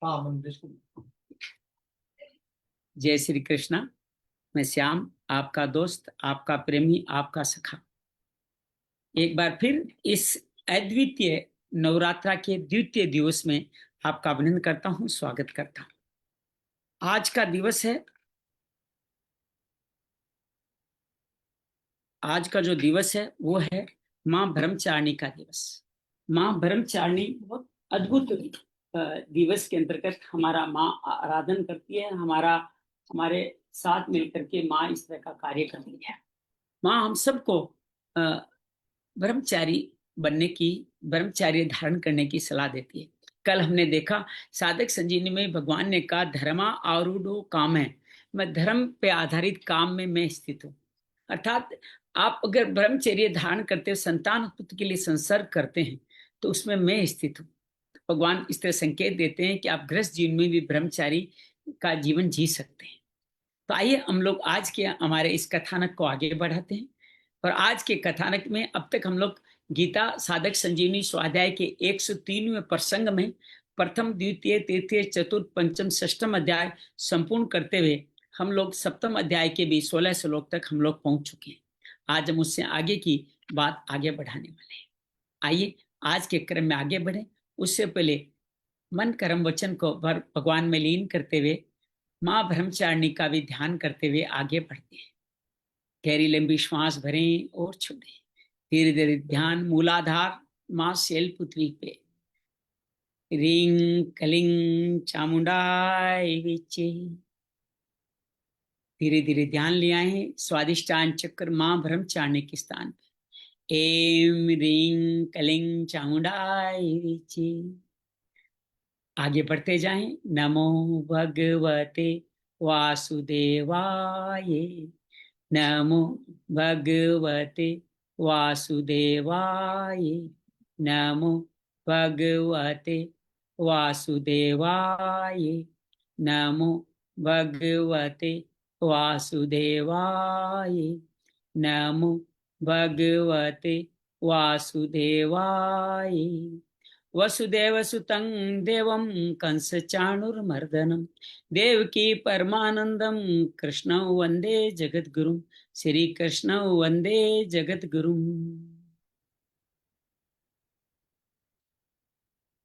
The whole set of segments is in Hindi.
हाँ बिल्कुल। जय श्री कृष्णा। मैं श्याम, आपका दोस्त, आपका प्रेमी, आपका सखा, एक बार फिर इस अद्वितीय नवरात्रा के द्वितीय दिवस में आपका अभिनंदन करता हूं, स्वागत करता हूं। आज का दिवस है, आज का जो दिवस है वो है मां ब्रह्मचारिणी का दिवस। मां ब्रह्मचारिणी बहुत अद्भुत दिवस के अंतर्गत हमारा माँ आराधन करती है, हमारे साथ मिलकर के माँ इस तरह का कार्य करती है। माँ हम सबको ब्रह्मचारी बनने की, ब्रह्मचार्य धारण करने की सलाह देती है। कल हमने देखा साधक संजीवनी में भगवान ने कहा धर्मा आरूढ़ो काम है, मैं धर्म पे आधारित काम में मैं स्थित हूँ। अर्थात आप अगर ब्रह्मचर्य धारण करते हो, संतान उत्पत्ति के लिए संसर्ग करते हैं, तो उसमें मैं स्थित हूँ। भगवान इस तरह संकेत देते हैं कि आप गृहस्थ जीवन में भी ब्रह्मचारी का जीवन जी सकते हैं। तो आइए हम लोग आज के हमारे इस कथानक को आगे बढ़ाते हैं। और आज के कथानक में अब तक हम लोग गीता साधक संजीवनी स्वाध्याय के 103वें प्रसंग में प्रथम, द्वितीय, तृतीय, चतुर्थ, पंचम, षष्ठम अध्याय संपूर्ण करते हुए हम लोग सप्तम अध्याय के भी 16 श्लोक तक हम लोग पहुंच चुके हैं। आज हम उससे आगे की बात आगे बढ़ाने वाले हैं। आइए आज के क्रम में आगे बढ़े। उससे पहले मन कर्म वचन को भगवान में लीन करते हुए माँ ब्रह्मचारिणी का भी ध्यान करते हुए आगे बढ़ते हैं। गहरी लंबी श्वास भरें और छोड़ें। धीरे धीरे ध्यान मूलाधार माँ शैल पुत्री पे। रिंग कलिंग चामुंडाई विचे। धीरे धीरे ध्यान ले आए स्वादिष्टान चक्र माँ ब्रह्मचारिणी के स्थान पे। एम रिंग कलिंग चामुंडाई विचे। आगे बढ़ते जाएं। नमो भगवते वासुदेवाय। नमो भगवते वासुदेवाय। नमो भगवते वासुदेवाय। नमो भगवते वासुदेवाय। नमो भगवते वासुदेवाय। वसुदेव सुतं देवं कंस चाणूरमर्दनम देवकी परमानंदम कृष्ण वंदे जगद्गुरुम। श्री कृष्ण वंदे जगद्गुरुम।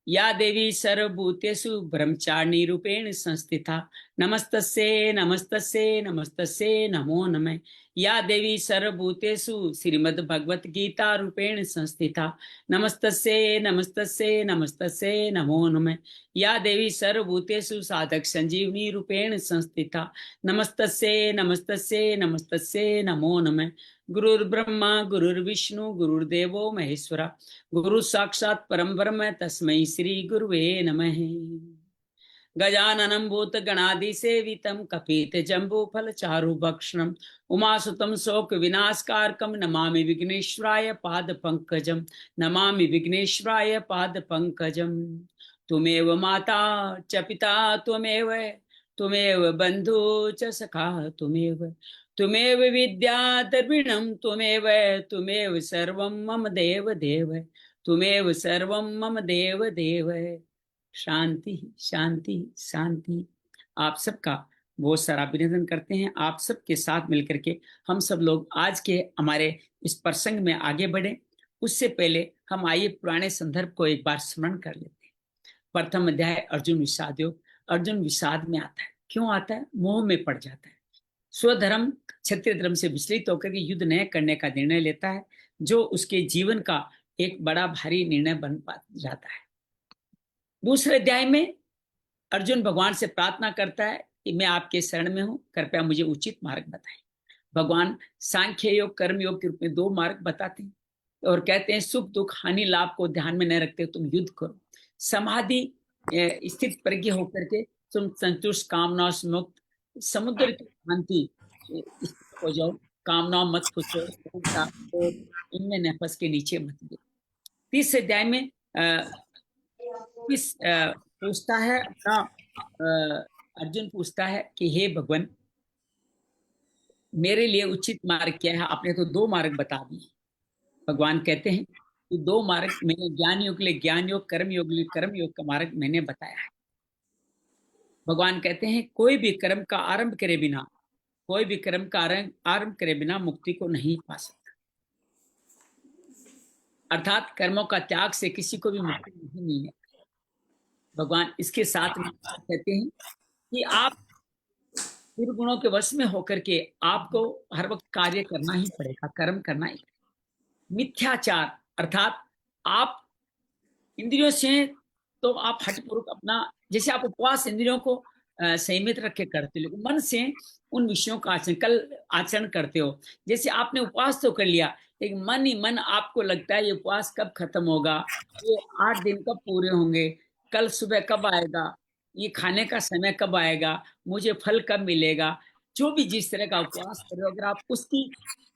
या देवी सर्वभूतेषु ब्रह्मचारिणी रूपेण संस्थिता नमस्तस्यै नमस्तस्यै नमस्तस्यै नमो नमः। या देवी सर्वभूतेषु श्रीमद् भगवत गीता रूपेण संस्थिता नमस्तस्यै नमस्तस्यै नमस्तस्यै नमो नमः। या देवी सर्वभूतेषु साधक संजीवनी रूपेण संस्थिता नमस्तस्यै नमस्तस्यै नमस्तस्यै नमो नमः। गुरुर्ब्रह्मा गुरुर्विष्णु गुरुर्देवो महेश्वरा गुरु साक्षात् परम ब्रह्म तस्मै श्री गुरुवे नमः। गजाननं भूत गणादि सेवितं कपित जम्बू फल चारु भक्षणं उमासुतं शोक विनाशकारकं नमामि विघ्नेश्वराय पाद पंकजं। नमामि विघ्नेश्वराय पाद पंकजं। तुमेव माता च पिता त्वमेव, तुमेव बंधु च सखा त्वमेव, तुमेव विद्या द्रविणं त्वमेव, तुमेव सर्वं मम देव देव, तुमेव सर्वं मम देव देव। शांति शांति शांति। आप सबका बहुत सारा अभिनंदन करते हैं। आप सबके साथ मिलकर के हम सब लोग आज के हमारे इस प्रसंग में आगे बढ़े। उससे पहले हम आइए पुराने संदर्भ को एक बार स्मरण कर लेते हैं। प्रथम अध्याय अर्जुन विषाद योग। अर्जुन विषाद में आता है। क्यों आता है? मोह में पड़ जाता है। स्वधर्म क्षत्रिय धर्म से विचलित होकर के युद्ध न करने का निर्णय लेता है, जो उसके जीवन का एक बड़ा भारी निर्णय बन जाता है। दूसरे अध्याय में अर्जुन भगवान से प्रार्थना करता है कि मैं आपके शरण में हूं, कृपया मुझे उचित मार्ग बताएं। भगवान सांख्य योग कर्म योग के रूप में दो मार्ग बताते हैं और कहते हैं सुख दुख हानि लाभ को ध्यान में न रखते हो तुम युद्ध करो। समाधि स्थित प्रज्ञ होकर के तुम संतुष्ट कामना से मुक्त समुद्र की शांति स्थित हो जाओ। कामना मत पूछो और इनमें न फंस के नीचे मत गिरो। तीसरे अध्याय में पूछता है अपना अर्जुन पूछता है कि हे भगवान, मेरे लिए उचित मार्ग क्या है? आपने तो दो मार्ग बता दिए। भगवान कहते हैं कि दो मार्ग मैंने ज्ञान योग के लिए ज्ञान योग, कर्म योग के लिए कर्म योग का मार्ग मैंने बताया है। भगवान कहते हैं कोई भी कर्म का आरंभ करे बिना, कोई भी कर्म का आरंभ करे बिना मुक्ति को नहीं पा सकता। अर्थात कर्मों का त्याग से किसी को भी मुक्ति नहीं मिलने। भगवान इसके साथ में कहते हैं कि आप दुर्गुणों के वश में होकर के आपको हर वक्त कार्य करना ही पड़ेगा, कर्म करना ही। मिथ्याचार अर्थात आप इंद्रियों से तो आप हठपूर्वक अपना, जैसे आप उपवास इंद्रियों को संयमित रख के करते हो, लेकिन मन से उन विषयों का आचरण करते हो। जैसे आपने उपवास तो कर लिया, लेकिन मन ही मन आपको लगता है ये उपवास कब खत्म होगा, ये 8 दिन कब पूरे होंगे, कल सुबह कब आएगा, ये खाने का समय कब आएगा, मुझे फल कब मिलेगा। जो भी जिस तरह का उपवास कर रहे हो, अगर आप उसकी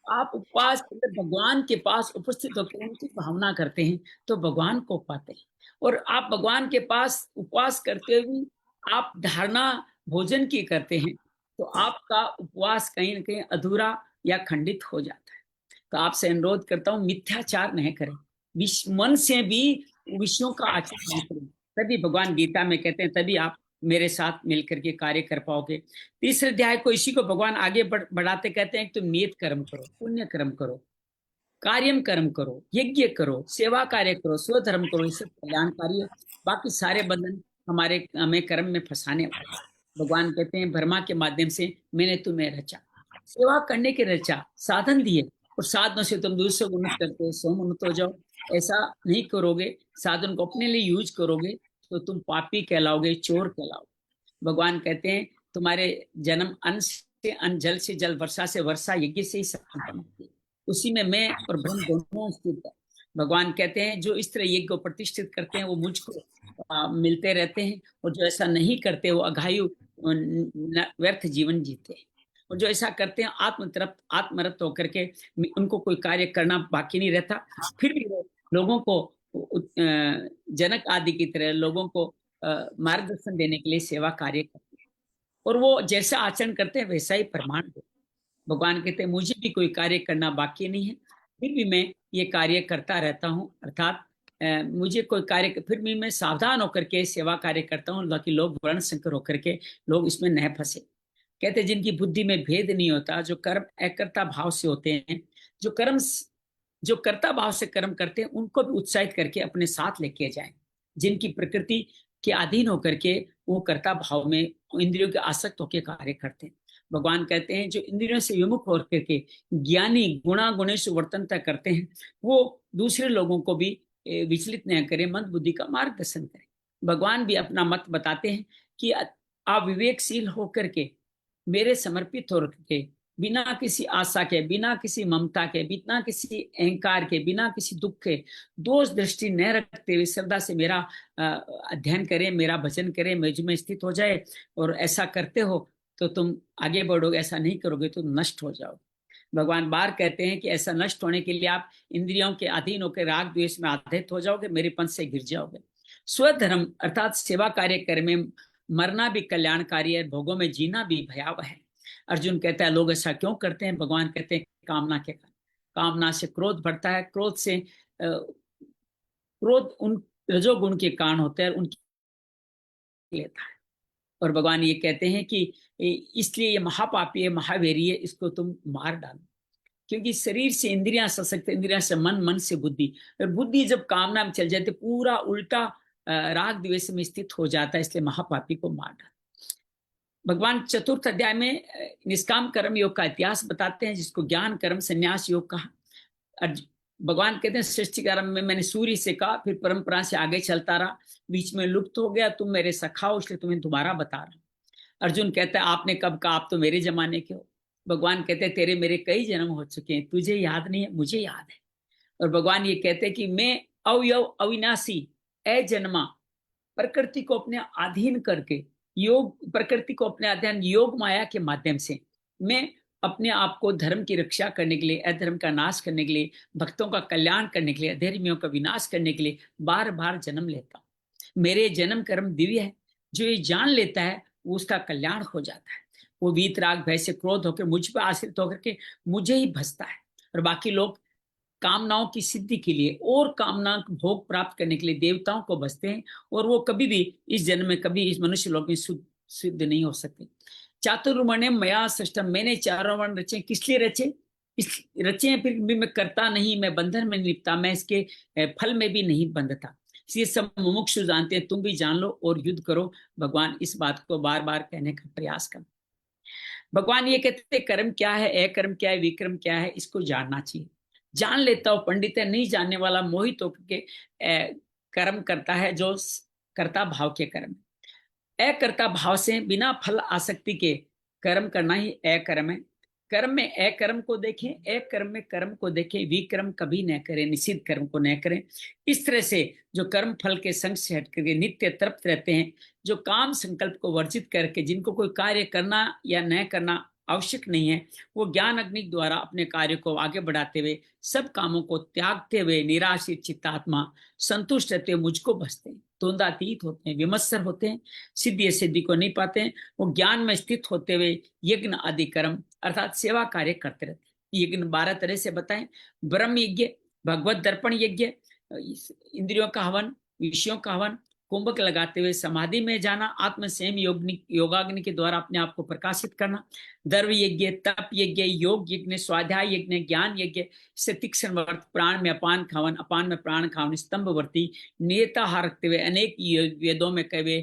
आप उपवास करके भगवान के पास उपस्थित होकर उनकी भावना करते हैं तो भगवान को पाते हैं। और आप भगवान के पास उपवास करते हुए आप धारणा भोजन की करते हैं तो आपका उपवास कहीं ना कहीं अधूरा या खंडित हो जाता है। तो आपसे अनुरोध करता हूं मिथ्याचार नहीं करें, मन से भी विषयों का आचरण नहीं करें। तभी भगवान गीता में कहते हैं, तभी आप मेरे साथ मिलकर के कार्य कर पाओगे। तीसरे अध्याय को इसी को भगवान आगे बढ़ाते कहते हैं कि तुम नियत कर्म करो, पुण्य कर्म करो, कार्यम कर्म करो, यज्ञ करो, सेवा कार्य करो, स्वधर्म करो, ये सब कल्याणकारी है। बाकी सारे बंधन हमें कर्म में फंसाने वाले। भगवान कहते हैं ब्रह्मा के माध्यम से मैंने तुम्हें रचा, सेवा करने के रचा, साधन दिए, और साधनों से तुम दूसरे को उन्नत करते हो, स्वयं उन्नत हो जाओ। ऐसा नहीं करोगे, साधन को अपने लिए यूज करोगे तो तुम पापी कहलाओगे, चोर कहलाओगे। भगवान कहते हैं तुम्हारे जन्म अन्न से अन्न, जल से जल, वर्षा से वर्षा, यज्ञ से ही संपन्न होती है। उसी में मैं और ब्रह्म दोनों स्थित है। भगवान कहते हैं जो इस तरह यज्ञ को प्रतिष्ठित करते हैं वो मुझको मिलते रहते हैं, और जो ऐसा नहीं करते वो अघायु व्यर्थ जीवन जीते हैं। और जो ऐसा करते हैं आत्मरत होकर के उनको कोई कार्य करना बाकी नहीं रहता, फिर भी वो लोगों को जनक आदि की तरह लोगों को मार्गदर्शन देने के लिए सेवा कार्य करते हैं, और वो जैसा आचरण करते हैं वैसा ही प्रमाण देते हैं। भगवान कहते हैं मुझे भी कोई कार्य करना बाकी नहीं है, फिर भी मैं ये कार्य करता रहता हूँ। अर्थात मुझे कोई कार्य, फिर भी मैं सावधान होकर के सेवा कार्य करता हूँ ताकि लोग वर्ण संकर होकर के लोग इसमें न फंसे। कहते जिनकी बुद्धि में भेद नहीं होता, जो कर्म एकर्ता भाव से होते हैं, जो कर्ता भाव से कर्म करते हैं उनको भी उत्साहित करके अपने साथ लेके जाएं। जिनकी प्रकृति के अधीन होकर के वो कर्ता भाव में इंद्रियों के आसक्त होकर कार्य करते हैं। भगवान कहते हैं जो इंद्रियों से विमुख होकर के ज्ञानी गुणा गुणेश वर्तनता करते हैं वो दूसरे लोगों को भी विचलित न करें, मंद बुद्धि का मार्गदर्शन करें। भगवान भी अपना मत बताते हैं कि आप विवेकशील होकर के मेरे समर्पित होकर के बिना किसी आशा के, बिना किसी ममता के, बिना किसी अहंकार के, बिना किसी दुख के, दोष दृष्टि न रखते हुए श्रद्धा से मेरा अध्ययन करें, मेरा भजन करें, मुझ में स्थित हो जाए। और ऐसा करते हो तो तुम आगे बढ़ोगे, ऐसा नहीं करोगे तो नष्ट हो जाओगे। भगवान बार कहते हैं कि ऐसा नष्ट होने के लिए आप इंद्रियों के अधीन होकर राग द्वेष में आधीत हो जाओगे, मेरे पंथ से गिर जाओगे। स्वधर्म अर्थात सेवा कार्य करने में मरना भी कल्याणकारी है, भोगों में जीना भी भयावह है। अर्जुन कहता है लोग ऐसा क्यों करते हैं? भगवान कहते हैं कामना के कारण। कामना से क्रोध बढ़ता है, क्रोध उन रजोगुण के कारण होता है, उनकी लेता है। और भगवान ये कहते हैं कि इसलिए ये महापापी है, महावेरी है, इसको तुम मार डालो। क्योंकि शरीर से इंद्रियां सशक्त, इंद्रियां से मन, मन से बुद्धि, और बुद्धि जब कामना में चल जाती पूरा उल्टा राग द्वेष में स्थित हो जाता है, इसलिए महापापी को मार डालो। भगवान चतुर्थ अध्याय में निष्काम कर्म योग का इतिहास बताते हैं, जिसको ज्ञान कर्म संन्यास योग कहा। भगवान कहते हैं सृष्टि कर्म में मैंने सूर्य से कहा, फिर परंपरा से आगे चलता रहा, बीच में लुप्त हो गया, तुम मेरे सखा हो इसलिए तुम्हें दोबारा बता रहा। अर्जुन कहता है आपने कब कहा, आप तो मेरे जमाने के हो। भगवान कहते हैं तेरे मेरे कई जन्म हो चुके हैं, तुझे याद नहीं है, मुझे याद है। और भगवान ये कहते हैं कि मैं अवयव अविनाशी अजन्मा, प्रकृति को अपने अधीन करके योग, प्रकृति को अपने अध्ययन योग माया के माध्यम से मैं अपने आप को धर्म की रक्षा करने के लिए, अधर्म का नाश करने के लिए, भक्तों का कल्याण करने के लिए, अधर्मियों का विनाश करने के लिए बार बार जन्म लेता हूं। मेरे जन्म कर्म दिव्य है, जो ये जान लेता है वो उसका कल्याण हो जाता है। वो वीतराग भय से क्रोध होकर मुझ पर आश्रित होकर के मुझे ही भसता है, और बाकी लोग कामनाओं की सिद्धि के लिए और कामना भोग प्राप्त करने के लिए देवताओं को बसते हैं, और वो कभी भी इस जन्म में, कभी इस मनुष्य लोक में सिद्ध नहीं हो सकते। चातुर्वर्ण्यम मया सृष्टम, मैंने चारों वर्ण रचे, किस लिए रचे? इस रचे हैं, फिर भी मैं करता नहीं, मैं बंधन में नहीं लिपटा, मैं इसके फल में भी नहीं बंधता। इसलिए सब मुमुक्षु जानते हैं, तुम भी जान लो और युद्ध करो। भगवान इस बात को बार बार कहने का प्रयास कर। भगवान ये कहते हैं कर्म क्या है, अकर्म क्या है, विक्रम क्या है, इसको जानना चाहिए। जान लेता हो पंडित है, नहीं जानने वाला मोहित होकर के कर्म करता है, जो कर्ता भाव के कर्म। अकर्ता भाव से बिना फल आसक्ति के कर्म करना ही अकर्म है। कर्म में अकर्म को देखें, अकर्म में कर्म को देखें, विक्रम कभी न करें, निषिद्ध कर्म को न करें। इस तरह से जो कर्म फल के संग से हट करके नित्य तृप्त रहते हैं, जो काम संकल्प को वर्जित करके, जिनको कोई कार्य करना या न करना आवश्यक नहीं है, वो ज्ञान अग्नि द्वारा अपने कार्य को आगे बढ़ाते हुए, सब कामों को त्यागते हुए निराशित चित्तात्मा संतुष्ट रहते हुए मुझको बसते हैं, द्वंद्वातीत होते हैं, विमत्सर होते हैं, सिद्धि सिद्धि को नहीं पाते हैं। वो ज्ञान में स्थित होते हुए यज्ञ आदि कर्म अर्थात सेवा कार्य करते रहते हैं। यज्ञ 12 तरह से बताएं। ब्रह्म यज्ञ, भगवत दर्पण यज्ञ, इंद्रियों का हवन, विषयों का हवन, कुंभक लगाते हुए समाधि में जाना, आत्म संयम योगाग्नि के द्वारा अपने आप को प्रकाशित करना, दर्व यज्ञ, तप यज्ञ, योग यज्ञ, स्वाध्याय यज्ञ, ज्ञान यज्ञ, से तीक्ष्ण वर्त, प्राण में अपान खावन, अपान में प्राण खावन, स्तंभ वर्ती, नियताहार रखते हुए, अनेक वेदों में कहे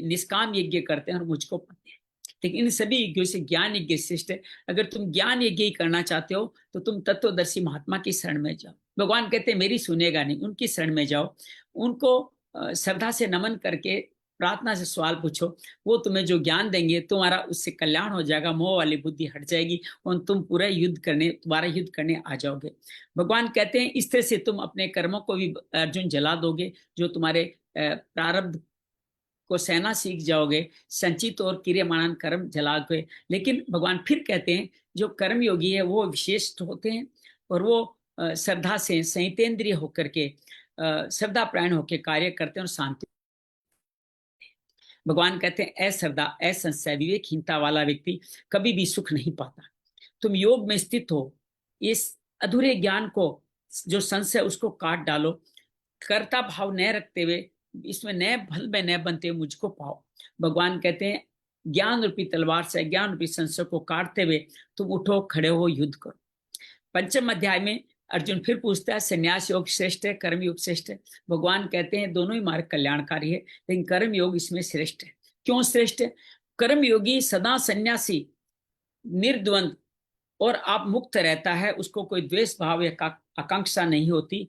निष्काम यज्ञ करते हैं और मुझको पाते हैं। लेकिन इन सभी यज्ञों से ज्ञान यज्ञ श्रेष्ठ है। अगर तुम ज्ञान यज्ञ ही करना चाहते हो तो तुम तत्वदर्शी महात्मा की शरण में जाओ। भगवान कहते हैं मेरी सुनेगा नहीं, उनकी शरण में जाओ, उनको श्रद्धा से नमन करके प्रार्थना से सवाल पूछो, वो तुम्हें जो ज्ञान देंगे तुम्हारा उससे कल्याण हो जाएगा, मोह वाली बुद्धि हट जाएगी और तुम पूरा तुम्हारा युद्ध करने आ जाओगे। भगवान कहते हैं इस तरह से तुम अपने कर्मों को भी अर्जुन जला दोगे, जो तुम्हारे प्रारब्ध को सहना सीख जाओगे, संचित और क्रियमाण कर्म जलाओगे। लेकिन भगवान फिर कहते हैं जो कर्म योगी है वो विशेष होते हैं और वो श्रद्धा से संयतेंद्रिय होकर के श्रद्धा प्राण होकर कार्य करते हैं और शांति। भगवान कहते हैं अश्रद्धा, असंशय, विवेकहीनता वाला व्यक्ति कभी भी सुख नहीं पाता। तुम योग में स्थित हो, इस अधूरे ज्ञान को, जो संशय, उसको काट डालो, कर्ता भाव न रखते हुए, इसमें नए फल में न बनते हुए मुझको पाओ। भगवान कहते हैं ज्ञान रूपी तलवार से ज्ञान रूपी संशय को काटते हुए तुम उठो, खड़े हो, युद्ध करो। पंचम अध्याय में अर्जुन फिर पूछता है संन्यास योग श्रेष्ठ है, कर्म योग श्रेष्ठ है? भगवान कहते हैं दोनों ही मार्ग कल्याणकारी है, लेकिन कर्म योग इसमें श्रेष्ठ है। क्यों श्रेष्ठ है? कर्म योगी सदा सन्यासी, निर्द्वंद और आप मुक्त रहता है, उसको कोई द्वेष भाव या आकांक्षा नहीं होती।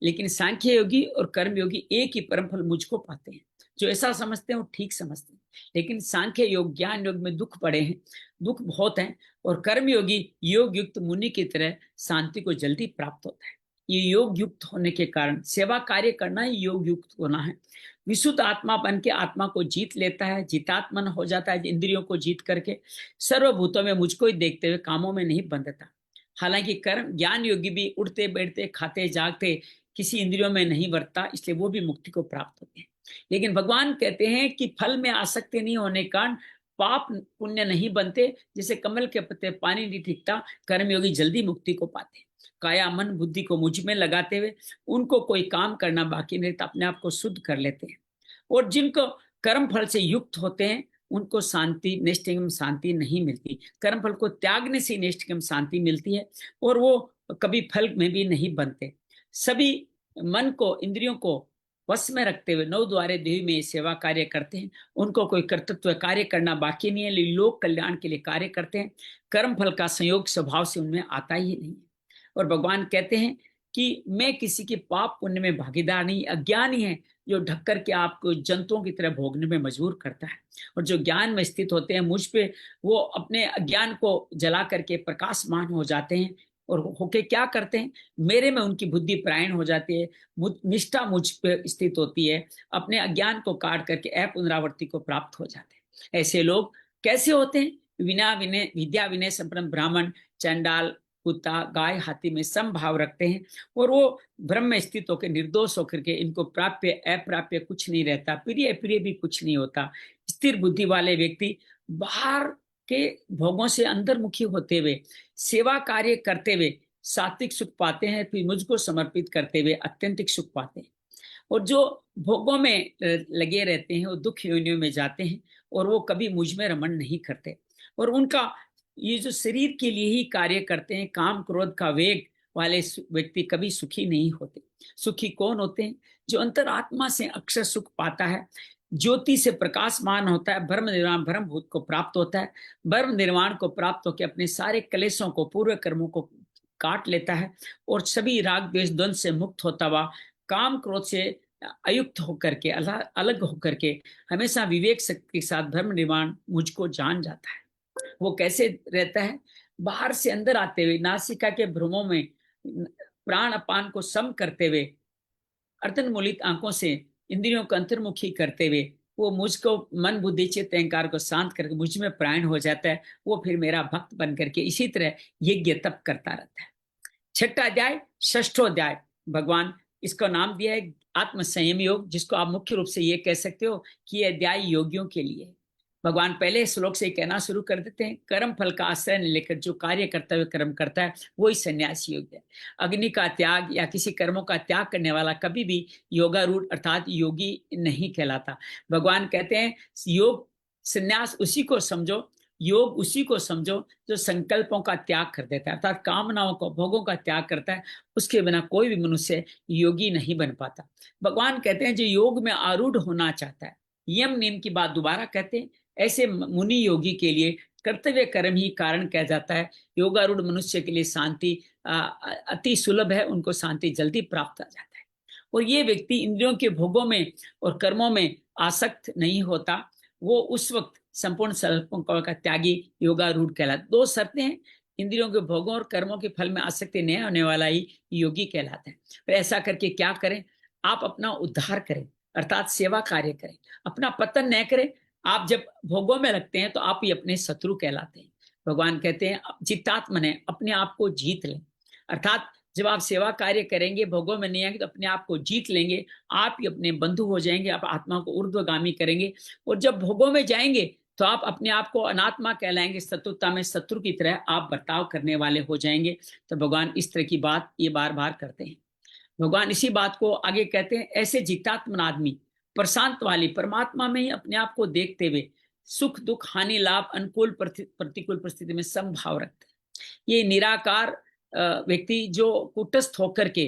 लेकिन सांख्य योगी और कर्म योगी एक ही परम फल मुझको पाते हैं। जो ऐसा समझते हैं वो ठीक समझते हैं, लेकिन सांख्य योग ज्ञान योग में दुख पड़े हैं, दुख बहुत हैं, और कर्म योगी योग युक्त मुनि की तरह शांति को जल्दी प्राप्त होता है। ये योग युक्त होने के कारण सेवा कार्य करना ही योग युक्त होना है। विशुद्ध आत्मा बन के आत्मा को जीत लेता है, जितात्मन हो जाता है, इंद्रियों को जीत करके सर्वभूतों में मुझको ही देखते हुए कामों में नहीं बंधता। हालांकि कर्म ज्ञान योगी भी उठते बैठते खाते जागते किसी इंद्रियों में नहीं बरतता, इसलिए वो भी मुक्ति को प्राप्त होते हैं। लेकिन भगवान कहते हैं कि फल में आसक्ति नहीं होने के कारण पाप पुण्य नहीं बनते। जैसे कमल के पत्ते पानी नहीं टिकता, कर्मयोगी जल्दी मुक्ति को पाते। काया मन बुद्धि को मुझ में लगाते हुए उनको कोई काम करना बाकी नहीं रहता, अपने आप को शुद्ध कर लेते हैं। और जिनको कर्म फल से युक्त होते हैं उनको शांति, निष्ठिगम शांति नहीं मिलती। कर्म फल को त्यागने से निष्ठिगम शांति मिलती है और वो कभी फल में भी नहीं बनते। सभी मन को, इंद्रियों को वश में रखते हुए नौ द्वारे देवी में सेवा कार्य करते हैं। उनको कोई कर्तृत्व कार्य करना बाकी नहीं है, लोक कल्याण के लिए कार्य करते हैं। कर्म फल का संयोग स्वभाव से उनमें आता ही नहीं है। और भगवान कहते हैं कि मैं किसी के पाप पुण्य में भागीदार नहीं, अज्ञानी है जो ढक्कर के आपको जंतुओं की तरह भोगने में मजबूर करता है। और जो ज्ञान में स्थित होते हैं मुझ पे, वो अपने अज्ञान को जला करके प्रकाशमान हो जाते हैं और होके क्या करते हैं, मेरे में उनकी बुद्धि प्रायण हो जाती है, निष्ठा मुझ पे स्थित होती है, अपने अज्ञान को काट करके अपुनरावृत्ति को प्राप्त हो जाते हैं। ऐसे लोग कैसे होते हैं? विना विनय विद्या विनय संपन्न ब्राह्मण, चंडाल, कुत्ता, गाय, हाथी में समभाव रखते हैं और वो ब्रह्म में स्थित होकर निर्दोष होकर के इनको प्राप्य अप्राप्य कुछ नहीं रहता, प्रिय प्रिय भी कुछ नहीं होता। स्थिर बुद्धि वाले व्यक्ति बाहर के भोगों से अंतर्मुखी होते हुए सेवा कार्य करते हुए सात्विक सुख पाते हैं, फिर मुझको समर्पित करते हुए अत्यंतिक सुख पाते हैं। और जो भोगों में लगे रहते हैं वो दुख योनियों में जाते हैं और वो कभी मुझ में रमण नहीं करते, और उनका ये जो शरीर के लिए ही कार्य करते हैं, काम क्रोध का वेग वाले व्यक्ति कभी सुखी नहीं होते। सुखी कौन होते हैं? जो अंतरात्मा से अक्षर सुख पाता है, ज्योति से प्रकाशमान होता है, ब्रह्म निर्वाण ब्रह्म भूत को प्राप्त होता है, ब्रह्म निर्वाण को प्राप्त होकर अपने सारे कलेशों को, पूर्व कर्मों को काट लेता है, और सभी राग द्वेष द्वंद से मुक्त होता हुआ, काम क्रोध से अयुक्त होकर के, अलग होकर के, हमेशा विवेक शक्ति के साथ ब्रह्म निर्वाण मुझको जान जाता है। वो कैसे रहता है? बाहर से अंदर आते हुए, नासिका के भ्रूमों में प्राण अपान को सम करते हुए, अर्धनमूलित आंखों से इंद्रियों को अंतर्मुखी करते हुए, वो मुझको मन बुद्धि चित्त अहंकार को शांत करके मुझ में प्राण हो जाता है। वो फिर मेरा भक्त बन करके इसी तरह यज्ञ तप करता रहता है। छठा अध्याय, षष्ठो अध्याय, भगवान इसका नाम दिया है आत्म संयम योग, जिसको आप मुख्य रूप से ये कह सकते हो कि यह अध्याय योगियों के लिए है। भगवान पहले श्लोक से कहना शुरू कर देते हैं, कर्म फल का आश्रय न लेकर जो कार्य करता हुए कर्म करता है वही सन्यासी योग है। अग्नि का त्याग या किसी कर्मों का त्याग करने वाला कभी भी योगारूढ़ अर्थात योगी नहीं कहलाता। भगवान कहते हैं योग सन्यास उसी को समझो, योग उसी को समझो जो संकल्पों का त्याग कर देता है, अर्थात कामनाओं को, भोगों का त्याग करता है। उसके बिना कोई भी मनुष्य योगी नहीं बन पाता। भगवान कहते हैं जो योग में आरूढ़ होना चाहता है, यम नियम की बात दोबारा कहते हैं, ऐसे मुनि योगी के लिए कर्तव्य कर्म ही कारण कहा जाता है। योगारूढ़ मनुष्य के लिए शांति अति सुलभ है, उनको शांति जल्दी प्राप्त हो जाता है, और ये व्यक्ति इंद्रियों के भोगों में और कर्मों में आसक्त नहीं होता। वो उस वक्त संपूर्ण सर्पों का त्यागी योगारूढ़ कहलाता। दो शर्तें हैं, इंद्रियों के भोगों और कर्मों के फल में आसक्ति नहीं होने वाला ही योगी कहलाता है। तो ऐसा करके क्या करें? आप अपना उद्धार करें, अर्थात सेवा कार्य करें, अपना पतन न करें। आप जब भोगों में लगते हैं तो आप ही अपने शत्रु कहलाते हैं। भगवान कहते हैं चित्तात्मन है, अपने आप को जीत लें, अर्थात जब आप सेवा कार्य करेंगे, भोगों में नहीं आएंगे तो अपने आप को जीत लेंगे, आप ही अपने बंधु हो जाएंगे, आप आत्मा को ऊर्ध्वगामी करेंगे। और जब भोगों में जाएंगे तो आप अपने आप को अनात्मा कहलाएंगे, शत्रुता में शत्रु की तरह आप बर्ताव करने वाले हो जाएंगे। तो भगवान इस तरह की बात ये बार बार करते हैं। भगवान इसी बात को आगे कहते हैं, ऐसे जितात्मन आदमी प्रशांत वाली परमात्मा में ही अपने आप को देखते हुए सुख दुख हानि लाभ अनुकूल प्रतिकूल परिस्थिति में समभाव रखते हैं। ये निराकार व्यक्ति जो कुटस्थ होकर के,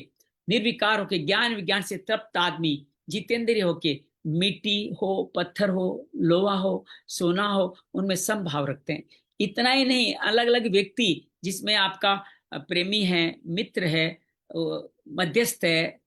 निर्विकार होकर, ज्ञान विज्ञान से तृप्त आदमी, जितेंद्रिय होके, मिट्टी हो, पत्थर हो, लोहा हो, सोना हो, उनमें समभाव रखते हैं। इतना ही नहीं, अलग अलग व्यक्ति जिसमें आपका प्रेमी है, मित्र है, मध्यस्थ है,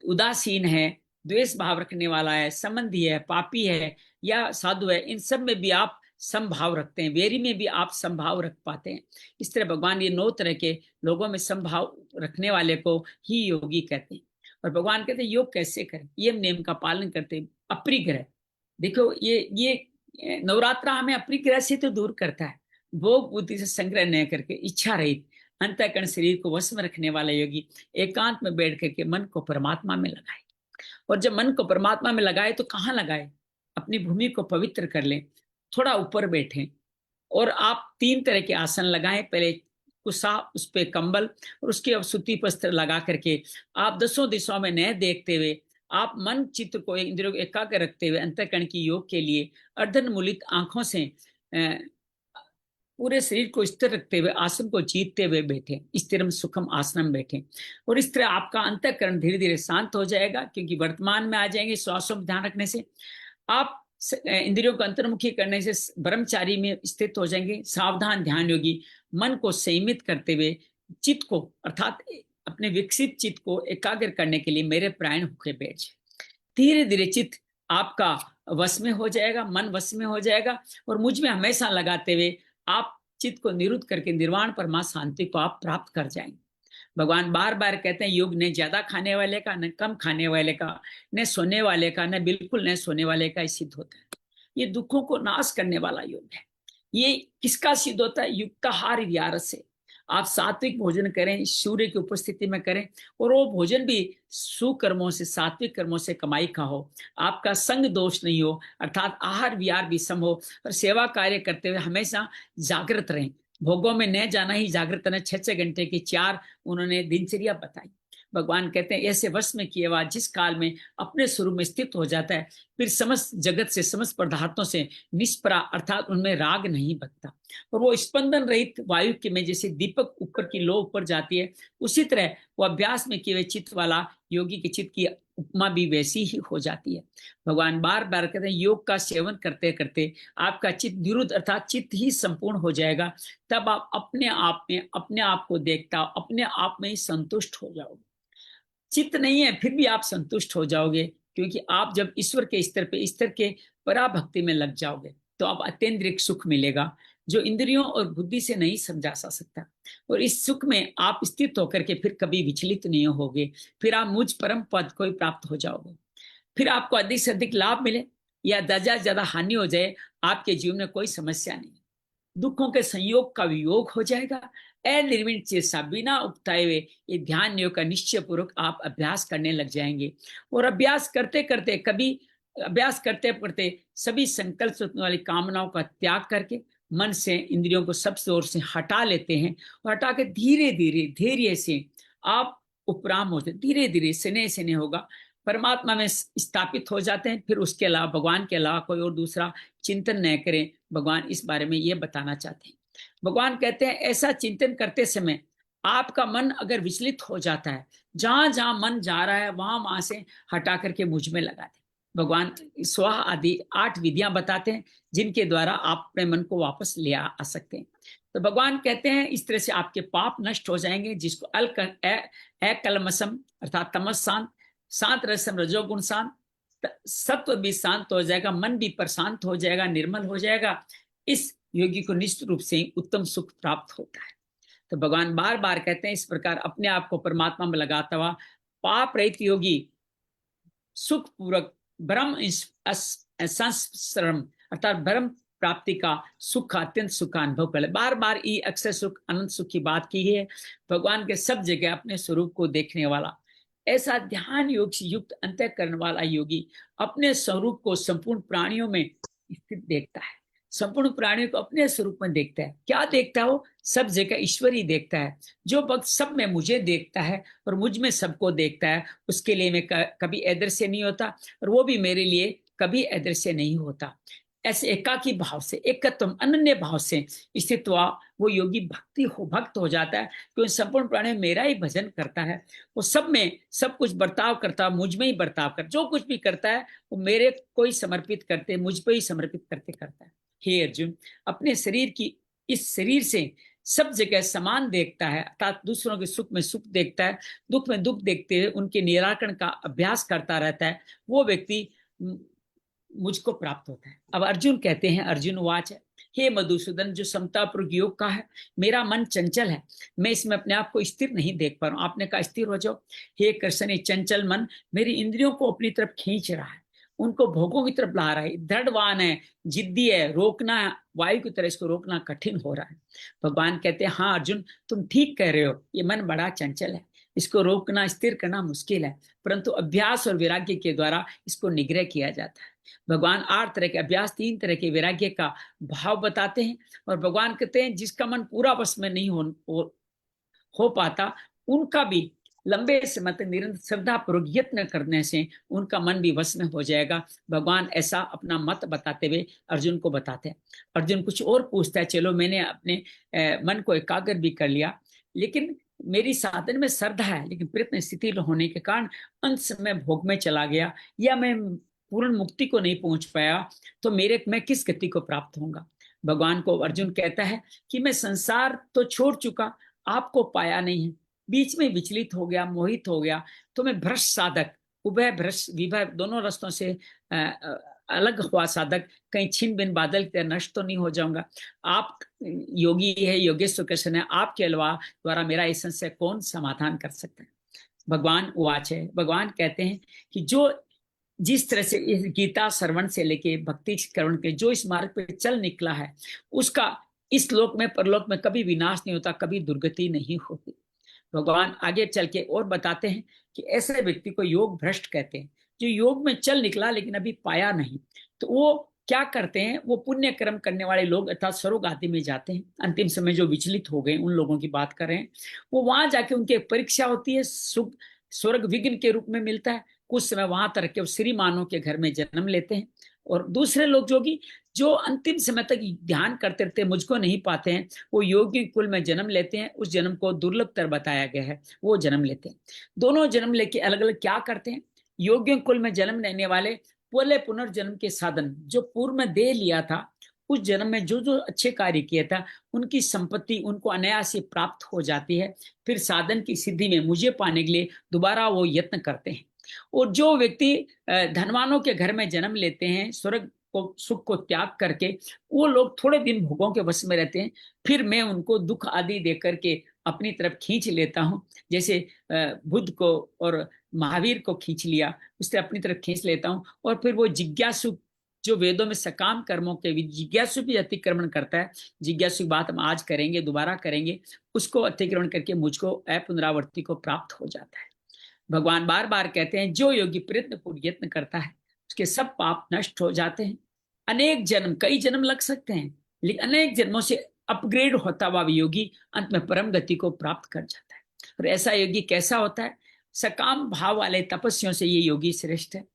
उदासीन है, द्वेष भाव रखने वाला है, संबंधी है, पापी है या साधु है, इन सब में भी आप समभाव रखते हैं। वेरी में भी आप समभाव रख पाते हैं। इस तरह भगवान ये 9 तरह के लोगों में समभाव रखने वाले को ही योगी कहते हैं। और भगवान कहते हैं योग कैसे करें? यम नियम का पालन करते हैं। अपरिग्रह, देखो ये नवरात्रा हमें अपरिग्रह से तो दूर करता है। भोग बुद्धि से संग्रह न करके इच्छा रहित अंतःकरण शरीर को वश में रखने वाला योगी एकांत में बैठ करके मन को परमात्मा में लगाए। और जब मन को परमात्मा में लगाए तो कहाँ लगाए? अपनी भूमि को पवित्र कर लें, थोड़ा ऊपर बैठें, और आप 3 तरह के आसन लगाएं। पहले कुसा, उस पे कंबल, और उसके अब सूती वस्त्र लगा करके आप 10 दिशाओं में न देखते हुए आप मन चित्त को इंद्रियों को एकाग्र रखते हुए अंतःकरण की योग के लिए अर्धनमूलित आंखों से पूरे शरीर को स्थिर रखते हुए आसन को जीतते हुए बैठे, स्थिरम सुखम आसन में बैठे। और इस तरह आपका अंतःकरण धीरे धीरे शांत हो जाएगा, क्योंकि वर्तमान में आ जाएंगे। श्वासों पर ध्यान रखने से आप इंद्रियों को अंतर्मुखी करने से ब्रह्मचारी में स्थित हो जाएंगे। सावधान ध्यान योगी मन को संयमित करते हुए चित्त को, अर्थात अपने विकसित चित्त को एकाग्र करने के लिए मेरे प्राण होकर बैठ जाए। धीरे धीरे चित्त आपका वश में हो जाएगा, मन वश में हो जाएगा, और मुझ में हमेशा लगाते हुए आप चित्त को निरुद्ध करके निर्वाण परमा शांति को आप प्राप्त कर जाएंगे। भगवान बार बार कहते हैं योग न ज्यादा खाने वाले का, न कम खाने वाले का, न सोने वाले का, न बिल्कुल न सोने वाले का सिद्ध होता है। ये दुखों को नाश करने वाला योग है। ये किसका सिद्ध होता है? युक्ताहार व्यारस से। आप सात्विक भोजन करें, सूर्य की उपस्थिति में करें, और वो भोजन भी सुकर्मों से, सात्विक कर्मों से कमाई का हो, आपका संग दोष नहीं हो, अर्थात आहार विहार भी सम हो, और सेवा कार्य करते हुए हमेशा जागृत रहें। भोगों में न जाना ही जागृत रहना। 6 घंटे की 4 उन्होंने दिनचर्या बताई। भगवान कहते हैं ऐसे वश में किए हुआ जिस काल में अपने स्वरूप में स्थित हो जाता है, फिर समस्त जगत से, समस्त पदार्थों से निष्परा, अर्थात उनमें राग नहीं बचता। और वो स्पंदन रहित वायु के में जैसे दीपक ऊपर की लो ऊपर जाती है, उसी तरह वो अभ्यास में किए हुए चित्त वाला योगी के चित्त की उपमा भी वैसी ही हो जाती है। भगवान बार बार कहते हैं योग का सेवन करते करते आपका चित्त निरुद्ध अर्थात चित्त ही संपूर्ण हो जाएगा। तब आप अपने आप में अपने आप को देखता, अपने आप में ही संतुष्ट हो जाओगे। चित्त नहीं है फिर भी आप संतुष्ट हो जाओगे, क्योंकि आप जब ईश्वर के स्तर पे, स्तर के पराभक्ति में लग जाओगे तो आप अत्यंत सुख मिलेगा जो इंद्रियों और बुद्धि से नहीं समझा जा सकता। और इस सुख में आप स्थित होकर के फिर कभी विचलित नहीं होगे, फिर आप मुझ परम पद को ही प्राप्त हो जाओगे। फिर आपको अधिक से अधिक लाभ मिले या ज्यादा हानि हो जाए, आपके जीवन में कोई समस्या नहीं। दुखों के संयोग का वियोग हो जाएगा। अनिर्विण चेष्टा, बिना उकताए हुए ये ध्यान योग का निश्चय पूर्वक आप अभ्यास करने लग जाएंगे। और अभ्यास करते करते अभ्यास करते करते सभी संकल्प वाली कामनाओं का त्याग करके मन से इंद्रियों को सब जोर से हटा लेते हैं, और हटा के धीरे धीरे धैर्य से आप उपराम होते, धीरे धीरे स्नेह स्नेह होगा परमात्मा में स्थापित हो जाते हैं। फिर उसके अलावा, भगवान के अलावा कोई और दूसरा चिंतन न करें। भगवान इस बारे में ये बताना चाहते हैं। भगवान कहते हैं ऐसा चिंतन करते समय आपका मन अगर विचलित हो जाता है, जहां जहां मन जा रहा है वहां से हटा करके मुझ में लगा दे। भगवान स्वाहा आदि 8 विधियां बताते हैं जिनके द्वारा आप अपने मन को वापस ले आ सकते हैं। तो भगवान कहते हैं इस तरह से आपके पाप नष्ट हो जाएंगे, जिसको अकलमसम अर्थात तमस शांत, शांत रसम रजोगुण शांत, सत्व भी शांत हो जाएगा, मन भी प्रशांत हो जाएगा, निर्मल हो जाएगा। इस योगी को निश्चित रूप से उत्तम सुख प्राप्त होता है। तो भगवान बार बार कहते हैं इस प्रकार अपने आप को परमात्मा में लगाता हुआ पाप रहित योगी सुख पूर्वक ब्रह्म संस्मरण अर्थात ब्रह्म प्राप्ति का सुख, अत्यंत सुख का अनुभव कर ले। बार बार ये अक्षर सुख, अनंत सुख की बात की है। भगवान के सब जगह अपने स्वरूप को देखने वाला, ऐसा ध्यान योग से युक्त अंतःकरण वाला योगी अपने स्वरूप को संपूर्ण प्राणियों में स्थित देखता है, संपूर्ण प्राणियों को अपने स्वरूप में देखता है। क्या देखता है वो? सब जगह ईश्वर ही देखता है। जो भक्त सब में मुझे देखता है और मुझ में सबको देखता है, उसके लिए मैं कभी अदृश्य नहीं होता, और वो भी मेरे लिए कभी अदृश्य नहीं होता। ऐसे एकाकी भाव से, एकत्व अनन्य भाव से स्थित हुआ वो योगी भक्त हो जाता है, क्योंकि संपूर्ण प्राणी मेरा ही भजन करता है। वो सब में सब कुछ बर्ताव करता है, मुझ में ही बर्ताव कर, जो कुछ भी करता है वो मेरे को ही समर्पित करते, मुझ पे ही समर्पित करते करता है। हे अर्जुन, अपने शरीर की इस शरीर से सब जगह समान देखता है, अर्थात दूसरों के सुख में सुख देखता है, दुख में दुख देखते हुए उनके निराकरण का अभ्यास करता रहता है, वो व्यक्ति मुझको प्राप्त होता है। अब अर्जुन कहते हैं, अर्जुन वाच है, हे मधुसूदन, जो समतापूर्वक योग का है, मेरा मन चंचल है, मैं इसमें अपने आप को स्थिर नहीं देख पा रहा हूं। आपने कहा स्थिर हो जाओ। हे कृष्ण, ये चंचल मन मेरी इंद्रियों को अपनी तरफ खींच रहा है, उनको भोगों की तरफ ला रहा है, दृढ़वान है, जिद्दी है, रोकना वायु की तरह इसको रोकना कठिन हो रहा है। भगवान कहते हैं हाँ अर्जुन, तुम ठीक कह रहे हो, ये मन बड़ा चंचल है, इसको रोकना स्थिर करना मुश्किल है, परंतु अभ्यास और वैराग्य के द्वारा इसको निग्रह किया जाता है। भगवान 8 तरह के अभ्यास, 3 तरह के वैराग्य का भाव बताते हैं। और भगवान कहते हैं जिसका मन पूरा वश में नहीं हो पाता, उनका भी लंबे समय तक निरंतर श्रद्धा पूर्वक यत्न करने से उनका मन भी वश में हो जाएगा। भगवान ऐसा अपना मत बताते हुए अर्जुन को बताते हैं। अर्जुन कुछ और पूछता है, चलो मैंने अपने मन को एकाग्र भी कर लिया, लेकिन मेरी साधन में श्रद्धा है, लेकिन प्रयत्न शिथिल होने के कारण अंत समय भोग में चला गया, या मैं पूर्ण मुक्ति को नहीं पहुंच पाया, तो मैं किस गति को प्राप्त होऊंगा। भगवान को अर्जुन कहता है कि मैं संसार तो छोड़ चुका, आपको पाया नहीं है, बीच में विचलित हो गया, मोहित हो गया, तो मैं भ्रष्ट साधक, उभय भ्रष्ट विभय दोनों रास्तों से अलग हुआ साधक, कहीं छिन बिन बादल की तरह नष्ट तो नहीं हो जाऊंगा। आप योगी है, योगेश्वर कृष्ण है, आपके अलावा द्वारा मेरा इस संशय कौन समाधान कर सकता है। भगवान वाच है, भगवान कहते हैं कि जो जिस तरह से इस गीता श्रवण से लेके भक्ति श्रवण के जो इस मार्ग पे चल निकला है, उसका इस लोक में परलोक में कभी विनाश नहीं होता, कभी दुर्गति नहीं होती। भगवान आगे चल के और बताते हैं कि ऐसे व्यक्ति को योग भ्रष्ट कहते हैं, जो योग में चल निकला लेकिन अभी पाया नहीं। तो वो क्या करते हैं, वो पुण्य कर्म करने वाले लोग अर्थात स्वर्ग आदि में जाते हैं। अंतिम समय जो विचलित हो गए उन लोगों की बात कर रहे हैं, वो वहां जाके उनकी परीक्षा होती है, सुख स्वर्ग विघ्न के रूप में मिलता है। कुछ समय वहां तक के श्री मानव के घर में जन्म लेते हैं। और दूसरे लोग जो अंतिम समय तक ध्यान करते रहते हैं, मुझको नहीं पाते हैं, वो योगी कुल में जन्म लेते हैं। उस जन्म को दुर्लभतर बताया गया है, वो जन्म लेते हैं। दोनों जन्म लेके अलग अलग क्या करते हैं। योगी कुल में जन्म लेने वाले पहले पुनर्जन्म के साधन जो पूर्व में दे लिया था, उस जन्म में जो जो अच्छे कार्य किया था, उनकी संपत्ति उनको अनायास ही प्राप्त हो जाती है। फिर साधन की सिद्धि में मुझे पाने के लिए दोबारा वो यत्न करते हैं। और जो व्यक्ति धनवानों के घर में जन्म लेते हैं, स्वर्ग को सुख को त्याग करके, वो लोग थोड़े दिन भोगों के वश में रहते हैं। फिर मैं उनको दुख आदि दे करके अपनी तरफ खींच लेता हूँ। जैसे बुद्ध को और महावीर को खींच लिया, उससे अपनी तरफ खींच लेता हूँ। और फिर वो जिज्ञासु जो वेदों में सकाम कर्मों के भी जिज्ञासु भी अतिक्रमण करता है, जिज्ञासु की बात हम आज करेंगे, दोबारा करेंगे, उसको अतिक्रमण करके मुझको अपुनरावर्ती को प्राप्त हो जाता है। भगवान बार बार कहते हैं जो योगी प्रयत्न पूर्वक यत्न करता है उसके सब पाप नष्ट हो जाते हैं। अनेक जन्म, कई जन्म लग सकते हैं, लेकिन अनेक जन्मों से अपग्रेड होता हुआ योगी अंत में परम गति को प्राप्त कर जाता है। और ऐसा योगी कैसा होता है? सकाम भाव वाले तपस्वियों से ये योगी श्रेष्ठ है।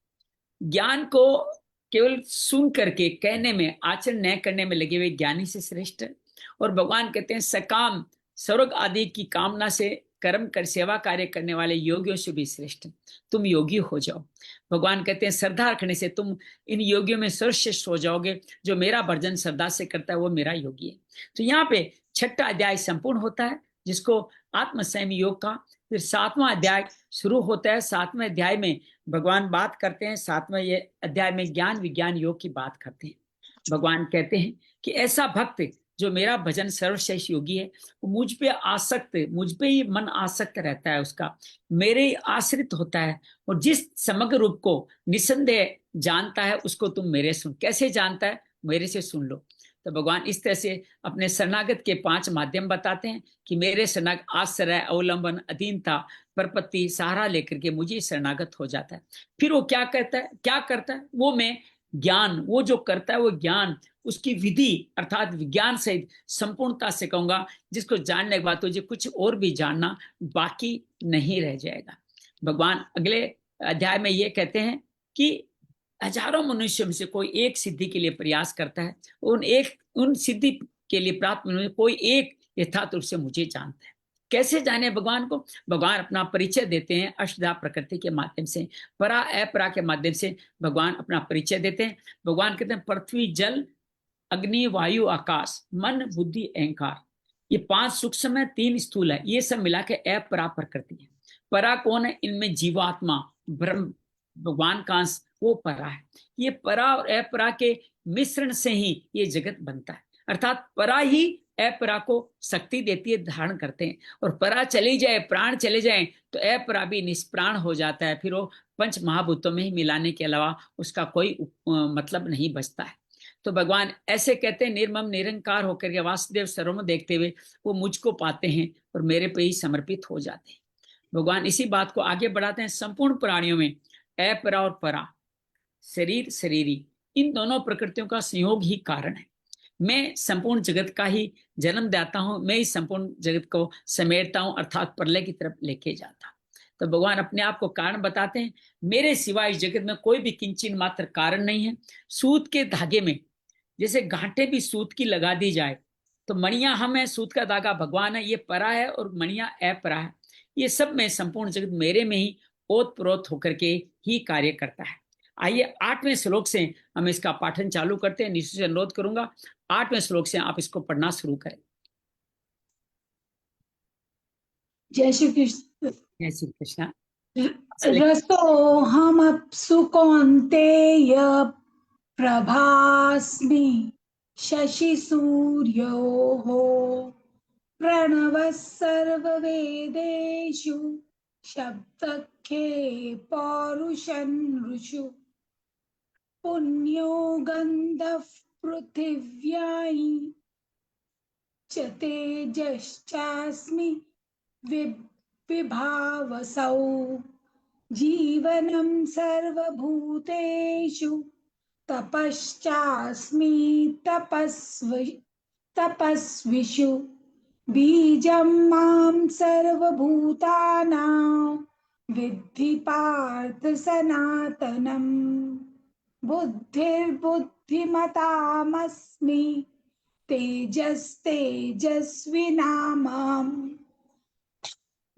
ज्ञान को केवल सुन करके कहने में, आचरण न करने में लगे हुए ज्ञानी से श्रेष्ठ है। और भगवान कहते हैं सकाम, स्वर्ग आदि की कामना से कर्म कर सेवा कार्य करने वाले योगियों से भी श्रेष्ठ। तुम योगी हो जाओ। भगवान कहते हैं श्रद्धा रखने से तुम इन योगियों में सर्वश्रेष्ठ हो जाओगे। जो मेरा भजन श्रद्धा से करता है वो मेरा योगी है। तो यहाँ पे 6वां अध्याय संपूर्ण होता है, जिसको आत्म संयम योग का। फिर 7वां अध्याय शुरू होता है। 7वें अध्याय में भगवान बात करते हैं, 7वें ये अध्याय में ज्ञान विज्ञान योग की बात करते हैं। भगवान कहते हैं कि ऐसा भक्त जो मेरा भजन सर्वश्रेष्ठ योगी है, वो मुझ पे आसक्त, मुझ पे ही मन आसक्त रहता है, उसका मेरे ही आश्रित होता है। और जिस समग्र रूप को निसंदेह जानता है उसको तुम मेरे सुन। कैसे जानता है? मेरे से सुन लो। तो भगवान इस तरह से अपने शरणागत के 5 माध्यम बताते हैं कि मेरे शरणागत आश्रय, अवलंबन, अधीनता, परपत्ति, सहारा लेकर के मुझे शरणागत हो जाता है। फिर वो क्या करता है? वो मैं ज्ञान, वो जो करता है वो ज्ञान, उसकी विधि अर्थात विज्ञान सहित संपूर्णता से कहूंगा, जिसको जानने के बाद तुझे कुछ और भी जानना बाकी नहीं रह जाएगा। भगवान अगले अध्याय में ये कहते हैं कि हजारों मनुष्यों में से कोई एक सिद्धि के लिए प्रयास करता है, उन सिद्धि के लिए प्राप्त में कोई एक यथार्थ रूप से मुझे जानता है। कैसे जाने भगवान को? भगवान अपना परिचय देते हैं अष्टधा प्रकृति के माध्यम से, परा अपरा के माध्यम से भगवान अपना परिचय देते हैं। भगवान कहते हैं पृथ्वी, जल, अग्नि, वायु, आकाश, मन, बुद्धि, अहंकार, ये 5 सूक्ष्म है, 3 स्थूल है, ये सब मिला के अपरा प्रकृति है। परा कौन है? इनमें जीवात्मा, ब्रह्म, भगवान का अंश, वो परा है। ये परा और अपरा के मिश्रण से ही ये जगत बनता है। अर्थात परा ही अपरा को शक्ति देती है, धारण करते हैं। और परा चली जाए, प्राण चले जाए, तो अपरा भी निष्प्राण हो जाता है। फिर वो 5 महाभूतों में ही मिलाने के अलावा उसका कोई मतलब नहीं बचता है। तो भगवान ऐसे कहते हैं, निर्मम निरंकार होकर के वासुदेव सर्वम देखते हुए वो मुझको पाते हैं और मेरे पे ही समर्पित हो जाते हैं। भगवान इसी बात को आगे बढ़ाते हैं। संपूर्ण प्राणियों में अपरा और परा, शरीर शरीरी, इन दोनों प्रकृतियों का संयोग ही कारण है। मैं संपूर्ण जगत का ही जन्म दाता हूं, मैं ही संपूर्ण जगत को समेटता हूं, अर्थात प्रलय की तरफ लेके जाता। तो भगवान अपने आप को कारण बताते हैं। मेरे सिवाय इस जगत में कोई भी किंचिन मात्र कारण नहीं है। सूत के धागे में जैसे गांठे भी सूत की लगा दी जाए, तो मणियां हम है, सूत का धागा भगवान है, ये परा है और मणियां अपरा है। ये सब में संपूर्ण जगत मेरे में ही ओत प्रोत होकर के ही कार्य करता है। आइए 8वें श्लोक से हम इसका पाठन चालू करते हैं। निश्चय से अनुरोध करूंगा 8वें श्लोक से आप इसको पढ़ना शुरू करें। जय श्री कृष्ण। जय श्री कृष्ण। रसो हम सुकौन्तेय प्रभास्मि शशि सूर्योः प्रणवः सर्ववेदेषु शब्दखे पौरुषन्नृषु पुण्यो गन्धः पृथिव्याहि च तेजश्चास्मि विभावसौ जीवनं सर्वभूतेषु तपश्चास्मि तपस्विषु बीजं मां सर्वभूतानां विद्धि पार्थ सनातनम् बुद्धिर्बुद्धिमतामस्मि तेजस्तेजस्विनामहम्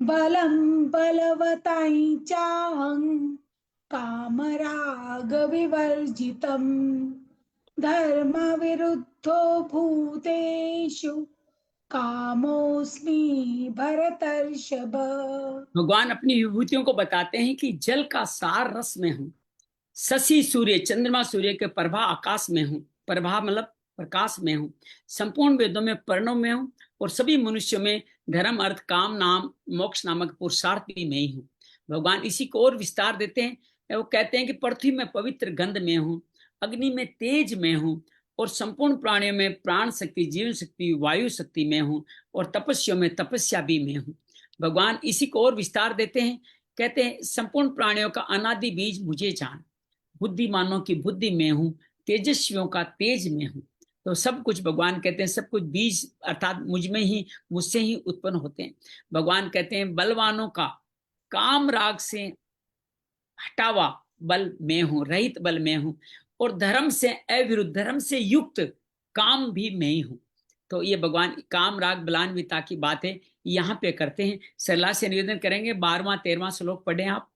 बलं बलवतां चाहं कामरागविवर्जितम् धर्मविरुद्धो भूतेषु कामोऽस्मि भरतर्षभ। भगवान अपनी विभूतियों को बताते हैं कि जल का सार रस में हूं, शशि सूर्य चंद्रमा सूर्य के प्रभा आकाश में हूं, प्रभा मतलब प्रकाश में हूं, संपूर्ण वेदों में पर्णों में हूं, और सभी मनुष्यों में धर्म अर्थ काम नाम मोक्ष नामक पुरुषार्थ भी मैं ही हूं। भगवान इसी को और विस्तार देते हैं। वो कहते हैं कि पृथ्वी में पवित्र गंध में हूं, अग्नि में तेज में हूं, और संपूर्ण प्राणियों में प्राण शक्ति जीवन शक्ति वायु शक्ति में हूं, और तपस्या में तपस्या भी मैं हूं। भगवान इसी को और विस्तार देते हैं। कहते हैं संपूर्ण प्राणियों का अनादि बीज मुझे जान, बुद्धिमानों की बुद्धि में हूं, तेजस्वियों का तेज में हूं। तो सब कुछ भगवान कहते हैं सब कुछ बीज अर्थात मुझ में ही मुझसे ही उत्पन्न होते हैं। भगवान कहते हैं बलवानों का काम राग से हटावा बल में हूं, रहित बल में हूं, और धर्म से अविरुद्ध धर्म से युक्त काम भी मैं ही हूं। तो ये भगवान काम राग बलान्विता की बातें यहाँ पे करते हैं। सरला से निवेदन करेंगे 12वां 13वां श्लोक पढ़े आप।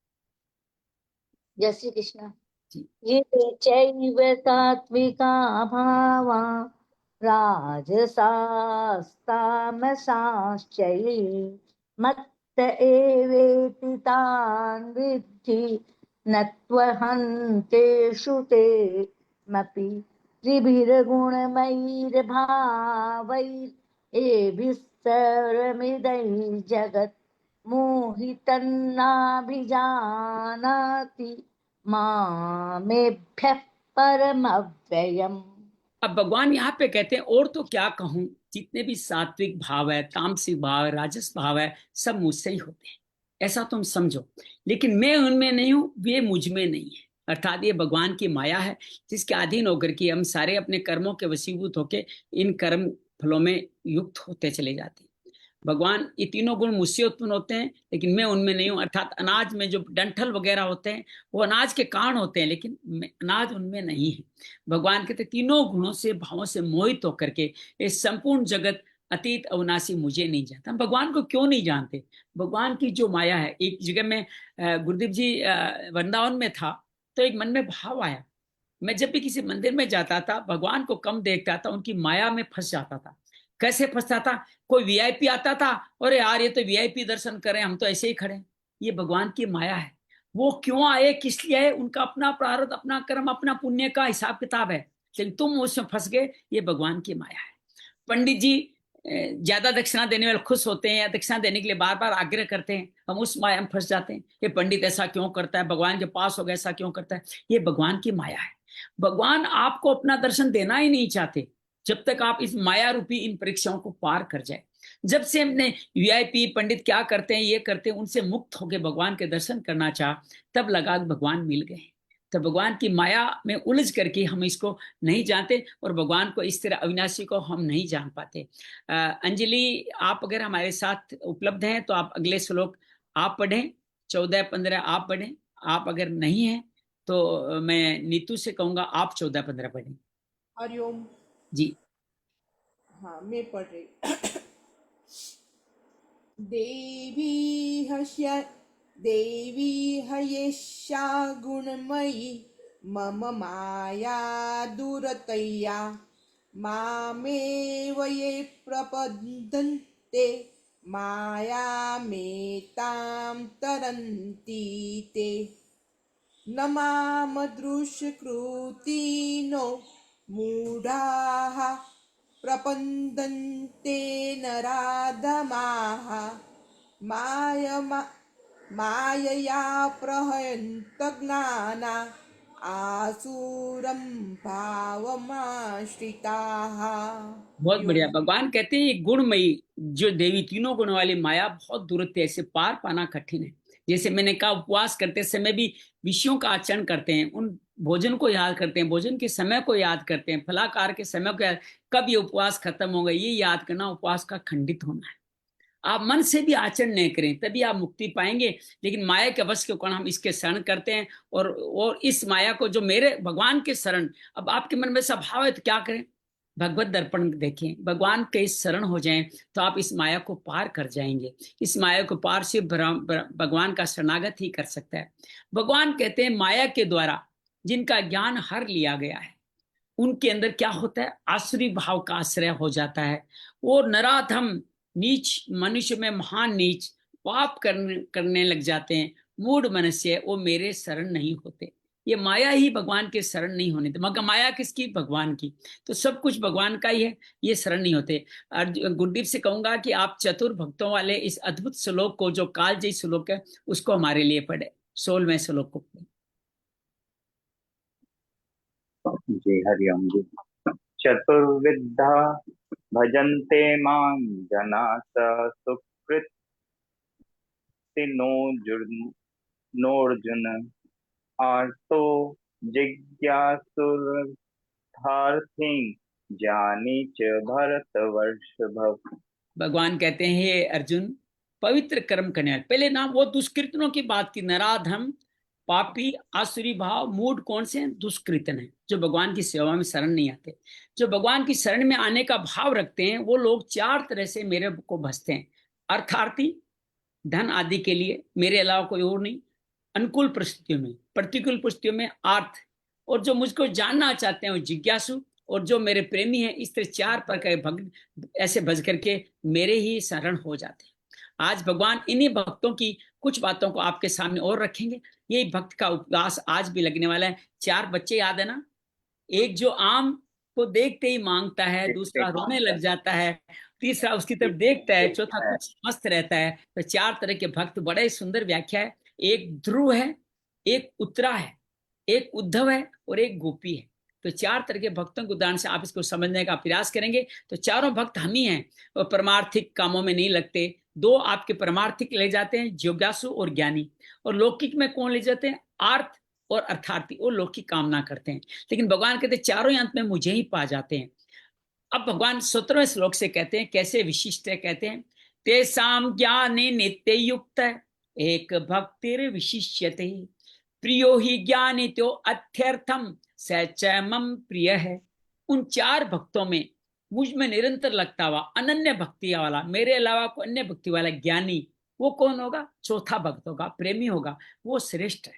जय श्री कृष्ण। जी। ये चैव सात्विका भावा राजसास्तामसाश्चैव मत्त एवेति तान् विद्धि न त्वहन्तेषु ते मपि त्रिभिर्गुणमयैर्भावैर् सर्वमिदैर्जगत् मोहितन्नाभिजानाति मामेभ्यः परमव्ययम्। अब भगवान यहाँ पे कहते हैं और तो क्या कहूं, जितने भी सात्विक भाव है, तामसिक भाव है, राजस भाव है, सब मुझसे ही होते हैं, ऐसा तुम समझो। लेकिन मैं उनमें नहीं हूं, वे मुझ में नहीं है। अर्थात ये भगवान की माया है जिसके अधीन होकर के हम सारे अपने कर्मों के वशीभूत होके इन कर्म फलों में युक्त होते चले जाते हैं। भगवान ये तीनों गुण मुझसे उत्पन्न होते हैं लेकिन मैं उनमें नहीं हूं। अर्थात अनाज में जो डंठल वगैरह होते हैं वो अनाज के कारण होते हैं लेकिन अनाज उनमें नहीं है। भगवान कहते तीनों गुणों से भावों से मोहित होकर के ये संपूर्ण जगत अतीत अविनाशी मुझे नहीं जानता। हम भगवान को क्यों नहीं जानते? भगवान की जो माया है। एक जगह में गुरुदेव जी वृंदावन में था तो एक मन में भाव आया, मैं जब भी किसी मंदिर में जाता था भगवान को कम देखता था, उनकी माया में फंस जाता था। कैसे फंसता था? कोई वीआईपी आता था और यार ये तो वीआईपी दर्शन करें, हम तो ऐसे ही खड़े। ये भगवान की माया है। वो क्यों आए, किस लिए आए, उनका अपना प्रारब्ध, अपना कर्म, अपना पुण्य का हिसाब किताब है, लेकिन तुम उसमें फंस गए। ये भगवान की माया है। पंडित जी ज्यादा दक्षिणा देने वाले खुश होते हैं या दक्षिणा देने के लिए बार बार आग्रह करते हैं, हम उस माया में फंस जाते हैं। ये पंडित ऐसा क्यों करता है, भगवान के पास हो गया ऐसा क्यों करता है? ये भगवान की माया है। भगवान आपको अपना दर्शन देना ही नहीं चाहते जब तक आप इस माया रूपी इन परीक्षाओं को पार कर जाए। जब से हमने वीआईपी पंडित क्या करते हैं, ये करते हैं, उनसे मुक्त होकर भगवान के दर्शन करना चाह, तब लगा भगवान मिल गए। तो भगवान की माया में उलझ करके हम इसको नहीं जानते और भगवान को इस तरह अविनाशी को हम नहीं जान पाते। अंजलि, आप अगर हमारे साथ उपलब्ध हैं तो आप अगले श्लोक आप पढ़ें, 14-15 आप पढ़ें। आप अगर नहीं हैं तो मैं नीतू से कहूंगा आप 14-15 पढ़ें। हरिओम जी। हाँ, मैं पढ़ रही। देवी हयेशा गुणमयी मम माया दुरतया मामेव ये प्रपद्यन्ते मायामेतां तरन्ति ते न मामदृशकृतिनो मूढाः प्रपद्यन्ते नराधमाः मायया प्रहयन्तज्ञाना आसुरं भावमाश्रिताः। बहुत बढ़िया। भगवान कहते हैं ये गुणमयी जो देवी तीनों गुण वाली माया बहुत दूर है, इसे पार पाना कठिन है। जैसे मैंने कहा उपवास करते समय भी विषयों का आचरण करते हैं, उन भोजन को याद करते हैं, भोजन के समय को याद करते हैं, फलाकार के समय को याद, कब ये उपवास खत्म होगा ये याद करना उपवास का खंडित होना है। आप मन से भी आचरण नहीं करें तभी आप मुक्ति पाएंगे। लेकिन माया के वश के कारण हम इसके शरण करते हैं, और इस माया को जो मेरे भगवान के शरण, अब आपके मन में स्वभाव है तो क्या करें, भगवत दर्पण देखें, भगवान के शरण हो जाएं तो आप इस माया को पार कर जाएंगे। इस माया को पार सिर्फ भगवान का शरणागत ही कर सकता है। भगवान कहते हैं माया के द्वारा जिनका ज्ञान हर लिया गया है उनके अंदर क्या होता है, आसुरी भाव का आश्रय हो जाता है। वो नराधम नीच मनुष्य में महान नीच पाप करने लग जाते हैं। मूढ़ मनुष्य वो मेरे शरण नहीं होते। ये माया ही भगवान के शरण नहीं होने, मगर माया किसकी, भगवान की। तो सब कुछ भगवान का ही है, ये शरण नहीं होते। गुरदीप से कहूंगा कि आप चतुर भक्तों वाले इस अद्भुत श्लोक को, जो कालजयी श्लोक है, उसको हमारे लिए पढ़े, 16वें श्लोक को पढ़े। जी हरिओम जी। चतुर्विधा भजन्ते मां जना सुकृति नोर्जुन आर्तो जिज्ञासुर्थार्थी ज्ञानी च भरतवर्षभव। भगवान कहते हैं हे अर्जुन, पवित्र कर्म करने वाले, पहले नाम वो दुष्कृतनों की बात की, नराधम पापी आसुरी भाव मूड कौन से हैं, दुष्कृतन है, जो भगवान की सेवा में शरण नहीं आते। जो भगवान की शरण में आने का भाव रखते हैं वो लोग 4 तरह से मेरे को भजते हैं। अर्थार्थी, धन आदि के लिए, मेरे अलावा कोई और नहीं। अनुकूल परिस्थितियों में, प्रतिकूल परिस्थितियों में आर्थ, और जो मुझको जानना चाहते हैं वो जिज्ञासु, और जो मेरे प्रेमी हैं। इस तरह 4 प्रकार के भक्त ऐसे भज करके मेरे ही शरण हो जाते हैं। आज भगवान इन्हीं भक्तों की कुछ बातों को आपके सामने और रखेंगे। यही भक्त का उपवास आज भी लगने वाला है। 4 बच्चे याद है ना, एक जो आम को देखते ही मांगता है, दूसरा रोने लग जाता है, तीसरा उसकी तरफ देखता है, चौथा कुछ मस्त रहता है। तो 4 तरह के भक्त, बड़े सुंदर व्याख्या है। एक ध्रुव है, एक उत्तरा है, एक उद्धव है और एक गोपी है। तो 4 तरह के भक्तों के उदाहरण से आप इसको समझने का प्रयास करेंगे तो चारों भक्त हम ही हैं। और परमार्थिक कामों में नहीं लगते। 2 आपके परमार्थिक ले जाते हैं, जिज्ञासु और ज्ञानी। और लौकिक में कौन ले जाते हैं, आर्थ और अर्थार्थी, वो लौकिक कामना करते हैं। लेकिन भगवान कहते हैं चारों अंत में मुझे ही पा जाते हैं। अब भगवान 17वें श्लोक से कहते हैं कैसे विशिष्ट है, कहते हैं तेसाम ज्ञाने नित्य युक्त एक भक्तिर विशिष्यते प्रियो ही ज्ञानितो अत्यर्थम सचमम प्रिय है। उन 4 भक्तों में मुझ में निरंतर लगता हुआ अनन्य भक्ति वाला, मेरे अलावा कोई अन्य भक्ति वाला ज्ञानी, वो कौन होगा, चौथा भक्त होगा, प्रेमी होगा, वो श्रेष्ठ है।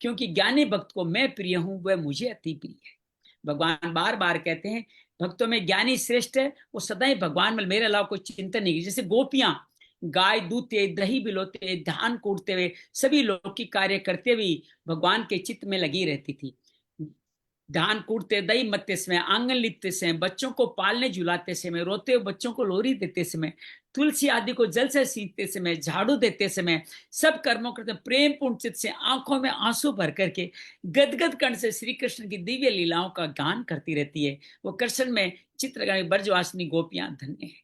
क्योंकि ज्ञानी भक्त को मैं प्रिय हूं, वह मुझे अति प्रिय है। भगवान बार बार कहते हैं भक्तों में ज्ञानी श्रेष्ठ है, वो सदा ही भगवान में, मेरे अलावा कोई चिंतन नहीं की। जैसे गोपियां गाय दूधते, दही बिलोते, धान कूटते हुए, सभी लौकिक कार्य करते हुए भगवान के चित्त में लगी रहती थी। धान कूटते, दही मत्ते समय, आंगन लिपते समय, बच्चों को पालने झुलाते समय, रोते हुए बच्चों को लोरी देते समय, तुलसी आदि को जल से सींचते समय, झाड़ू देते समय, सब कर्मों करते प्रेम पूर्ण चित्त से, आंखों में आंसू भर करके, गदगद कर्ण से श्री कृष्ण की दिव्य लीलाओं का गान करती रहती है। वो कृष्ण में चित्रगामी ब्रजवासिनी गोपियां धन्य है।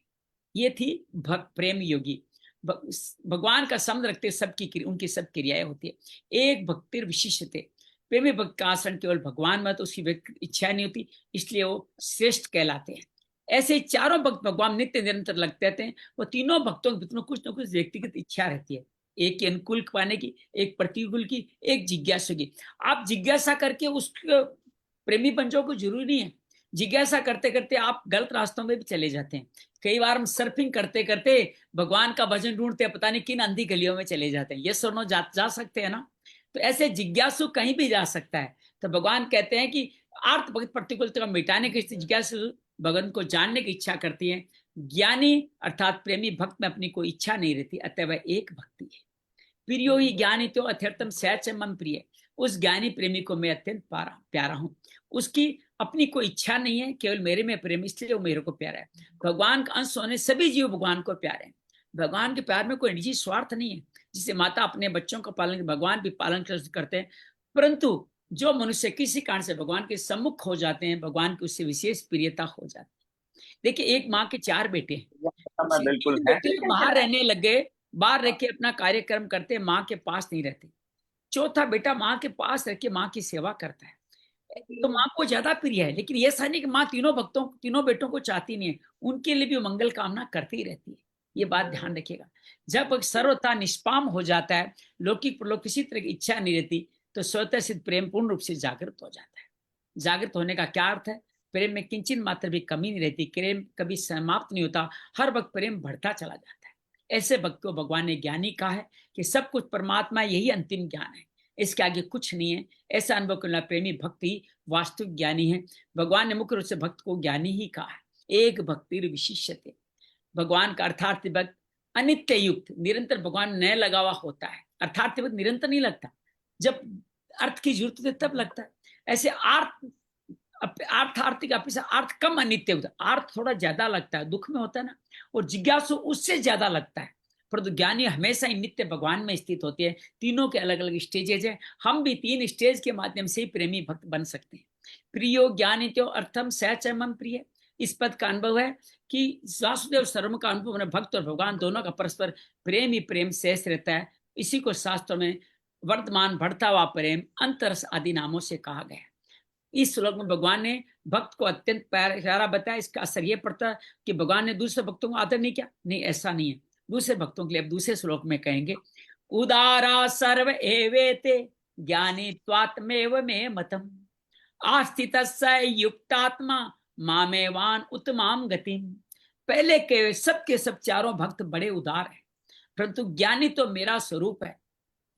ये थी भक्त प्रेम योगी। भगवान का संबंध रखते सबकी उनकी सब क्रियाएं होती है। एक भक्तिर विशिष्टते, प्रेमी भक्त का आसन केवल भगवान में, तो उसकी इच्छा नहीं होती, इसलिए वो श्रेष्ठ कहलाते हैं। ऐसे चारों भक्त भगवान नित्य निरंतर लगते रहते हैं। वो तीनों भक्तों के भीतर कुछ न कुछ व्यक्तिगत इच्छा रहती है, एक की अनुकूल पाने की, एक प्रतिकूल की, एक जिज्ञासु की। आप जिज्ञासा करके उस प्रेमी बन जाओ, को जरूरी नहीं है। जिज्ञासा करते करते आप गलत रास्तों में भी चले जाते हैं। कई बार हम सर्फिंग करते करते भगवान का भजन ढूंढते हैं, पता नहीं किन अंधी गलियों में चले जाते हैं। ये सुनो जा सकते हैं ना। तो ऐसे जिज्ञासु कहीं भी जा सकता है। तो भगवान कहते हैं कि आर्थ भक्त प्रतिकूलता को मिटाने की जिज्ञासु भगवान को जानने की इच्छा करती है। ज्ञानी अर्थात प्रेमी भक्त में अपनी कोई इच्छा नहीं रहती, अतः वह एक भक्ति है। प्रियो ही ज्ञानी तो अत्यर्थम सहचमम प्रिय, उस ज्ञानी प्रेमी को मैं अत्यंत प्यारा हूं। उसकी अपनी कोई इच्छा नहीं है, केवल मेरे में प्रेम, इसलिए वो मेरे को प्यारा है। भगवान का अंश होने सभी जीव भगवान को प्यारे हैं। भगवान के प्यार में कोई निजी स्वार्थ नहीं है। जिसे माता अपने बच्चों का पालन, भगवान भी पालन करते हैं। परंतु जो मनुष्य किसी कारण से भगवान के सम्मुख हो जाते हैं, भगवान की उससे विशेष प्रियता हो जाती है। देखिए, एक माँ के 4 बेटे हैं, बेटे बाहर रहने लग गए, बाहर रह के अपना कार्यक्रम करते, माँ के पास नहीं रहते। चौथा बेटा माँ के पास रह के माँ की सेवा करता है, तो माँ को ज्यादा प्रिय है। लेकिन ये ऐसा नहीं कि माँ तीनों बेटों को चाहती नहीं है, उनके लिए भी मंगल कामना करती ही रहती है। ये बात ध्यान रखिएगा। जब सर्वथा निष्पाम हो जाता है, लौकिक परलौकिक किसी तरह की इच्छा नहीं रहती, तो स्वतः सिद्ध प्रेम पूर्ण रूप से जागृत हो जाता है। जागृत होने का क्या अर्थ है? प्रेम में किंचन मात्र भी कमी नहीं रहती, प्रेम कभी समाप्त नहीं होता, हर वक्त प्रेम बढ़ता चला जाता है। ऐसे भक्त को भगवान ने ज्ञानी कहा है कि सब कुछ परमात्मा, यही अंतिम ज्ञान है, इसके आगे कुछ नहीं है। ऐसा अनुभव करने वाला प्रेमी भक्त ही वास्तविक ज्ञानी है। भगवान ने मुख्य रूप से भक्त को ज्ञानी ही कहा है। एक भक्ति विशिष्यते, भगवान का अर्थार्थी भक्त अनित्य युक्त, निरंतर भगवान नया लगा हुआ होता है। अर्थार्थी भक्त निरंतर नहीं लगता, जब अर्थ की जरूरत होती है तब लगता है। ऐसे अर्थार्थिक अपेक्षा अर्थ कम अनित्य होता है, अर्थ थोड़ा ज्यादा लगता है, दुख में होता है ना, और जिज्ञासु उससे ज्यादा लगता है। परंतु ज्ञानी हमेशा ही नित्य भगवान में स्थित होती है। तीनों के अलग अलग स्टेजेज है, हम भी 3 स्टेज के माध्यम से ही प्रेमी भक्त बन सकते हैं। प्रियो ज्ञानित्यो अर्थम सहचरमम प्रिय, इस पद का अनुभव है कि वासुदेव सर्वम का अनुभव, भक्त और भगवान दोनों का परस्पर प्रेम ही प्रेम शेष रहता है। इसी को शास्त्रों में वर्तमान बढ़ता हुआ प्रेम अंतरस आदि नामों से कहा गया है। इस श्लोक में भगवान ने भक्त को अत्यंत प्यारा बताया। इसका असर यह पड़ता है कि भगवान ने दूसरे भक्तों को आदर नहीं किया, नहीं, ऐसा नहीं है। दूसरे भक्तों के लिए अब दूसरे श्लोक में कहेंगे, उदारा सर्व एवेते ज्ञानी त्वात्मेव मे मतम आस्थित युक्तात्मा मामेवान उत्तमाम गतिम। पहले के सब चारों भक्त बड़े उदार हैं, परंतु ज्ञानी तो मेरा स्वरूप है,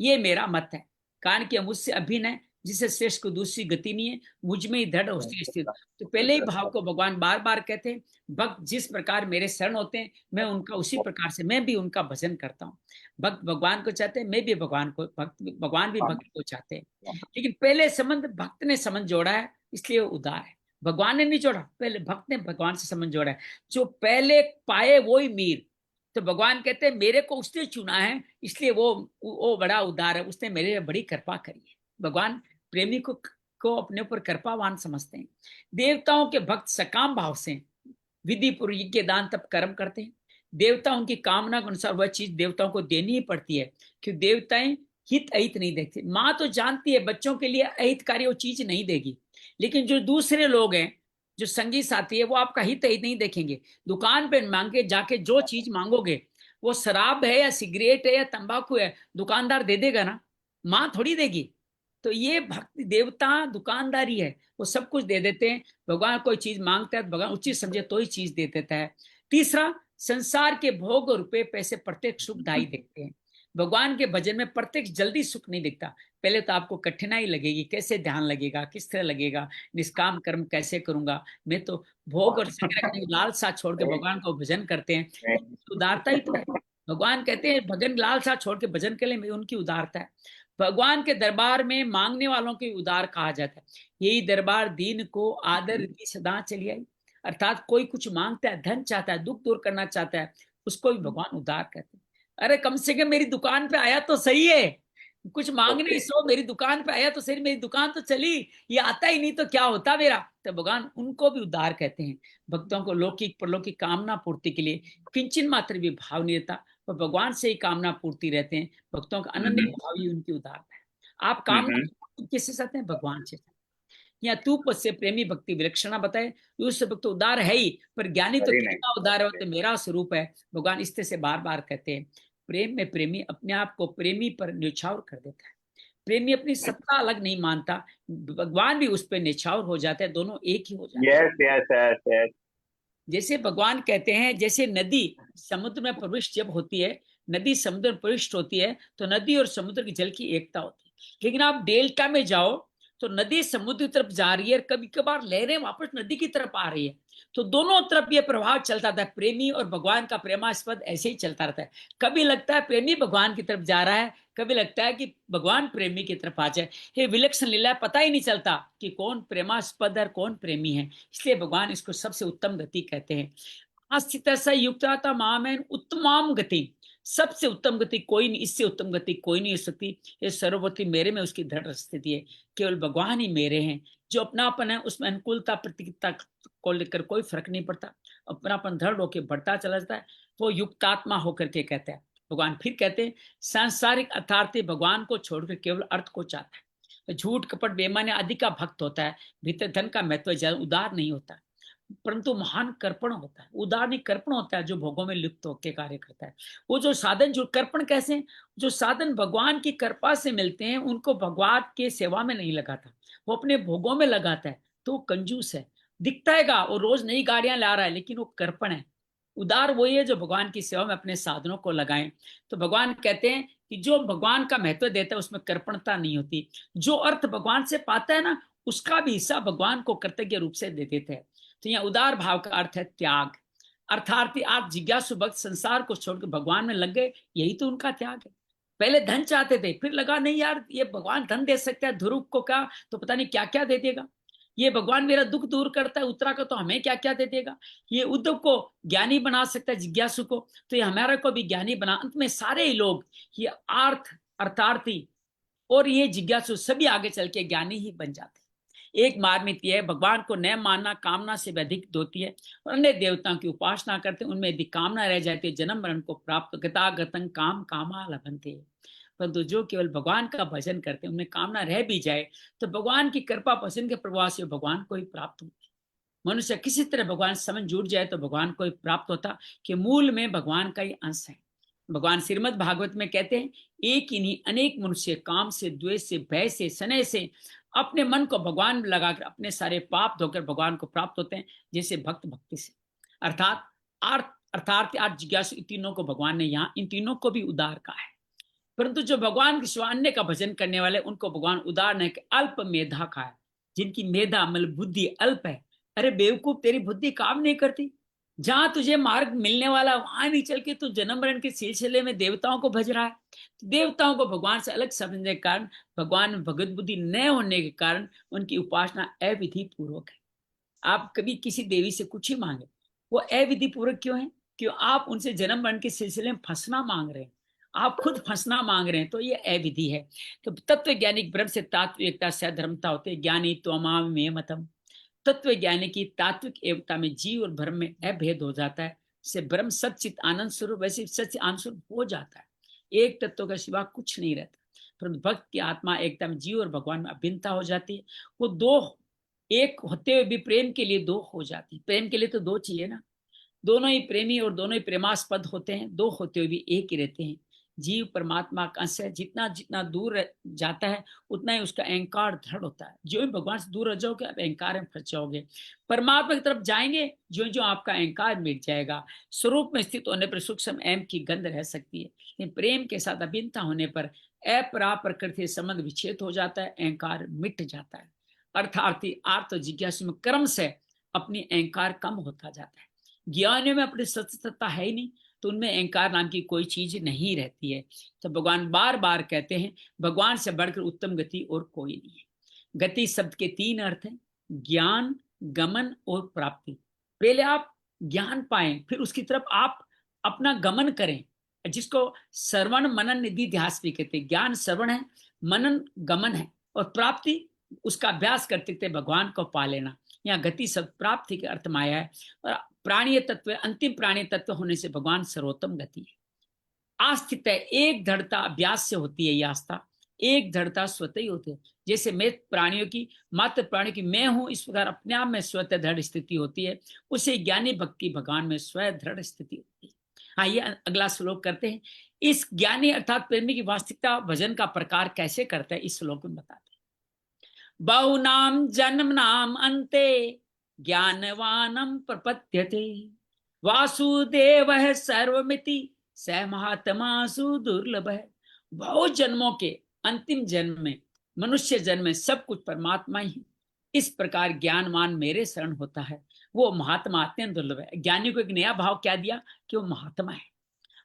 ये मेरा मत है। कारण कि मुझसे अभिनय जिसे श्रेष्ठ को दूसरी गति नहीं है, मुझ में ही दृढ़ उसकी स्थित। तो पहले ही भाव को भगवान बार बार कहते हैं, भक्त जिस प्रकार मेरे शरण होते हैं, मैं उनका उसी प्रकार से मैं भी उनका भजन करता हूँ। भक्त भगवान को चाहते हैं, मैं भी भगवान भी भक्त को चाहते हैं। लेकिन पहले संबंध भक्त ने संबंध जोड़ा है, इसलिए वो उदार है। भगवान ने नहीं जोड़ा, पहले भक्त ने भगवान से संबंध जोड़ा है। जो पहले पाए वो ही मीर। तो भगवान कहते हैं मेरे को उसने चुना है, इसलिए वो बड़ा उदार है, उसने मेरे बड़ी कृपा करी है। भगवान प्रेमी को अपने ऊपर कृपावान समझते हैं। देवताओं के भक्त सकाम भाव से विधि पूर्वक यज्ञ दान तप कर्म करते हैं। देवता उनकी कामना के अनुसार वह चीज देवताओं को देनी ही पड़ती है, क्योंकि देवताएं हित अहित नहीं देखते। माँ तो जानती है बच्चों के लिए अहितकारी वो चीज नहीं देगी, लेकिन जो दूसरे लोग हैं, जो संगी साथी है, वो आपका हित अहित नहीं देखेंगे। दुकान पे मांगे जाके जो चीज मांगोगे, वो शराब है या सिगरेट है या तंबाकू है, दुकानदार दे देगा ना, माँ थोड़ी देगी। तो ये भक्ति देवता दुकानदारी है, वो सब कुछ दे देते हैं। भगवान कोई चीज मांगता है तो भगवान उचित समझे तो ही चीज दे देता है। तीसरा, संसार के भोग और रुपए पैसे प्रत्येक सुखदायी देखते हैं। भगवान के भजन में प्रत्येक जल्दी सुख नहीं दिखता। पहले तो आपको कठिनाई लगेगी, कैसे ध्यान लगेगा, किस तरह लगेगा, निष्काम कर्म कैसे करूंगा, मैं तो भोग और संग्रह करने की लालसा छोड़ के भगवान को भजन करते हैं, उदारता ही तो है। भगवान कहते हैं भजन लालसा छोड़ के भजन के लिए उनकी उदारता है। भगवान के दरबार में मांगने वालों को उदार कहा जाता है। यही दरबार दीन को आदर की सदा चली आई। अर्थात कोई कुछ मांगता है, धन चाहता है, दुख दूर करना चाहता है, उसको भी भगवान उदार कहते हैं। अरे कम से कम मेरी दुकान पे आया तो सही है, कुछ मांगने सो मेरी दुकान पे आया तो सही, मेरी दुकान तो चली, ये आता ही नहीं तो क्या होता मेरा। तो भगवान उनको भी उदार कहते हैं। भक्तों को लौकिक परलौकिक कामना पूर्ति के लिए किंचन मात्र भी भाव नहीं रहता, वो भगवान से ही कामना पूर्ति रहते हैं। भक्तों का अनन्य भाव ही उनकी उदारता है। आप कामना किससे चाहते हैं? भगवान से। या तू पद से प्रेमी भक्ति विलक्षणा बताए, उससे भक्त उदार है ही, पर ज्ञानी तो कितना उदार है, तो मेरा स्वरूप है। भगवान इस तरह से बार बार कहते हैं। प्रेम में प्रेमी अपने आप को प्रेमी पर न्यौछावर कर देता है। प्रेमी अपनी सत्ता अलग नहीं मानता, भगवान भी उस पर न्यौछावर हो जाता है, दोनों एक ही हो जाते हैं। जैसे भगवान कहते हैं, जैसे नदी समुद्र में प्रविष्ट जब होती है, नदी समुद्र में प्रविष्ट होती है तो नदी और समुद्र की जल की एकता होती है। लेकिन आप डेल्टा में जाओ तो नदी समुद्र की तरफ जा रही है, कभी कभार लहरें वापस नदी की तरफ आ रही है, तो दोनों तरफ ये प्रभाव चलता रहता है। प्रेमी और भगवान का प्रेमास्पद ऐसे ही चलता रहता है। कभी लगता है प्रेमी भगवान की तरफ जा रहा है, कभी लगता है कि भगवान प्रेमी की तरफ आ जाए। ये विलक्षण लीला, पता ही नहीं चलता कि कौन प्रेमास्पद और कौन प्रेमी है। इसलिए भगवान इसको सबसे उत्तम गति कहते हैं। आस्थित युक्ता मामेन उत्तमाम गति, सबसे उत्तम गति कोई नहीं, इससे उत्तम गति कोई नहीं हो सकती। ये सर्ववती मेरे में उसकी दृढ़ स्थिति है। केवल भगवान ही मेरे हैं। जो अपनापन है उसमें अनुकूलता प्रतिकूलता को लेकर कोई फर्क नहीं पड़ता, अपनापन दृढ़ होकर बढ़ता चला जाता है, वो युक्तात्मा होकर के कहता है। भगवान फिर कहते हैं, सांसारिक अर्थार्थी भगवान को छोड़कर केवल अर्थ को चाहता है। झूठ कपट बेईमानी आदि का भक्त होता है, भीतर धन का महत्व ज्यादा उदार नहीं होता। परंतु महान कर्पण होता है, उदार नहीं कर्पण होता है, जो भोगों में लिप्त होकर कार्य करता है। वो जो साधन, जो कर्पण कैसे हैं? जो साधन भगवान की कृपा से मिलते हैं उनको भगवान के सेवा में नहीं लगाता, वो अपने भोगों में लगाता है, तो वो कंजूस है। दिखता है वो रोज नई गाड़ियां ला रहा है, लेकिन वो कर्पण है। उदार वही है जो भगवान की सेवा में अपने साधनों को लगाएं। तो भगवान कहते हैं कि जो भगवान का महत्व देता है उसमें कर्पणता नहीं होती। जो अर्थ भगवान से पाता है ना, उसका भी हिस्सा भगवान को कृतज्ञ रूप से दे देते हैं। तो यहाँ उदार भाव का अर्थ है त्याग। अर्थार्थी आप जिज्ञासु भक्त संसार को छोड़कर भगवान में लग गए, यही तो उनका त्याग है। पहले धन चाहते थे, फिर लगा नहीं यार, ये भगवान धन दे सकता है, ध्रुव को क्या तो पता नहीं क्या क्या दे देगा। ये भगवान मेरा दुख दूर करता है, उत्तरा को तो हमें क्या क्या दे देगा। ये उद्धव को ज्ञानी बना सकता है, जिज्ञासु को, तो ये हमारा को भी ज्ञानी बना। अंत में सारे ही लोग ये अर्थार्थी और ये जिज्ञासु सभी आगे चल के ज्ञानी ही बन जाते हैं। एक मार्मित यह है, भगवान को न मानना कामना से भी अधिक होती है, और अन्य देवताओं की उपासना करते हैं, उनमें यदि कामना रह जाती है, जन्म मरण को प्राप्त गतागतं काम कामा लभन्ते। परंतु जो केवल भगवान का भजन करते हैं, उनमें कामना रह भी जाए तो भगवान की कृपा भजन के प्रभाव से भगवान को ही प्राप्त होती है। मनुष्य किसी तरह भगवान से समझ जुड़ जाए तो भगवान को ही प्राप्त होता, कि मूल में भगवान का ही अंश है। भगवान श्रीमद् भागवत में कहते हैं, एक ही नहीं अनेक मनुष्य काम से, द्वेष से, भय से, स्नेह से अपने मन को भगवान में लगाकर अपने सारे पाप धोकर भगवान को प्राप्त होते हैं, जैसे भक्त भक्ति से। अर्थात जिज्ञासु, इन तीनों को भगवान ने यहाँ इन तीनों को भी उदार कहा है। परंतु जो भगवान के सिवा अन्य का भजन करने वाले, उनको भगवान उदार ने अल्प मेधा कहा है। जिनकी मेधा मतलब बुद्धि अल्प है। अरे बेवकूफ, तेरी बुद्धि काम नहीं करती। जहां तुझे मार्ग मिलने वाला वहां नहीं चल के तू जन्म मरण के सिलसिले में देवताओं को भज रहा है। तो देवताओं को भगवान से अलग समझने के कारण, भगवान में भगवत बुद्धि न होने के कारण उनकी उपासना अविधि पूर्वक है। आप कभी किसी देवी से कुछ ही मांगे, वो अविधि पूर्वक क्यों है? क्यों आप उनसे जन्म मरण के सिलसिले में फंसना मांग रहे हैं, आप खुद फंसना मांग रहे हैं, तो ये अविधि है। तो तत्व ज्ञानी ब्रह्म से तात्विकता से धर्मता होते हैं। ज्ञानी त्वमामि मे मतम, तत्व ज्ञानी की तात्विक एकता में जीव और ब्रह्म में अभेद हो जाता है। से ब्रह्म सच्चित आनंद स्वरूप, वैसे सच्चित आनंद स्वरूप हो जाता है। एक तत्व का सिवा कुछ नहीं रहता। परंतु भक्त की आत्मा एकता में जीव और भगवान में अभिन्नता हो जाती है। वो दो एक होते हुए भी प्रेम के लिए दो हो जाती है। प्रेम के लिए तो दो चाहिए ना, दोनों ही प्रेमी और दोनों ही प्रेमास्पद होते हैं, दो होते हुए भी एक ही रहते हैं। जीव परमात्मा का अंश है, जितना जितना दूर जाता है उतना ही उसका अहंकार दृढ़ होता है। जो ही भगवान से दूर रह जाओगे आप अहंकार में फंस जाओगे। परमात्मा की तरफ जाएंगे जो जो आपका अहंकार मिट जाएगा। स्वरूप में स्थित होने पर सूक्ष्म अहम की गंध रह सकती है, लेकिन प्रेम के साथ अभिन्नता होने पर अपरा प्रकृति संबंध विच्छेद हो जाता है, अहंकार मिट जाता है। अर्थार्थी आर्थ जिज्ञासु में कर्म से अपनी अहंकार कम होता जाता है। ज्ञानियों में अपनी सत्यता है ही नहीं, तो उनमें अहंकार नाम की कोई चीज नहीं रहती है। तो भगवान बार बार कहते हैं, भगवान से बढ़कर उत्तम गति और कोई नहीं है। गति शब्द के तीन अर्थ हैं, ज्ञान, गमन और प्राप्ति। पहले आप ज्ञान पाएं, फिर उसकी तरफ आप अपना गमन करें, जिसको श्रवण मनन निधि ध्यास भी कहते हैं। ज्ञान श्रवण है, मनन गमन है, और प्राप्ति उसका अभ्यास करते थे भगवान को पा लेना। यहाँ गति शब्द प्राप्ति के अर्थ में आया है। और प्राणीय तत्व, अंतिम प्राणीय तत्व होने से भगवान सर्वोत्तम गति है। आस्थित है, एक दृढ़ता अभ्यास से होती है। ये आस्था एक दृढ़ता स्वतः ही होती है। जैसे मैं प्राणियों की, मात्र प्राणियों की मैं हूं, इस प्रकार अपने आप में स्वतः दृढ़ स्थिति होती है। उसे ज्ञानी भक्ति भगवान में स्वयं दृढ़ स्थिति होती है। आइए अगला श्लोक करते हैं। इस ज्ञानी अर्थात प्रेमी की वास्तविकता भजन का प्रकार कैसे करता है, इस श्लोक में बताते हैं। बहुनाम जन्मनाम अंते ज्ञानवानम प्रपद्यते, वासुदेव सर्वमिति स महात्मा सुदुर्लभ है। बहुत जन्मों के अंतिम जन्म में, मनुष्य जन्म में सब कुछ परमात्मा ही। इस प्रकार ज्ञानवान मेरे शरण होता है, वो महात्मा अत्यंत दुर्लभ है। ज्ञानी को एक नया भाव क्या दिया कि वो महात्मा है।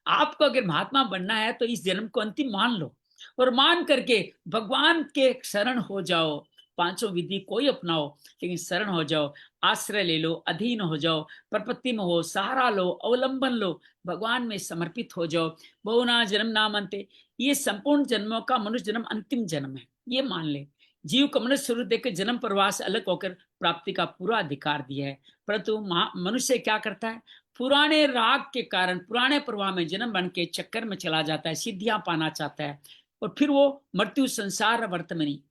आपको अगर महात्मा बनना है तो इस जन्म को अंतिम मान लो, और मान करके भगवान के शरण हो जाओ। पांचों विधि कोई अपनाओ, लेकिन शरण हो जाओ, आश्रय ले लो, अधीन हो जाओ, प्रपत्ति में हो, सहारा लो, अवलंबन लो, भगवान में समर्पित हो जाओ। बहुना जन्म नाम अंते, ये संपूर्ण जन्मों का मनुष्य जन्म अंतिम जन्म है, ये मान ले। जीव को मनुष्य स्वरूप देकर जन्म प्रवाह से अलग होकर प्राप्ति का पूरा अधिकार दिया है। परंतु मनुष्य क्या करता है, पुराने राग के कारण पुराने प्रवाह में जन्म बन के चक्कर में चला जाता है, सिद्धियां पाना चाहता है, और फिर वो मृत्यु संसार वर्तमनी,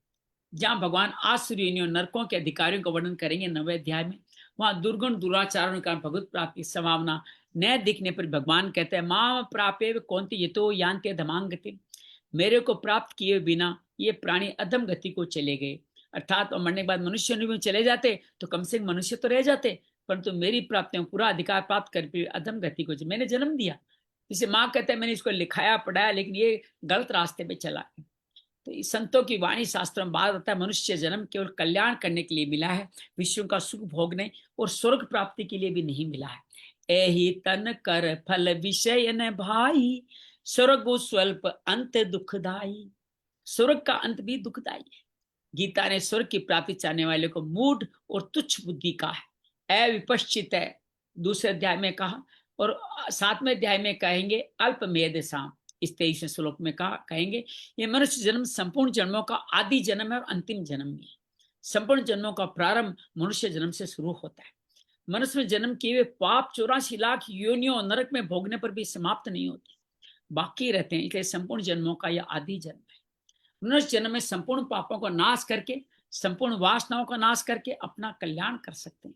जहां भगवान आसुरी नरकों के अधिकारियों का वर्णन करेंगे 9वें अध्याय में, वहां दुर्गुण दुराचारों के कारण भगवत प्राप्ति की संभावना न दिखने पर भगवान कहते हैं मां प्राप्य कौन ये तो यान्ते धमांगति, मेरे को प्राप्त किए बिना ये प्राणी अधम गति को चले गए। अर्थात मरने के बाद मनुष्य में चले जाते तो कम से कम मनुष्य तो रह जाते, परंतु मेरी प्राप्तियों पूरा अधिकार प्राप्त कर अधम गति को मैंने जन्म दिया। जिसे माँ कहते हैं मैंने इसको लिखाया पढ़ाया लेकिन ये गलत रास्ते पे चला है। तो इस संतों की वाणी शास्त्रों में बात होता है मनुष्य जन्म केवल कल्याण करने के लिए मिला है, विश्व का सुख भोगने और स्वर्ग प्राप्ति के लिए भी नहीं मिला है। एहि तन कर फल विषय न भाई, स्वर्ग स्वल्प अंत दुखदाई। स्वर्ग का अंत भी दुखदाई है। गीता ने स्वर्ग की प्राप्ति चाहने वाले को मूढ़ और तुच्छ बुद्धि का है, अविपश्चित है दूसरे अध्याय में कहा, और 7वें अध्याय में कहेंगे अल्प मेधसाम, इस 23वें श्लोक में कहेंगे ये मनुष्य जन्म संपूर्ण जन्मों का आदि जन्म है और अंतिम जन्म भी है। संपूर्ण जन्मों का प्रारंभ मनुष्य जन्म से शुरू होता है। मनुष्य में जन्म किए हुए पाप 84 लाख योनियों नरक में भोगने पर भी समाप्त नहीं होते, बाकी रहते हैं। इसलिए संपूर्ण जन्मों का यह आदि जन्म है। मनुष्य जन्म में संपूर्ण पापों का नाश करके, संपूर्ण वासनाओं का नाश करके अपना कल्याण कर सकते हैं,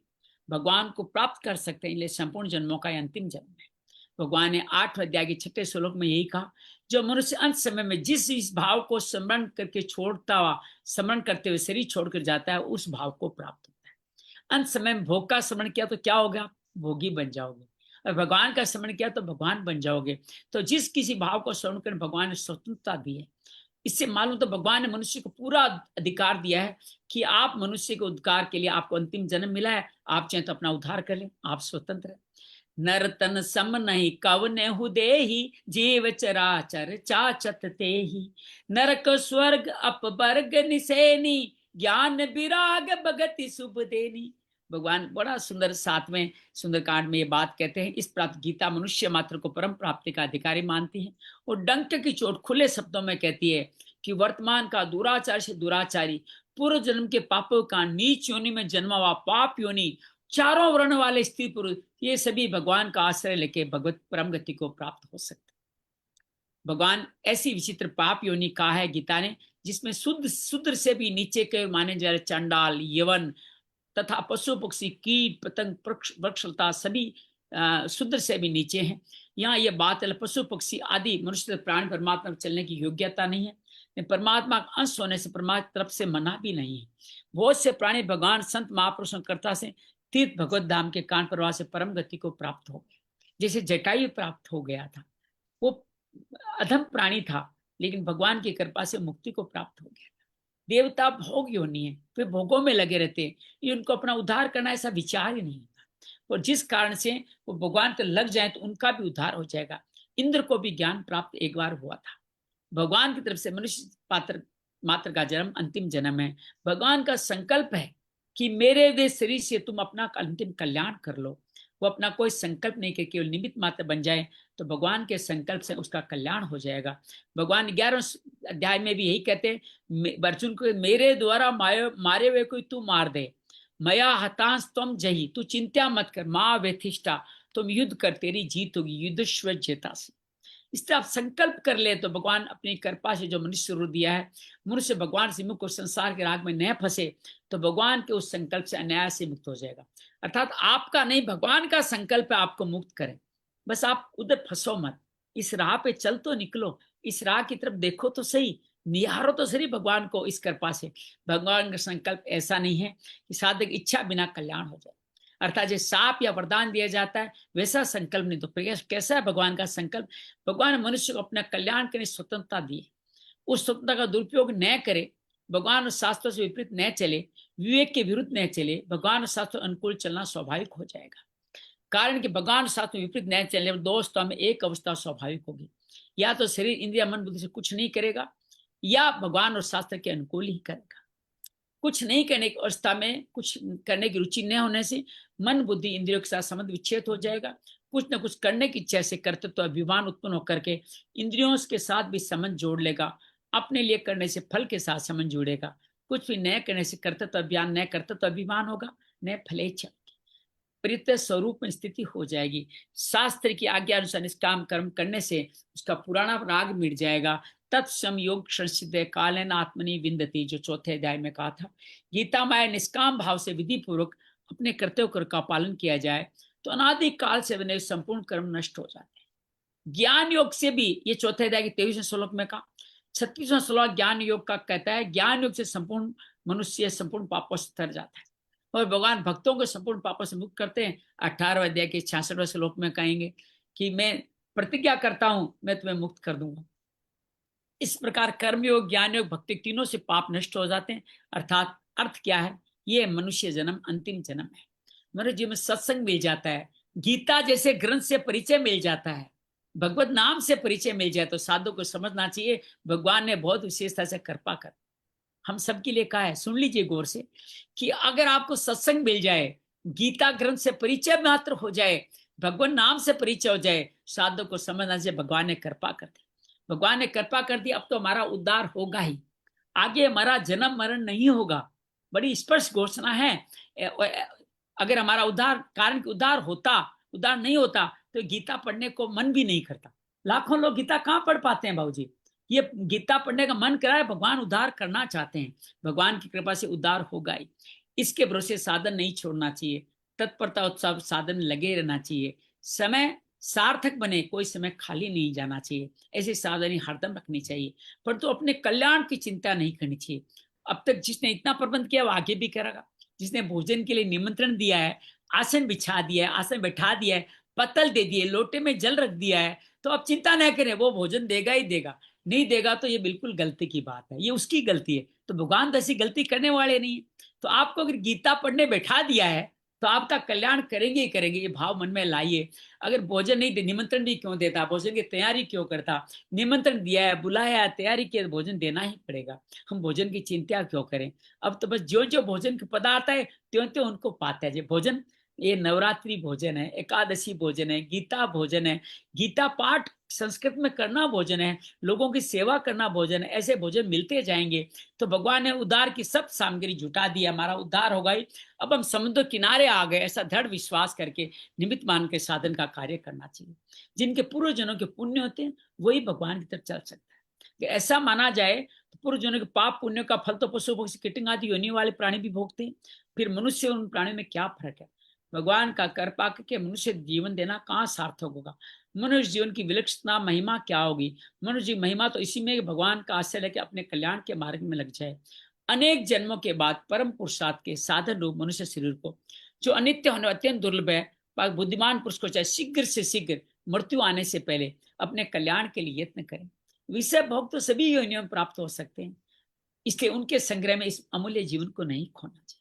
भगवान को प्राप्त कर सकते हैं। इसलिए संपूर्ण जन्मों का अंतिम जन्म है। भगवान ने 8वें अध्याय के 6वें श्लोक में यही कहा, जो मनुष्य अंत समय में जिस इस भाव को स्मरण करके छोड़ता हुआ, स्मरण करते हुए शरीर छोड़कर जाता है, उस भाव को प्राप्त होता है। अंत समय में भोग का स्मरण किया तो क्या होगा? भोगी बन जाओगे। और भगवान का स्मरण किया तो भगवान बन जाओगे। तो जिस किसी भाव को स्मरण कर भगवान ने स्वतंत्रता दी है। इससे मालूम तो भगवान ने मनुष्य को पूरा अधिकार दिया है कि आप मनुष्य के उद्धार के लिए आपको अंतिम जन्म मिला है, आप चाहे तो अपना उद्धार कर लें, आप स्वतंत्र हैं। नर तन सम नहीं कवने हुदेहि, जीव चराचर चाचत तेहि। नरक स्वर्ग अपवर्ग निसेनी, ज्ञान विराग भगति शुभ देनी। भगवान बड़ा सुंदर 7वें सुंदरकांड में ये बात कहते हैं। इस प्राप्त गीता मनुष्य मात्र को परम प्राप्ति का अधिकारी मानती है और डंक की चोट खुले शब्दों में कहती है कि वर्तमान का दुराचार से दुराचारी, पूर्व जन्म के पापों का नीच योनि में जन्मा हुआ पाप योनि, चारों वर्ण वाले स्त्री पुरुष, ये सभी भगवान का आश्रय लेके भगवत परम गति को प्राप्त हो सकते। भगवान ऐसी विचित्र पाप योनि कहा है गीता ने, जिसमें शूद्र से भी नीचे के माने जा रहे चंडाल, यवन तथा पशु पक्षी, कीट पतंग, वृक्षलता सभी शूद्र से भी नीचे हैं। यहाँ ये बात है पशु पक्षी आदि मनुष्य प्राण परमात्मा में चलने की योग्यता नहीं है। परमात्मा का अंश होने से परमात्मा तरफ से मना भी नहीं है। बहुत से प्राणी भगवान संत महापुरुषों कर्ता से तीर्थ भगवत धाम के कान प्रवाह से परम गति को प्राप्त हो गए। जैसे जटायु प्राप्त हो गया था, वो अधम प्राणी था लेकिन भगवान की कृपा से मुक्ति को प्राप्त हो गया। देवता भोग योनि है, वे भोगों में लगे रहते हैं, ये उनको अपना उद्धार करना ऐसा विचार ही नहीं होता। और जिस कारण से वो भगवान तक लग जाए तो उनका भी उद्धार हो जाएगा। इंद्र को भी ज्ञान प्राप्त एक बार हुआ था। भगवान की तरफ से मनुष्य मात्र का जन्म अंतिम जन्म है। भगवान का संकल्प है कि मेरे दे शरीर से तुम अपना अंतिम कल्याण कर लो। वो अपना कोई संकल्प नहीं कि केवल निमित्त मात्र बन जाए, तो भगवान के संकल्प से उसका कल्याण हो जाएगा। भगवान 11वें अध्याय में भी यही कहते हैं अर्जुन को, मेरे द्वारा मारे हुए कोई तू मार दे, मया हतांश तुम जही, तू चिंता मत कर, माँ व्यथिष्ठा, तुम युद्ध कर, तेरी जीत होगी, युद्धस्व जेतासी। इसलिए आप संकल्प कर ले तो भगवान अपनी कृपा से जो मनुष्य रूप दिया है, मनुष्य भगवान से मुक्त और संसार के राग में न फंसे, तो भगवान के उस संकल्प से अनायास से मुक्त हो जाएगा। अर्थात आपका नहीं, भगवान का संकल्प है आपको मुक्त करें। बस आप उधर फंसो मत, इस राह पे चल तो निकलो, इस राह की तरफ देखो तो सही, निहारो तो सही भगवान को। इस कृपा से भगवान का संकल्प ऐसा नहीं है कि साधक इच्छा बिना कल्याण हो जाए। अर्थात जैसे साप या वरदान दिया जाता है वैसा संकल्प नहीं। तो कैसा है भगवान का संकल्प? भगवान ने मनुष्य को अपना कल्याण करने की स्वतंत्रता दी। उस स्वतंत्रता का दुरुपयोग न करे, भगवान और शास्त्रों से विपरीत न चले, विवेक के विरुद्ध न चले, भगवान और शास्त्र अनुकूल चलना स्वाभाविक हो जाएगा। कारण कि भगवान और शास्त्र में विपरीत न चलने दो अवस्था में एक अवस्था स्वाभाविक होगी, या तो शरीर इंद्रिया मन बुद्धि से कुछ नहीं करेगा, या भगवान और शास्त्र के अनुकूल ही करेगा। कुछ नहीं करने की अवस्था में, कुछ करने की रुचि न होने से मन बुद्धि इंद्रियों के साथ संबंध विच्छेद हो जाएगा। कुछ न कुछ करने की इच्छा से कर्तृत्व तो अभिमान उत्पन्न होकर के इंद्रियों के साथ भी संबंध जोड़ लेगा। अपने लिए करने से फल के साथ संबंध जुड़ेगा। कुछ भी न करने से कर्तृत्व अभिमान, न कर्तृत्व अभिमान होगा, न फलेच्छा, परित्य स्वरूप में स्थिति हो जाएगी। शास्त्र की आज्ञा अनुसार निष्काम कर्म करने से उसका पुराना राग मिट जाएगा। तत्सम योग संसिद्ध कालेन आत्मनि विंदती, जो चौथे अध्याय में कहा था। गीता माया निष्काम भाव से विधि पूर्वक अपने कर्तव्य का पालन किया जाए तो अनादि काल से बने संपूर्ण कर्म नष्ट हो जाते हैं। ज्ञान योग से भी, ये चौथे अध्याय के 23वें श्लोक में कहा, 36वां श्लोक ज्ञान योग का कहता है ज्ञान योग से संपूर्ण मनुष्य संपूर्ण पापों से तर जाता है और भगवान भक्तों को संपूर्ण पापों से मुक्त करते हैं। 18वें अध्याय के 66वें श्लोक में कहेंगे कि मैं प्रतिज्ञा करता हूं मैं तुम्हें मुक्त कर दूंगा। इस प्रकार कर्मयोग, ज्ञान योग, भक्ति तीनों से पाप नष्ट हो जाते हैं। अर्थात अर्थ क्या है, ये मनुष्य जन्म अंतिम जन्म है। मनुष्य जीवन में सत्संग मिल जाता है, गीता जैसे ग्रंथ से परिचय मिल जाता है, भगवत नाम से परिचय मिल जाए तो साधु को समझना चाहिए भगवान ने बहुत विशेषता से कृपा कर हम सबके लिए कहा है। सुन लीजिए गौर से कि अगर आपको सत्संग मिल जाए, गीता ग्रंथ से परिचय मात्र हो जाए, भगवान नाम से परिचय हो जाए, साधु को समझना चाहिए भगवान ने कृपा कर दी। भगवान ने कृपा कर दी, अब तो हमारा उद्धार होगा ही, आगे हमारा जन्म मरण नहीं होगा। बड़ी स्पष्ट घोषणा है। अगर हमारा उद्धार कारण उद्धार होता, उद्धार नहीं होता तो गीता पढ़ने को मन भी नहीं करता। लाखों लोग गीता कहाँ पढ़ पाते हैं बाबूजी। ये गीता पढ़ने का मन कराए, भगवान उद्धार करना चाहते हैं, भगवान की कृपा से उद्धार होगा ही। इसके भरोसे साधन नहीं छोड़ना चाहिए, तत्परता उत्साह साधन लगे रहना चाहिए, समय सार्थक बने, कोई समय खाली नहीं जाना चाहिए, ऐसी सावधानी हरदम रखनी चाहिए। परंतु अपने कल्याण की चिंता नहीं करनी चाहिए। अब तक जिसने इतना प्रबंध किया वो आगे भी करेगा। जिसने भोजन के लिए निमंत्रण दिया है, आसन बिछा दिया है, आसन बैठा दिया है, पत्तल दे दिए, लोटे में जल रख दिया है, तो अब चिंता न करें, वो भोजन देगा ही देगा। नहीं देगा तो ये बिल्कुल गलती की बात है, ये उसकी गलती है। तो भगवान ऐसी गलती करने वाले नहीं है। तो आपको अगर गीता पढ़ने बैठा दिया है तो आपका कल्याण करेंगे ही करेंगे, ये भाव मन में लाइए। अगर भोजन नहीं दे, निमंत्रण भी क्यों देता, भोजन की तैयारी क्यों करता, निमंत्रण दिया है, बुलाया है, तैयारी की, भोजन देना ही पड़ेगा। हम भोजन की चिंता क्यों करें। अब तो बस जो जो भोजन के पदार्थ है त्यों त्यों उनको पाते हैं। भोजन ये नवरात्रि भोजन है, एकादशी भोजन है, गीता भोजन है, गीता पाठ संस्कृत में करना भोजन है, लोगों की सेवा करना भोजन है। ऐसे भोजन मिलते जाएंगे तो भगवान ने उद्धार की सब सामग्री जुटा दी, हमारा उद्धार होगा ही। अब हम समुद्र किनारे आ गए, ऐसा दृढ़ विश्वास करके निमित्त मान के साधन का कार्य करना चाहिए। जिनके पूर्वजनों के पुण्य होते हैं वही भगवान की तरफ चल सकता है। कि ऐसा माना जाए तो पूर्वजनों के पाप पुण्य का फल तो पशु पक्षी कीटंग आदि योनि वाले प्राणी भी भोगते हैं, फिर मनुष्य उन प्राणियों में क्या फर्क है। भगवान का कृपा करके मनुष्य जीवन देना कहाँ सार्थक होगा। मनुष्य जीवन की विलक्षणता महिमा क्या होगी। मनुष्य महिमा तो इसी में भगवान का आश्रय लेके अपने कल्याण के मार्ग में लग जाए। अनेक जन्मों के बाद परम पुरुषार्थ के साधन रूप मनुष्य शरीर को, जो अनित्य होने अत्यंत दुर्लभ है, बुद्धिमान पुरुष को चाहे शीघ्र से शीघ्र मृत्यु आने से पहले अपने कल्याण के लिए यत्न करें। विषय भोग तो सभी योनियों में प्राप्त हो सकते हैं, इसलिए उनके संग्रह में इस अमूल्य जीवन को नहीं खोना चाहिए।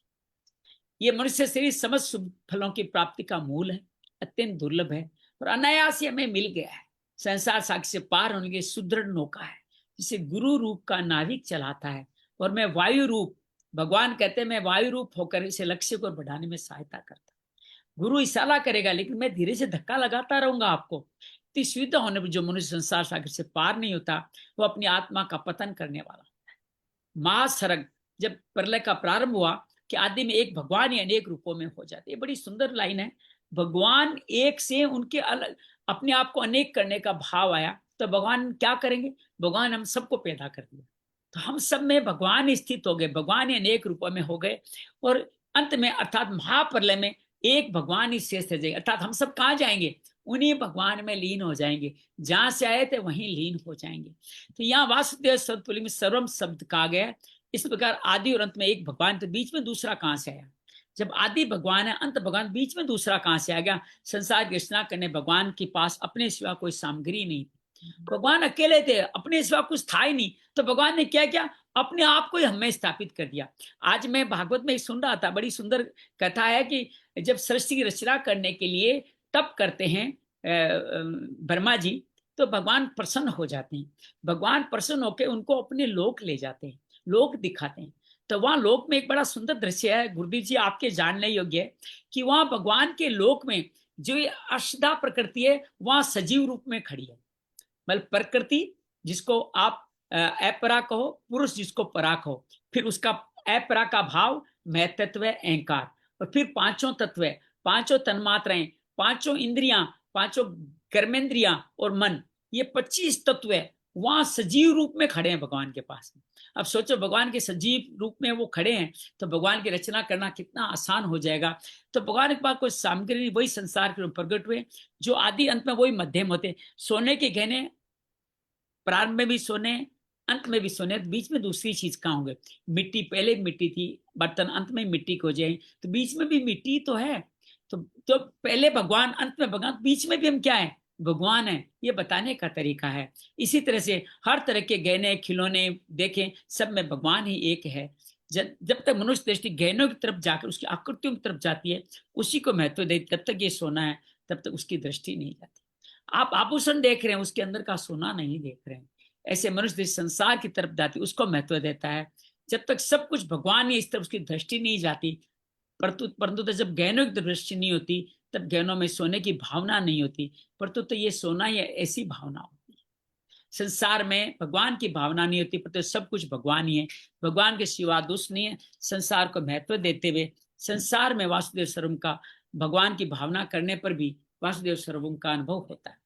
ये मनुष्य शरीर समस्त शुभ फलों की प्राप्ति का मूल है, अत्यंत दुर्लभ है और अनायास हमें मिल गया है। संसार सागर से पार होने की सुदृढ़ नौका है, जिसे गुरु रूप का नाविक चलाता है। और मैं वायु रूप, भगवान कहते हैं मैं वायु रूप होकर इसे लक्ष्य को बढ़ाने में सहायता करता। गुरु इशारा करेगा लेकिन मैं धीरे से धक्का लगाता रहूंगा आपको। इतनी सुविधा होने पर जो मनुष्य संसार सागर से पार नहीं होता वो अपनी आत्मा का पतन करने वाला होता है। महासर्ग जब प्रलय का प्रारंभ हुआ कि आदि में एक भगवान ही अनेक रूपों में हो जाते। ये बड़ी सुंदर लाइन है। भगवान एक से उनके अलग अपने आप को अनेक करने का भाव आया तो भगवान क्या करेंगे, भगवान हम सबको पैदा कर दिया तो हम सब में भगवान स्थित हो गए, भगवान ही अनेक रूपों में हो गए और अंत में अर्थात महाप्रलय में एक भगवान ही शेष रह जाएंगे। अर्थात हम सब कहाँ जाएंगे, उन्हीं भगवान में लीन हो जाएंगे, जहां से आए थे वहीं लीन हो जाएंगे। तो यहाँ वासुदेव सतपुली में सर्वम शब्द कहा गया। इस प्रकार आदि और अंत में एक भगवान, तो बीच में दूसरा कहां से आया। जब आदि भगवान है, अंत भगवान, बीच में दूसरा कहां से आ गया। संसार की रचना करने भगवान के पास अपने सिवा कोई सामग्री नहीं, भगवान अकेले थे, अपने सिवा कुछ था ही नहीं। तो भगवान ने क्या किया, अपने आप को ही हमें स्थापित कर दिया। आज मैं भागवत में सुन रहा था, बड़ी सुंदर कथा है कि जब सृष्टि की रचना करने के लिए तप करते हैं ब्रह्मा जी, तो भगवान प्रसन्न हो जाते हैं। भगवान प्रसन्न होकर उनको अपने लोक ले जाते हैं, लोक दिखाते हैं। तो वहां लोक में एक बड़ा सुंदर दृश्य है, गुरुदेव जी आपके जानने योग्य है कि वहां भगवान के लोक में जो ये अष्टधा प्रकृति है वहां सजीव रूप में खड़ी है। मतलब प्रकृति जिसको आप अपरा कहो, पुरुष जिसको परा कहो, फिर उसका अपरा का भाव महतत्व है अहंकार, और फिर पांचों तत्व, पांचों तन्मात्राएं, पांचों इंद्रियां, पांचों कर्मेंद्रियां और मन, ये 25 तत्व है। वहां सजीव रूप में खड़े हैं भगवान के पास में। अब सोचो भगवान के सजीव रूप में वो खड़े हैं तो भगवान की रचना करना कितना आसान हो जाएगा। तो भगवान के पास कोई सामग्री नहीं, वही संसार के रूप प्रकट हुए जो आदि अंत में वही मध्यम होते। सोने के गहने प्रारंभ में भी सोने, अंत में भी सोने, बीच में दूसरी चीज कहाँ होंगे? मिट्टी, पहले मिट्टी थी, बर्तन अंत में मिट्टी को जाए, तो बीच में भी मिट्टी तो है। तो पहले भगवान, अंत में भगवान, बीच में भी हम क्या है? भगवान है। ये बताने का तरीका है। इसी तरह से हर तरह के गहने खिलौने देखें, सब में भगवान ही एक है। जब तक मनुष्य दृष्टि गहनों की तरफ जाकर उसकी आकृतियों की तरफ जाती है, उसी को महत्व दे, तब तक ये सोना है, तब तक उसकी दृष्टि नहीं जाती। आप आभूषण देख रहे हैं, उसके अंदर का सोना नहीं देख रहे हैं। ऐसे मनुष्य संसार की तरफ जाती, उसको महत्व देता है। जब तक सब कुछ भगवान ही, इस तरफ उसकी दृष्टि नहीं जाती। परंतु तो जब गहनों की दृष्टि नहीं होती, तब गहनों में सोने की भावना नहीं होती। परंतु तो ये सोना ही ऐसी भावना होती है। संसार में भगवान की भावना नहीं होती, परंतु सब कुछ भगवान ही है। भगवान के सिवा दूसरा नहीं है। संसार को महत्व देते हुए संसार में वासुदेव सर्वम का, भगवान की भावना करने पर भी वासुदेव सर्वम का अनुभव होता है।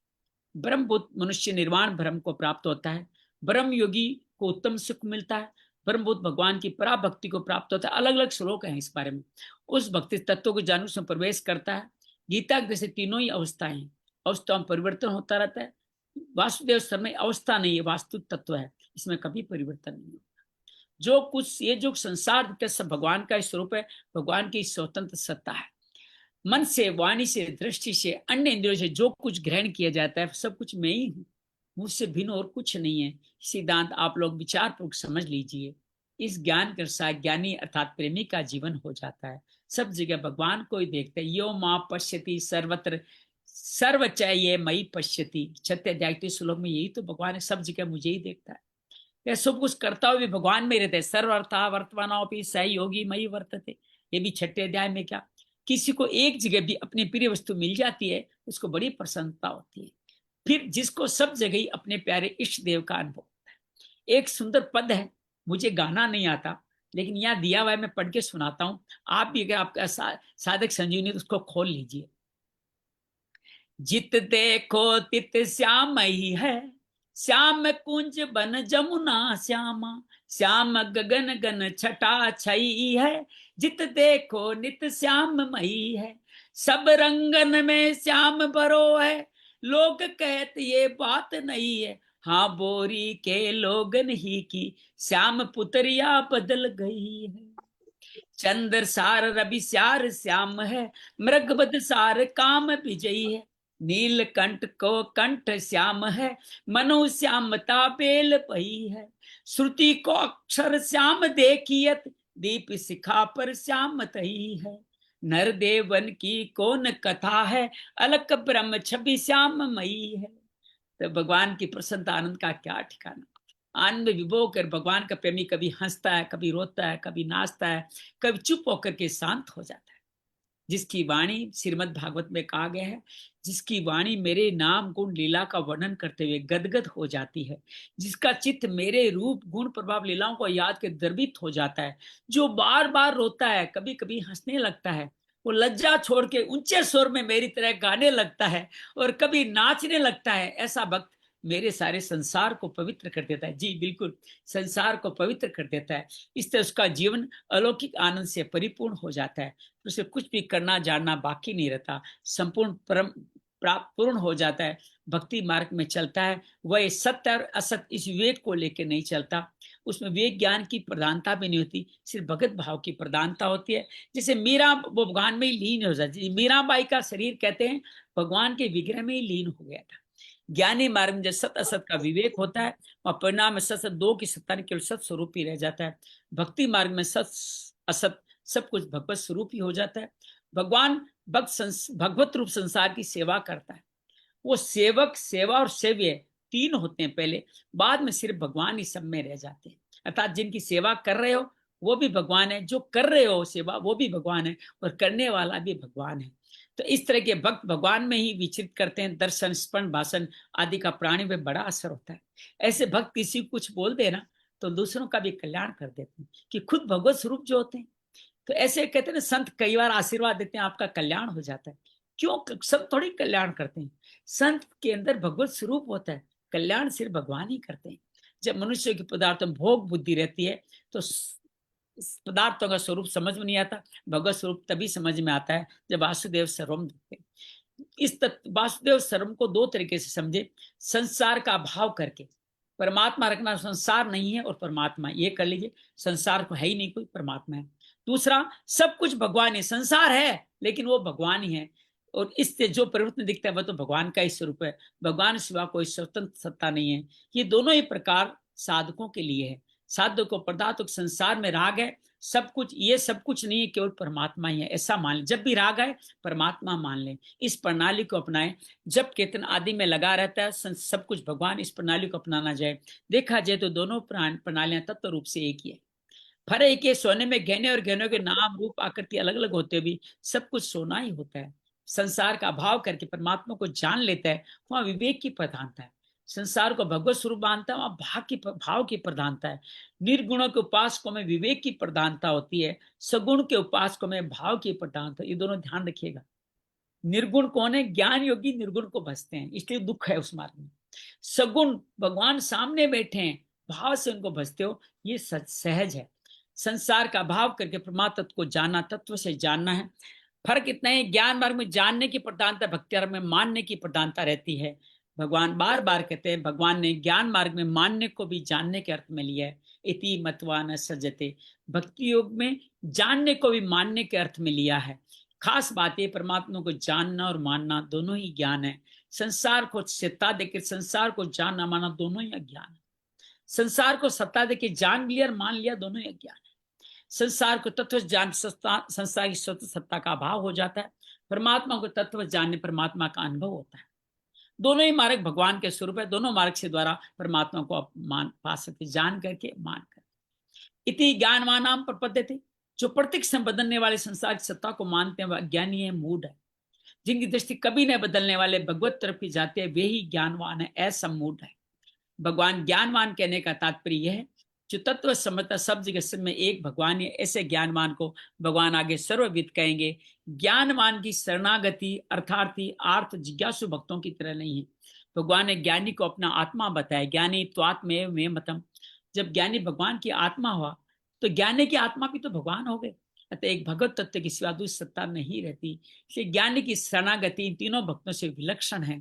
ब्रह्मभूत मनुष्य निर्वाण ब्रह्म को प्राप्त होता है। ब्रह्म योगी को उत्तम सुख मिलता है। ब्रह्मभूत भगवान की पराभक्ति को प्राप्त होता है। अलग अलग श्लोक हैं इस बारे में। उस भक्ति तत्व को जानू उसमें प्रवेश करता है। गीता के जैसे तीनों ही अवस्थाएं हैं, अवस्थाओं में परिवर्तन होता रहता है। वासुदेव समय अवस्था नहीं है, वास्तु तत्व है, इसमें कभी परिवर्तन नहीं होता। जो कुछ ये जो संसार सब भगवान का स्वरूप है, भगवान की स्वतंत्र सत्ता है। मन से, वाणी से, दृष्टि से, अन्य इंद्रियों से जो कुछ ग्रहण किया जाता है, सब कुछ मैं ही हूँ, मुझसे भिन्न और कुछ नहीं है। सिद्धांत आप लोग विचारपूर्वक समझ लीजिए। इस ज्ञान के अनुसार ज्ञानी अर्थात प्रेमी का जीवन हो जाता है। सब जगह भगवान को ही देखते हैं। यो मां पश्यति सर्वत्र सर्व चाहिए मई पश्यति, 6 अध्याय के श्लोक में यही तो भगवान है, सब जगह मुझे ही देखता है। यह सब कुछ करता हुआ भी भगवान में रहते हैं। सर्वथा वर्तमानोपि सहयोगी मई वर्तते, ये भी 6 अध्याय में। क्या किसी को एक जगह भी अपनी प्रिय वस्तु मिल जाती है, उसको बड़ी प्रसन्नता होती है। फिर जिसको सब जगह ही अपने प्यारे इष्ट देव का अनुभव होता है। एक सुंदर पद है, मुझे गाना नहीं आता, लेकिन यहाँ दिया हुआ है, मैं पढ़ के सुनाता हूँ। आप भी अगर आपका साधक संजीवनी तो उसको खोल लीजिए। जित देखो तित श्याम ही है, श्याम कुंज बन जमुना श्यामा, श्याम गगन गन छटा छई है, जित देखो नित श्याम मई है, सब रंगन में श्याम भरो है, लोग कहते ये बात नहीं है, हाँ बोरी के लोगन ही की श्याम पुतरिया बदल गई है। चंद्र सार रवि सार श्याम है, मृगबद सार काम विजयी है, नीलकंठ को कंठ श्याम है, मनु श्यामता बेल पही है, श्रुति को अक्षर श्याम देखियत, दीप शिखा पर श्याम तही है, नर देवन की कौन कथा है, अलक ब्रह्म छवि श्याम मई है। तो भगवान की प्रसन्नता आनंद का क्या ठिकाना। आनंद में विभोर कर भगवान का प्रेमी कभी हंसता है, कभी रोता है, कभी नाचता है, कभी चुप होकर के शांत हो जाता है। जिसकी वाणी श्रीमद् भागवत में कहा गया है, जिसकी वाणी मेरे नाम गुण लीला का वर्णन करते हुए गदगद हो जाती है, जिसका चित्त मेरे रूप गुण प्रभाव लीलाओं को याद के द्रवित हो जाता है, जो बार बार रोता है, कभी कभी हंसने लगता है, वो लज्जा छोड़ के ऊंचे स्वर में मेरी तरह गाने लगता है और कभी नाचने लगता है, ऐसा भक्त मेरे सारे संसार को पवित्र कर देता है। जी बिल्कुल, संसार को पवित्र कर देता है। इस तरह उसका जीवन अलौकिक आनंद से परिपूर्ण हो जाता है। उसे कुछ भी करना जानना बाकी नहीं रहता, संपूर्ण परम प्राप्त पूर्ण हो जाता है। भक्ति मार्ग में चलता है, वह सत्य और असत्य इस विवेक को लेकर नहीं चलता। उसमें विवेक ज्ञान की प्रधानता भी नहीं होती, सिर्फ भगत भाव की प्रधानता होती है। जैसे मीरा वो भगवान में ही लीन हो जाती। मीराबाई का शरीर कहते हैं भगवान के विग्रह में ही लीन हो गया था। ज्ञानी मार्ग में जब सत असत का विवेक होता है और परिणाम में सत दो की सत्ता केवल सत स्वरूप ही रह जाता है। भक्ति मार्ग में सत असत सब कुछ भगवत स्वरूप ही हो जाता है। भगवान भगवत रूप संसार की सेवा करता है। वो सेवक, सेवा और सेव्य 3 होते हैं पहले, बाद में सिर्फ भगवान ही सब में रह जाते हैं। अर्थात जिनकी सेवा कर रहे हो वो भी भगवान है, जो कर रहे हो सेवा वो भी भगवान है, और करने वाला भी भगवान है। तो इस तरह के भक्त भगवान में ही विचरित करते हैं। दर्शन, स्मरण, भाषण आदि का प्राणी में बड़ा असर होता है। ऐसे भक्त किसी को कुछ बोल देना तो दूसरों का भी कल्याण कर देते हैं, कि खुद भगवत स्वरूप जो होते हैं। तो ऐसे कहते हैं ना, संत कई बार आशीर्वाद देते हैं, आपका कल्याण हो जाता है। क्यों? संत थोड़ी कल्याण करते हैं, संत के अंदर भगवत स्वरूप होता है, कल्याण सिर्फ भगवान ही करते हैं। जब मनुष्य की पदार्थों में भोग बुद्धि रहती है तो पदार्थों का स्वरूप समझ में नहीं आता। भगवत स्वरूप तभी समझ में आता है जब वासुदेव सर्वम देखते हैं। इस वासुदेव सर्वम को दो तरीके से समझे। संसार का अभाव करके परमात्मा रखना, संसार नहीं है और परमात्मा, ये कर लीजिए। संसार को है ही नहीं, कोई परमात्मा है। दूसरा, सब कुछ भगवान है, संसार है लेकिन वो भगवान ही है, और इससे जो परिवर्तन दिखता है वह तो भगवान का ही स्वरूप है। भगवान सिवा कोई स्वतंत्र सत्ता नहीं है। ये दोनों ही प्रकार साधकों के लिए है। साधक को पदार्थ संसार में राग है, सब कुछ, ये सब कुछ नहीं है, केवल परमात्मा ही है, ऐसा मान ले। जब भी राग आए परमात्मा मान ले, इस प्रणाली को अपनाएं। जब कीर्तन आदि में लगा रहता है सब कुछ भगवान, इस प्रणाली को अपनाना जाए। देखा जाए तो दोनों प्रणालियां तत्व रूप से एक ही है। फर्क एक है, सोने में गहने और गहनों के नाम रूप आकृति अलग अलग होते भी सब कुछ सोना ही होता है। संसार का अभाव करके परमात्मा को जान लेता है, वहां विवेक की प्रधानता है। संसार को भगवत स्वरूप मानता है, वहां भाव की प्रधानता है। निर्गुणों के उपासकों में विवेक की प्रधानता होती है, सगुण के उपासकों में भाव की प्रधानता। ये दोनों ध्यान रखिएगा। निर्गुण कौन है? ज्ञान योगी निर्गुण को भजते हैं, इसलिए दुख है उस मार्ग में। सगुण भगवान सामने बैठे हैं, भाव से उनको भजते हो, ये सहज है। संसार का भाव करके परमात्मा तत्व को जानना, तत्व से जानना है। फर्क इतना है, ज्ञान मार्ग में जानने की प्रधानता, भक्ति मार्ग में मानने की प्रधानता रहती है। भगवान बार बार कहते हैं, भगवान ने ज्ञान मार्ग में मानने को भी जानने के अर्थ में लिया है। इति मत्वा न सज्जते, भक्ति योग में जानने को भी मानने के अर्थ में लिया है। खास बात ये, परमात्मा को जानना और मानना दोनों ही ज्ञान है। संसार को सत्ता देकर संसार को जानना मानना दोनों ही अज्ञान है। संसार को सत्ता देकर जान लिया और मान लिया, दोनों ही अज्ञान है। संसार को तत्व जान संसार की स्वतः सत्ता का अभाव हो जाता है। परमात्मा को तत्व जानने परमात्मा का अनुभव होता है। दोनों ही मार्ग भगवान के स्वरूप है। दोनों मार्ग से द्वारा परमात्मा को आप मान पा सकते, जान करके मान कर। इति ज्ञानवानाम प्रपद्यते, जो प्रत्यक्ष से बदलने वाले संसार की सत्ता को मानते हैं वह अज्ञानी है, मूढ़ है। जिनकी दृष्टि कभी न बदलने वाले भगवत तरफ की जाते हैं वे ही ज्ञानवान है, ऐसा मूढ़ है। भगवान ज्ञानवान कहने का तात्पर्य यह है, जो तत्व समझता सब जगह सब में एक भगवान है, ऐसे ज्ञानवान को भगवान आगे सर्वविद कहेंगे। ज्ञानवान की शरणागति अर्थार्थी आर्थ जिज्ञासु भक्तों की तरह नहीं है। भगवान ने ज्ञानी को अपना आत्मा बताया, ज्ञानी त्वात्मेव मे मतम। जब ज्ञानी भगवान की आत्मा हुआ तो ज्ञानी की आत्मा भी तो भगवान हो गए। अतः एक भगवत तत्व की सिवा दूसरी सत्ता नहीं रहती। इसलिए ज्ञानी की शरणागति इन तीनों भक्तों से विलक्षण है।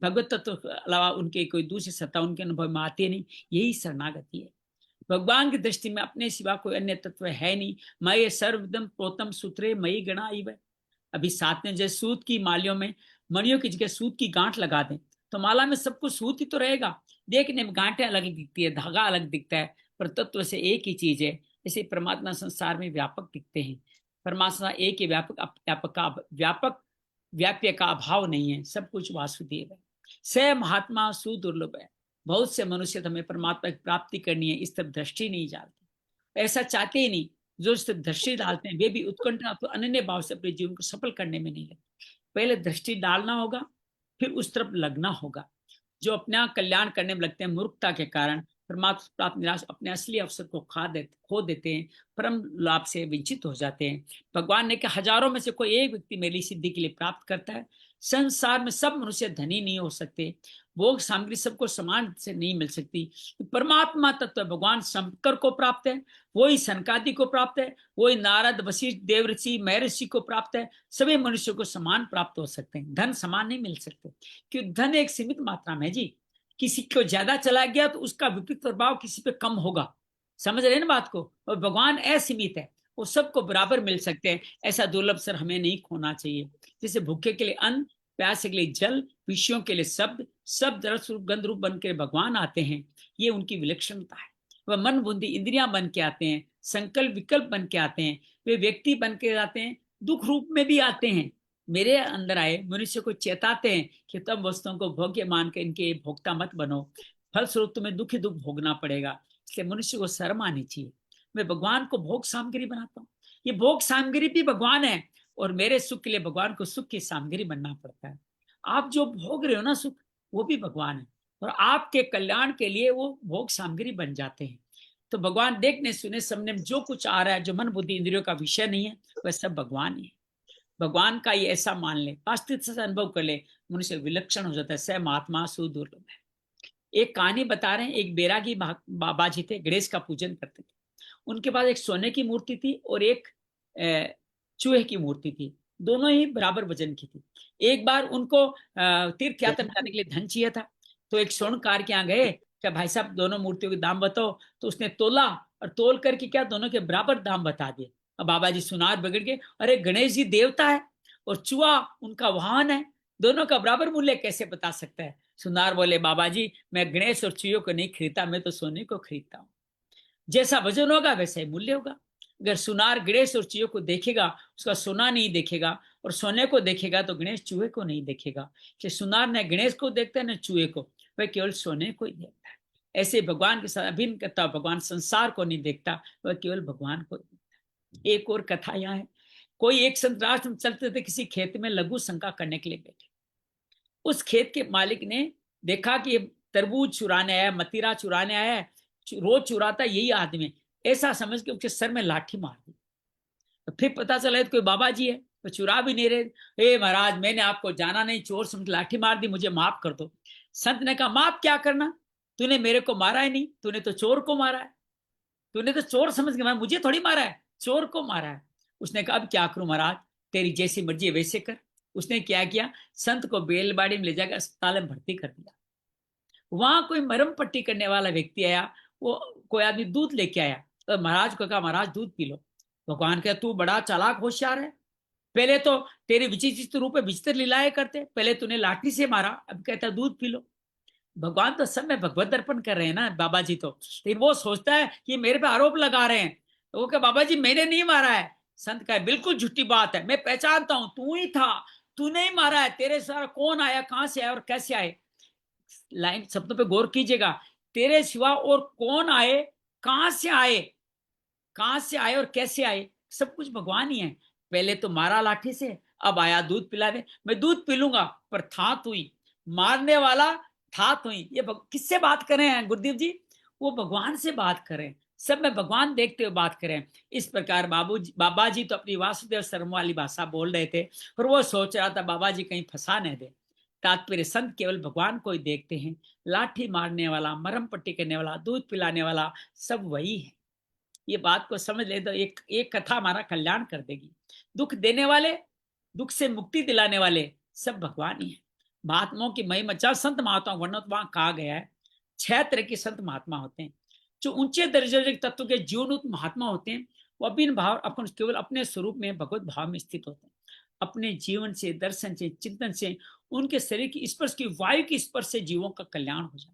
भगवत तत्व के अलावा उनके कोई दूसरी सत्ता उनके अनुभव में आती नहीं, यही शरणागति है। भगवान की दृष्टि में अपने सिवा कोई अन्य तत्व है नहीं। मय सर्वदम प्रोतम सूत्रे मई गणा इव। अभी साथ में जैसे सूत की मालियों में मणियों की जगह सूत की गांठ लगा दें तो माला में सब कुछ सूत ही तो रहेगा। देखने में गांठें अलग दिखती है, धागा अलग दिखता है, पर तत्व से एक ही चीज है। इसे परमात्मा संसार में व्यापक दिखते हैं। परमात्मा एक ही व्यापक व्याप्य का अभाव नहीं है, सब कुछ वासुदेव है। स महात्मा सुदुर्लभ है। बहुत से मनुष्य हमें परमात्मा की प्राप्ति करनी है, इस तरफ दृष्टि नहीं डालते, ऐसा चाहते ही नहीं। जो इस तरफ दृष्टि डालते हैं वे भी उत्कंठा तो अनन्य भाव से अपने जीवन को सफल करने में नहीं लगते। पहले दृष्टि डालना होगा, फिर उस तरफ लगना होगा। जो अपना कल्याण करने में लगते हैं, मूर्खता के कारण परमात्मा प्राप्त निराश अपने असली अवसर को खो देते हैं, परम लाभ से वंचित हो जाते हैं। भगवान ने कहा, हजारों में से कोई एक व्यक्ति मेरी सिद्धि के लिए प्राप्त करता है। संसार में सब मनुष्य धनी नहीं हो सकते, भोग सामग्री सबको समान से नहीं मिल सकती। परमात्मा तत्व भगवान शंकर को प्राप्त है, वही सनकादि को प्राप्त है, वही नारद वशिष्ठ देवऋषि महर्षि को प्राप्त है। सभी मनुष्यों को समान प्राप्त हो सकते हैं, धन समान नहीं मिल सकते, क्योंकि धन एक सीमित मात्रा में है जी। किसी को ज्यादा चला गया तो उसका विपरीत प्रभाव किसी पे कम होगा, समझ रहे हैं ना बात को। और भगवान असीमित है, वो सबको बराबर मिल सकते हैं। ऐसा दुर्लभ सर हमें नहीं खोना चाहिए। जैसे भूखे के लिए अन्न, प्यासे के लिए जल, विषयों के लिए शब्द, सब रस रूप गंध रूप बन के भगवान आते हैं, ये उनकी विलक्षणता है। वह मन बुद्धि इंद्रियां बन के आते हैं, संकल्प विकल्प बन के आते हैं, वे व्यक्ति बन के आते हैं, दुख रूप में भी आते हैं। मेरे अंदर आए मनुष्य को चेताते हैं कि तब वस्तुओं को भोग्य मान के इनके भोक्ता मत बनो, फलस्वरूप तुम्हें दुख ही दुख भोगना पड़ेगा। इसलिए मनुष्य को शर्म आनी चाहिए। मैं भगवान को भोग सामग्री बनाता हूँ, ये भोग सामग्री भी भगवान है, और मेरे सुख के लिए भगवान को सुख की सामग्री बनना पड़ता है। आप जो भोग रहे हो ना सुख, वो भी भगवान है, और आपके कल्याण के लिए वो भोग सामग्री बन जाते हैं। तो भगवान देखने सुने समझने में जो कुछ आ रहा है, जो मन बुद्धि इंद्रियों का विषय नहीं है, वह सब भगवान ही है। भगवान का ये ऐसा मान ले, वास्तविक से अनुभव कर ले, मनुष्य विलक्षण हो जाता है। स महात्मा सुदुर्लभ है। एक कहानी बता रहे हैं, एक बैरागी बाबा जी थे, गणेश का पूजन करते थे। उनके पास एक सोने की मूर्ति थी और एक चूहे की मूर्ति थी, दोनों ही बराबर वजन की थी। एक बार उनको तीर्थ यात्रा जाने के लिए धन चाहिए था, तो एक स्वर्णकार के यहाँ गए, क्या भाई साहब दोनों मूर्तियों के दाम बताओ। तो उसने तोला और तोल करके क्या दोनों के बराबर दाम बता दिए। अब बाबा जी सुनार बिगड़ गए, अरे गणेश जी देवता है और चूहा उनका वाहन है, दोनों का बराबर मूल्य कैसे बता सकता है। सुनार बोले, बाबा जी मैं गणेश और चूहे को नहीं खरीदता, मैं तो सोने को खरीदता हूँ। जैसा वजन होगा वैसा ही मूल्य होगा। अगर सुनार गणेश और चूहे को देखेगा, उसका सोना नहीं देखेगा, और सोने को देखेगा तो गणेश चूहे को नहीं देखेगा। कि सुनार ने गणेश को देखता है न चूहे को, वह केवल सोने को ही देखता है। ऐसे भगवान के साथ अभिन्न करता, भगवान संसार को नहीं देखता, वह केवल भगवान को देखता है। एक और कथा यहाँ है, कोई एक संत राष्ट्र में चलते थे, किसी खेत में लघु शंका करने के लिए बैठे। उस खेत के मालिक ने देखा कि तरबूज चुराने आया, मतीरा चुराने आया है, रोज चुराता यही आदमी, ऐसा समझ के उसके सर में लाठी मार दी। तो फिर पता चला तो कोई बाबा जी है, तो चुरा भी नहीं रहे। हे महाराज मैंने आपको जाना नहीं, चोर समझ लाठी मार दी, मुझे माफ कर दो। संत ने कहा माफ क्या करना, तूने मेरे को मारा ही नहीं, तूने तो चोर को मारा है, तूने तो चोर समझ के मारा, मुझे थोड़ी मारा है, चोर को मारा है। उसने कहा अब क्या करूं महाराज, तेरी जैसी मर्जी है वैसे कर। उसने क्या किया, संत को बेलबाड़ी में ले जाकर अस्पताल में भर्ती कर दिया। वहां कोई मरम पट्टी करने वाला व्यक्ति आया, वो कोई आदमी दूध लेके आया, तो महाराज को कहा महाराज दूध पी लो। भगवान कहा तू बड़ा चालाक होशियार है, पहले तो तेरे विचित्र रूप में विचित्र लीलाएं करते, पहले तूने लाठी से मारा, अब कहता दूध पी लो। भगवान तो सब में भगवत दर्पण कर रहे हैं ना बाबा जी, तो लेकिन वो सोचता है कि मेरे पे आरोप लगा रहे हैं। तो वो कहा बाबा जी मैंने नहीं मारा है। संत कहा बिल्कुल झूठी बात है, मैं पहचानता हूं, तू ही था, तूने ही मारा है, तेरे सारा कौन आया, कहां से आया और कैसे आए। लाइन शब्दों पे गौर कीजिएगा, तेरे सिवा और कौन आए, कहां से आए, कहां से आए और कैसे आए, सब कुछ भगवान ही है। पहले तो मारा लाठी से, अब आया दूध पिलाने, मैं दूध पी लूंगा, पर था तू ही, मारने वाला था तू ही। ये किससे बात कर रहे हैं गुरुदेव जी, वो भगवान से बात करें, सब में भगवान देखते हुए बात करें। इस प्रकार बाबा जी तो अपनी वासुदेव शर्मा वाली भाषा बोल रहे थे, और वो सोच रहा था बाबा जी कहीं फंसा न दे। तात्पर्य संत केवल भगवान को ही देखते हैं, लाठी मारने वाला, मरम पट्टी करने वाला, दूध पिलाने वाला सब वही है। ये बात को समझ ले तो एक कथा हमारा कल्याण कर देगी। दुख देने वाले, दुख से मुक्ति दिलाने वाले सब भगवान ही है। महात्माओं की महिमा, जब संत महात्मा वर्णन वहां कहा गया है 6 तरह के संत महात्मा होते हैं। जो ऊंचे दर्जे के तत्व के जीवनुत महात्मा होते हैं, वो अभिन्न भाव अपन केवल अपने स्वरूप में भगवत भाव में स्थित होते हैं। अपने जीवन से, दर्शन से, चिंतन से, उनके शरीर की स्पर्श की, वायु की स्पर्श से जीवों का कल्याण हो जाए।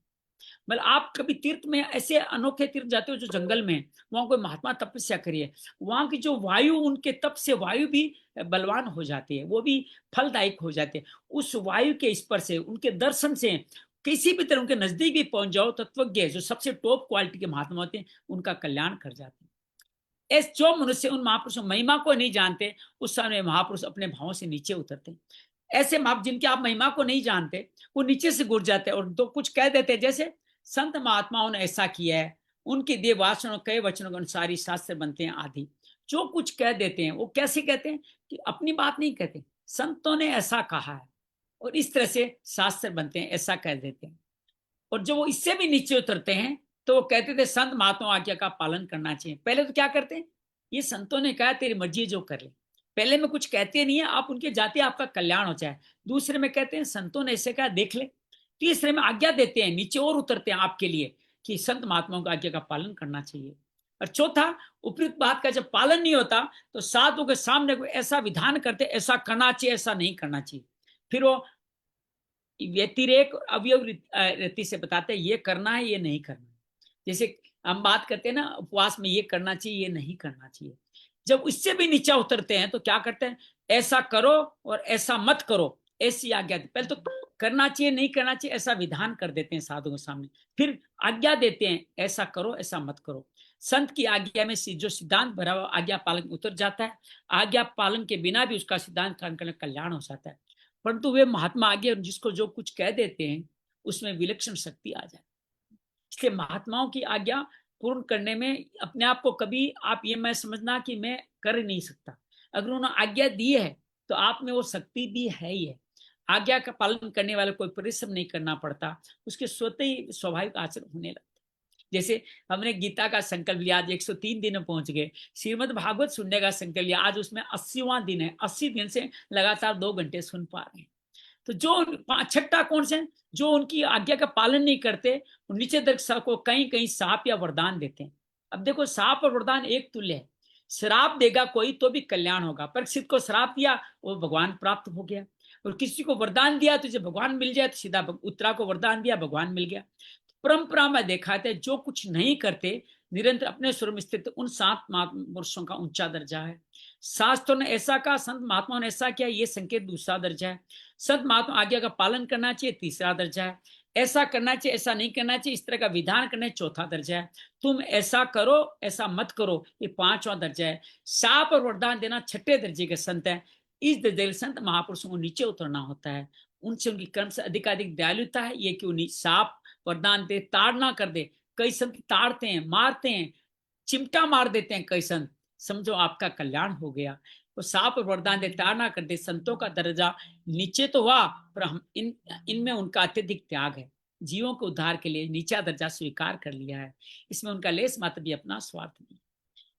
मतलब आप कभी तीर्थ में ऐसे अनोखे तीर्थ जाते हो जो जंगल में, वहां कोई महात्मा तपस्या करिए, वहां की जो वायु, उनके तप से वायु भी बलवान हो जाती है, वो भी फलदायक हो जाते हैं। उस वायु के स्पर्श से, उनके दर्शन से, किसी भी तरह उनके नजदीक भी पहुंच जाओ, तत्वज्ञ जो सबसे टॉप क्वालिटी के महात्मा होते हैं, उनका कल्याण कर जाते हैं। ऐसे जो मनुष्य उन महापुरुषों महिमा को नहीं जानते, उस समय महापुरुष अपने भावों से नीचे उतरते हैं। ऐसे महापुरुष जिनकी आप महिमा को नहीं जानते, वो नीचे से गिर जाते हैं और तो कुछ कह देते हैं। जैसे संत महात्माओं ने ऐसा किया है, उनके दिए वाचनों, कई वचनों के अनुसार ही शास्त्र बनते हैं आदि। जो कुछ कह देते हैं वो कैसे कहते हैं कि अपनी बात नहीं कहते, संतों ने ऐसा कहा है और इस तरह से शास्त्र बनते हैं, ऐसा कह देते हैं। और जो वो इससे भी नीचे उतरते हैं तो वो कहते थे संत महात्मा आज्ञा का पालन करना चाहिए। पहले तो क्या करते हैं, ये संतों ने कहा तेरी मर्जी जो कर ले, पहले में कुछ कहते नहीं है, आप उनके जाते आपका कल्याण हो जाए। दूसरे में कहते हैं संतों ने ऐसे कहा देख ले। तीसरे में आज्ञा देते हैं, नीचे और उतरते हैं आपके लिए कि संत महात्माओं की आज्ञा का पालन करना चाहिए। और चौथा, उपयुक्त बात का जब पालन नहीं होता तो साधुओं के सामने कोई ऐसा विधान करते, ऐसा करना चाहिए, ऐसा नहीं करना चाहिए। फिर वो व्यतिरेक अवयव रीति से बताते हैं ये करना है, ये नहीं करना है। जैसे हम बात करते हैं ना उपवास में, ये करना चाहिए, ये नहीं करना चाहिए। जब उससे भी नीचे उतरते हैं तो क्या करते हैं, ऐसा करो और ऐसा मत करो, ऐसी आज्ञा। पहले तो करना चाहिए, नहीं करना चाहिए, ऐसा विधान कर देते हैं साधुओं के सामने, फिर आज्ञा देते हैं ऐसा करो, ऐसा मत करो। संत की आज्ञा में जो सिद्धांत भरा हुआ आज्ञा पालन उतर जाता है, आज्ञा पालन के बिना भी उसका सिद्धांत कल्याण हो जाता है। परंतु वे महात्मा आगे जिसको जो कुछ कह देते हैं उसमें विलक्षण शक्ति आ जाए। इसलिए महात्माओं की आज्ञा पूर्ण करने में अपने आप को कभी आप ये मैं समझना कि मैं कर नहीं सकता। अगर उन्होंने आज्ञा दी है तो आप में वो शक्ति भी है ही है। आज्ञा का पालन करने वाले कोई परिश्रम नहीं करना पड़ता, उसके स्वतः ही स्वाभाविक आचरण होने लगता। जैसे हमने गीता का संकल्प लिया, आज 103 दिन में पहुंच गए। श्रीमद् भागवत सुनने का संकल्प लिया, आज उसमें 80वां दिन है। 80 दिन से लगातार 2 घंटे सुन पा रहे हैं। तो जो छठा कौन से, जो उनकी आज्ञा का पालन नहीं करते, नीचे दर्शक को कहीं कहीं साप या वरदान देते हैं। अब देखो, साप और वरदान एक तुल्य है। श्राप देगा कोई तो भी कल्याण होगा। परीक्षित को श्राप दिया, वो भगवान प्राप्त हो गया, और किसी को वरदान दिया तुझे भगवान मिल जाए, तो सीधा उत्तरा को वरदान दिया, भगवान मिल गया। परंपरा में देखा है जो कुछ नहीं करते, निरंतर अपने स्वरूप में स्थित, उन 7 महापुरुषों का ऊंचा दर्जा है। शास्त्रों ने ऐसा कहा, संत महात्माओं ने ऐसा किया, ये संकेत दूसरा दर्जा है। संत महात्मा आज्ञा का पालन करना चाहिए, तीसरा दर्जा है। ऐसा करना चाहिए, ऐसा नहीं करना चाहिए, इस तरह का विधान करना, चौथा दर्जा है। तुम ऐसा करो, ऐसा मत करो, ये 5वां दर्जा है। शाप और वरदान देना 6ठे दर्जे के संत है। इस दर्जे के संत महापुरुषों को नीचे उतरना होता है, उनसे उनकी कर्म से अधिकाधिक दयालुता है। ये क्यों नहीं शाप वरदान दे, ताड़ना कर दे। कई संत ताड़ते हैं, मारते हैं, चिमटा मार देते हैं कई संत, समझो आपका कल्याण हो गया। तो साप और वरदान दे, ताड़ना कर दे, संतों का दर्जा नीचे तो हुआ, पर हम इनमें उनका अत्यधिक त्याग है। जीवों के उद्धार के लिए नीचा दर्जा स्वीकार कर लिया है, इसमें उनका लेस मात्र भी अपना स्वार्थ नहीं।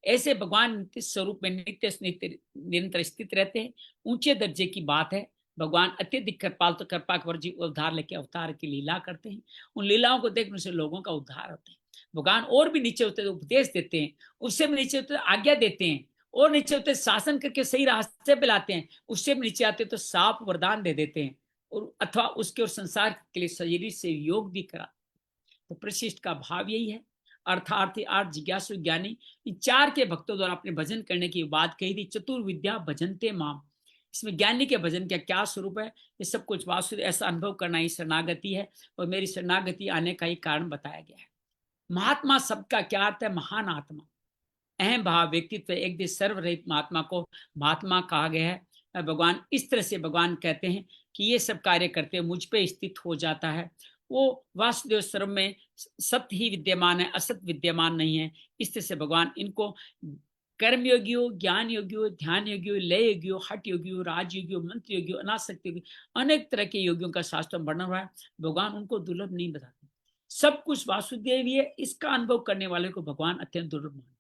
ऐसे भगवान नित्य स्वरूप में नित्य निरंतर स्थित रहते हैं। ऊंचे दर्जे की बात है। भगवान अत्यधिक कृपाल, तो कृपा कर जीव उद्धार लेके अवतार की लीला करते हैं। उन लीलाओं को देखने से लोगों का उद्धार होता है। भगवान और भी नीचे होते उपदेश देते हैं, उससे भी नीचे होते आज्ञा देते हैं, और नीचे होते शासन करके सही रास्ते पे लाते हैं, उससे भी नीचे आते तो साप वरदान दे देते हैं, और अथवा उसके और संसार के लिए शरीर से योग भी करा। तो प्रशिष्ट का भाव यही है। अर्थार्थी, अर्थ, जिज्ञासु, ज्ञानी, इन 4 के भक्तों द्वारा अपने भजन करने की बात कही थी। चतुर्विद्या भजनते माम, इसमें ज्ञानी के भजन का क्या स्वरूप है, ये सब कुछ वास्तव ऐसा अनुभव करना ही शरणागति है, और मेरी शरणागति आने का ही कारण बताया गया है। महात्मा शब्द का क्या अर्थ है? महान आत्मा, अहम भाव, व्यक्तित्व, एक दिन सर्वरहित महात्मा को महात्मा कहा गया है। भगवान इस तरह से भगवान कहते हैं कि ये सब कार्य करते मुझ पे स्थित हो जाता है। वो वासुदेव स्वरूप में सत्य ही विद्यमान है, असत विद्यमान नहीं है। इस तरह से भगवान इनको कर्म योगियों, ज्ञान योगियों, ध्यान योगियों, लय योगियों, हठ योगियों, राज योगियों, मंत्र योगियों, अनासक्ति योगियों, अनेक तरह के योगियों का शास्त्र में वर्णन हुआ है। भगवान उनको दुर्लभ नहीं बताते। सब कुछ वासुदेव ही है, इसका अनुभव करने वाले को भगवान अत्यंत दुर्लभ मानते।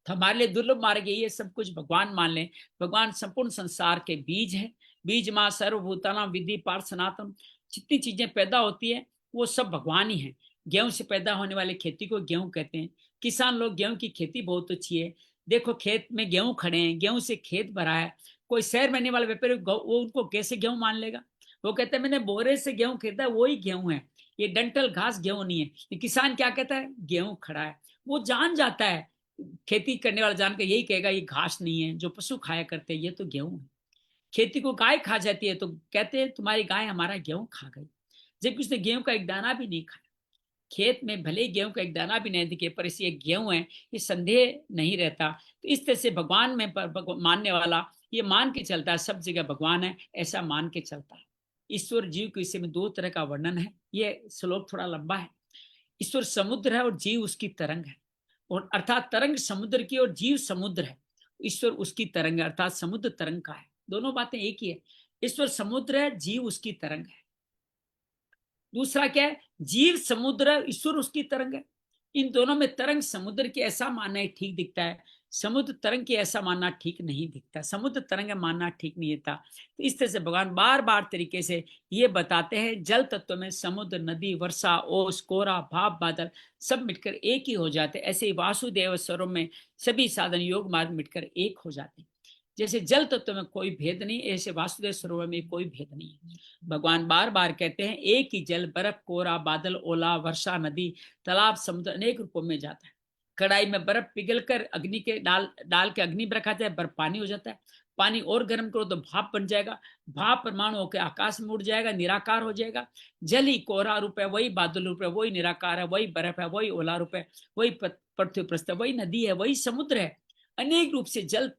तो हमारे लिए दुर्लभ मार्ग यही है, सब कुछ भगवान मान लें। भगवान संपूर्ण संसार के बीज है। बीज माँ सर्वभूतानां विद्धि पार्थ सनातन। जितनी चीजें पैदा होती है वो सब भगवान ही है। गेहूं से पैदा होने वाले खेती को गेहूं कहते हैं। किसान लोग, गेहूं की खेती बहुत अच्छी है, देखो खेत में गेहूं खड़े हैं, गेहूं से खेत भरा है। कोई शहर में रहने वाला व्यापारी वो उनको कैसे गेहूं मान लेगा? वो कहता है मैंने बोरे से गेहूं खरीदा, वही गेहूं है, ये डंठल घास गेहूं नहीं है। ये किसान क्या कहता है? गेहूं खड़ा है। वो जान जाता है, खेती करने वाला जान कर यही कहेगा ये घास नहीं है जो पशु खाया करते हैं, ये तो गेहूं है। खेती को गाय खा जाती है तो कहते हैं तुम्हारी गाय हमारा गेहूं खा गई, जबकि उसने गेहूं का एक दाना भी नहीं खाया। खेत में भले ही गेहूं का एक दाना भी नहीं दिखे, पर इसे गेहूं है ये संदेह नहीं रहता। तो इस तरह से भगवान में मानने वाला ये मान के चलता है सब जगह भगवान है, ऐसा मान के चलता है। ईश्वर जीव के विषय में 2 तरह का वर्णन है। ये श्लोक थोड़ा लंबा है। ईश्वर समुद्र है और जीव उसकी तरंग है, और अर्थात तरंग समुद्र की और जीव समुद्र है। ईश्वर उसकी तरंग है, अर्थात समुद्र तरंग का है। दोनों बातें एक ही है। ईश्वर समुद्र है, जीव उसकी तरंग है। दूसरा क्या है? जीव समुद्र है, ईश्वर उसकी तरंग है। इन दोनों में तरंग समुद्र की ऐसा मानना ही ठीक दिखता है, समुद्र तरंग की ऐसा मानना ठीक नहीं दिखता। समुद्र तरंग मानना ठीक नहीं था। तो इस तरह से भगवान बार बार तरीके से ये बताते हैं, जल तत्व में समुद्र, नदी, वर्षा, ओस, कोहरा, भाप, बादल सब मिटकर एक ही हो जाते। ऐसे ही वासुदेव स्वरूप में सभी साधन योग मार्ग मिटकर एक हो जाते। जैसे जल तत्व में कोई भेद नहीं, ऐसे वासुदेव स्वरूप में कोई भेद नहीं है। भगवान बार बार कहते हैं एक ही जल, बर्फ, कोहरा, बादल, ओला, वर्षा, नदी, तालाब, समुद्र अनेक रूपों में जाता है। कढ़ाई में बर्फ पिघलकर अग्नि के डाल के अग्नि में रखा जाए, बर्फ पानी हो जाता है। पानी और गर्म करो तो भाप बन जाएगा, भाप परमाणु होकर आकाश में उड़ जाएगा, निराकार हो जाएगा। जल ही कोहरा रूप है, वही बादल रूप है, वही निराकार है, वही बर्फ है, वही ओला रूप है, वही पृथ्वी पृष्ठ, वही नदी है, वही समुद्र है। अनेक रूप से जल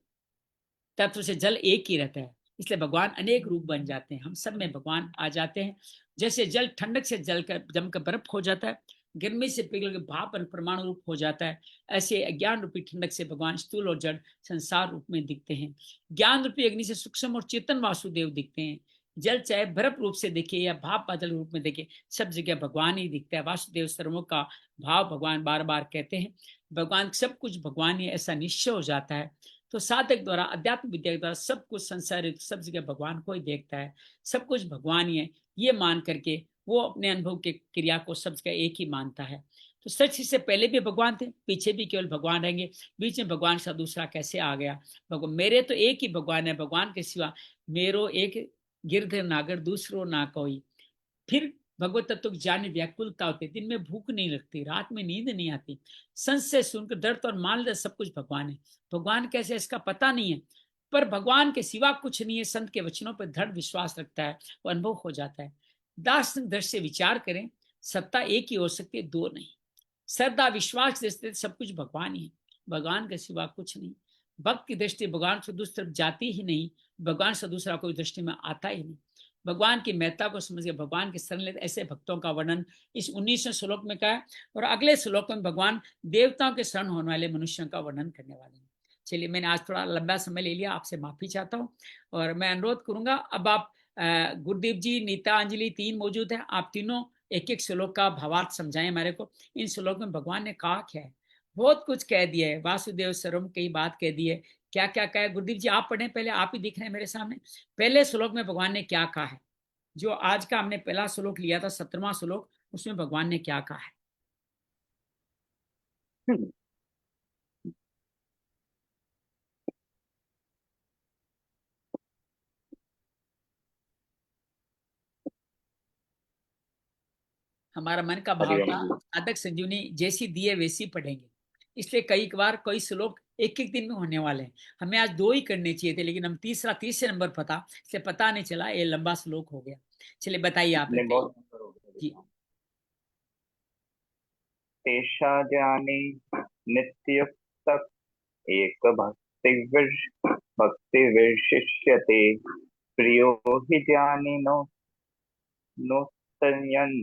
तत्व से जल एक ही रहता है, इसलिए भगवान अनेक रूप बन जाते हैं। हम सब में भगवान आ जाते हैं। जैसे जल ठंडक से जल कर जमकर बर्फ हो जाता है, गर्मी से पिघल के भाप परमाणु रूप हो जाता है, ऐसे अज्ञान रूपी ठंडक से भगवान स्थूल और जड़ संसार रूप में दिखते हैं। ज्ञान रूपी अग्नि से सूक्ष्म और चेतन वासुदेव दिखते हैं। जल चाहे बर्फ रूप से देखे या भाप बादल रूप में देखे, सब जगह भगवान ही दिखता है। वासुदेव सर्वमुख का भाव भगवान बार बार कहते हैं। भगवान सब कुछ भगवान ही, ऐसा निश्चय हो जाता है। तो साधक द्वारा, अध्यात्म विद्या के द्वारा सब कुछ संसारित, सब जगह भगवान को ही देखता है, सब कुछ भगवान ही है, ये मान करके वो अपने अनुभव के क्रिया को सब जगह एक ही मानता है। तो सच से पहले भी भगवान थे, पीछे भी केवल भगवान रहेंगे, बीच में भगवान सा दूसरा कैसे आ गया? भगवान मेरे तो एक ही भगवान है, भगवान के सिवा मेरो एक गिरधर नागर दूसरो ना कोई। फिर भगवत तत्व की जाने व्याकुलता होती, दिन में भूख नहीं लगती, रात में नींद नहीं आती, संशय सुनकर डर और मान ले सब कुछ भगवान है। भगवान कैसे इसका पता नहीं है, पर भगवान के सिवा कुछ नहीं है। संत के वचनों पर दृढ़ विश्वास रखता है, वो अनुभव हो जाता है। दार्शनिक दृष्टि से विचार करें, सत्ता एक ही हो सकती है, दो नहीं। श्रद्धा विश्वास दृष्टि सब कुछ भगवान ही है, भगवान के सिवा कुछ नहीं। भक्त की दृष्टि भगवान से दूसरी तरफ जाती ही नहीं, भगवान से दूसरा कोई दृष्टि में आता ही नहीं। भगवान की महत्ता को समझ के भगवान के शरण लेते ऐसे भक्तों का वर्णन इस 19वें श्लोक में कहा है, और अगले श्लोक में भगवान देवताओं के शरण होने वाले मनुष्यों का वर्णन करने वाले हैं। चलिए, मैंने आज थोड़ा लंबा समय ले लिया, आपसे माफी चाहता हूँ, और मैं अनुरोध करूंगा अब आप गुरुदेव जी, नीता, अंजलि तीन मौजूद है, आप तीनों एक एक श्लोक का भावार्थ समझाएं हमारे को। इन श्लोक में भगवान ने कहा क्या है? बहुत कुछ कह दिया है, वासुदेव सर्वम कई बात कह दी है, क्या क्या कहा है? गुरुदेव जी आप पढ़ें, पहले आप ही दिख रहे हैं मेरे सामने। पहले श्लोक में भगवान ने क्या कहा है? जो आज का हमने पहला श्लोक लिया था, 17वां श्लोक, उसमें भगवान ने क्या कहा है? हमारा मन का भाव था साधक संजीवनी जैसी दिए वैसी पढ़ेंगे, इसलिए कई बार कई श्लोक एक एक दिन में होने वाले हैं। हमें आज दो ही करने चाहिए थे, लेकिन हम तीसरे नंबर पता, इसलिए पता नहीं चला, ये लंबा श्लोक हो गया। चलिए बताइए आप। जी, तेषा ज्ञाने नित्युक्त एक भक्ति विशिष्यते प्रियो हि ज्ञानी नोत्तयन्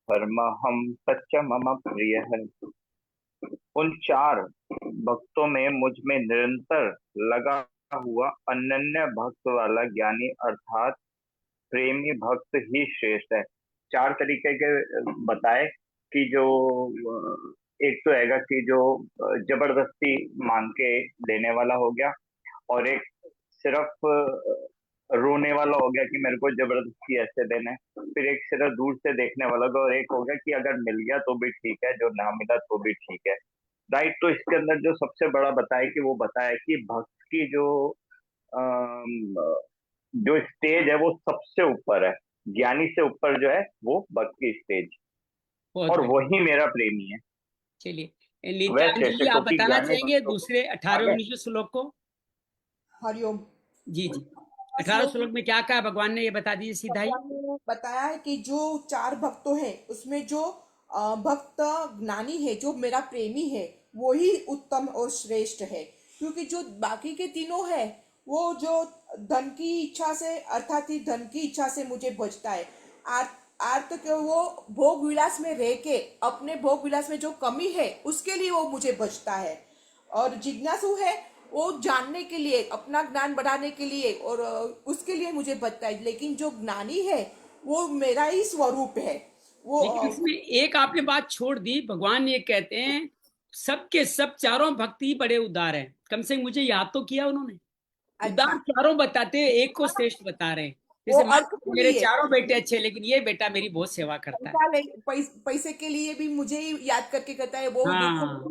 धर्महं तच्च मम प्रियः। उन चार भक्तों में मुझ में निरंतर लगा हुआ अनन्य भक्त वाला ज्ञानी अर्थात प्रेमी भक्त ही श्रेष्ठ है। चार तरीके के बताए कि जो एक तो हैगा कि जो जबरदस्ती मांग के देने वाला हो गया, और एक सिर्फ रोने वाला हो गया कि मेरे को जबरदस्ती ऐसे देना है, फिर एक सिर्फ दूर से देखने वाला होगा, और एक हो गया कि अगर मिल गया तो भी ठीक है, जो ना मिला तो भी ठीक है। राइट। तो इसके अंदर जो सबसे बड़ा बताया कि वो बताया कि भक्त की जो स्टेज है वो सबसे ऊपर है, ज्ञानी से ऊपर जो है वो भक्त की स्टेज, और वही मेरा प्रेमी है। चलिए लीता जी आप बताना चाहेंगे दूसरे 18-19 श्लोक को? हरिओम। जी जी, 18 श्लोक में क्या कहा भगवान ने, ये बता दीजिए सीधा ही। बताया है कि जो चार भक्तों हैं उसमें जो भक्त ज्ञानी है, जो मेरा प्रेमी है, वो ही उत्तम और श्रेष्ठ है। क्योंकि जो बाकी के तीनों है वो जो धन की इच्छा से, अर्थात ही धन की इच्छा से मुझे बचता है। आर्त के वो भोग विलास में रह के अपने भोग विलास में जो कमी है उसके लिए वो मुझे बचता है, और जिज्ञासु है वो जानने के लिए, अपना ज्ञान बढ़ाने के लिए, और उसके लिए मुझे बचता है। लेकिन जो ज्ञानी है वो मेरा ही स्वरूप है। वो लेकिन इसमें एक आपने बात छोड़ दी, भगवान ये कहते हैं सबके सब चारों भक्त ही बड़े उदार हैं। कम से कम मुझे याद तो किया उन्होंने। उदार चारों बताते हैं, एक को श्रेष्ठ बता रहे हैं। जैसे मेरे चारों बेटे अच्छे, लेकिन ये बेटा मेरी बहुत सेवा करता है, पैसे के लिए भी मुझे याद करके करता है वो। हाँ,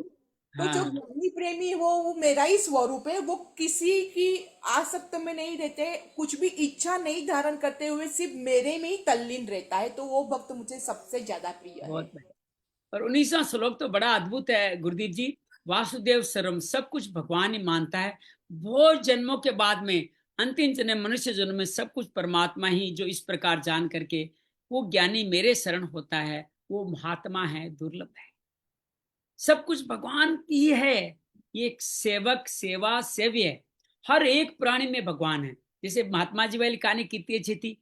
तो जो ज्ञानी प्रेमी वो मेरा ही स्वरूप है। वो किसी की आसक्त में नहीं रहते, कुछ भी इच्छा नहीं धारण करते हुए सिर्फ मेरे में ही तल्लीन रहता है। तो वो भक्त मुझे सबसे ज्यादा प्रिय है। और 19वां श्लोक तो बड़ा अद्भुत है गुरुदेव जी। वासुदेव सर्वम, सब कुछ भगवान ही मानता है। बहुत जन्मों के बाद में अंतिम जन्म, मनुष्य जन्म में सब कुछ परमात्मा ही, जो इस प्रकार जान करके वो ज्ञानी मेरे शरण होता है, वो महात्मा है, दुर्लभ है। सब कुछ भगवान की है। ये एक सेवक, सेवा, सेव्य, हर एक प्राणी में भगवान है। जैसे महात्मा जी वाली कहानी कितनी अच्छी थी,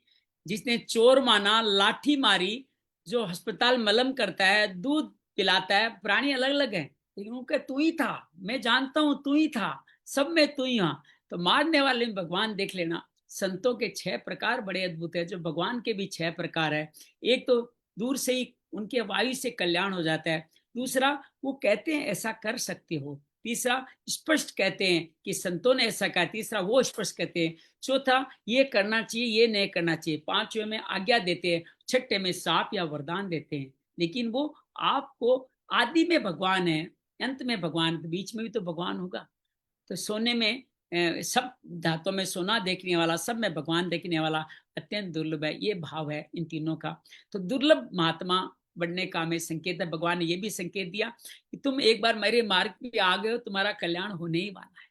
जिसने चोर माना, लाठी मारी, जो अस्पताल मलम करता है, दूध पिलाता है, प्राणी अलग अलग है, लेकिन उनका तू ही था, मैं जानता हूं तू ही था, सब में तू ही। हाँ, तो मारने वाले में भगवान देख लेना, संतों के 6 प्रकार बड़े अद्भुत है, जो भगवान के भी 6 प्रकार है। एक तो दूर से ही उनके वायु से कल्याण हो जाता है। दूसरा, वो कहते हैं ऐसा कर सकते हो। तीसरा, स्पष्ट कहते हैं कि संतों ने ऐसा कहा। तीसरा, वो स्पष्ट कहते हैं। चौथा, ये करना चाहिए, ये नहीं करना चाहिए। पांचवें में आज्ञा देते हैं। छठे में साप या वरदान देते हैं। लेकिन वो आपको, आदि में भगवान है, अंत में भगवान, बीच में भी तो भगवान होगा। तो सोने में सब धातों में सोना देखने वाला, सब में भगवान देखने वाला अत्यंत दुर्लभ है। ये भाव है इन तीनों का। तो दुर्लभ महात्मा बनने का हमें संकेत है। भगवान ने ये भी संकेत दिया कि तुम एक बार मेरे मार्ग पे आ गए हो, तुम्हारा कल्याण होने ही वाला है,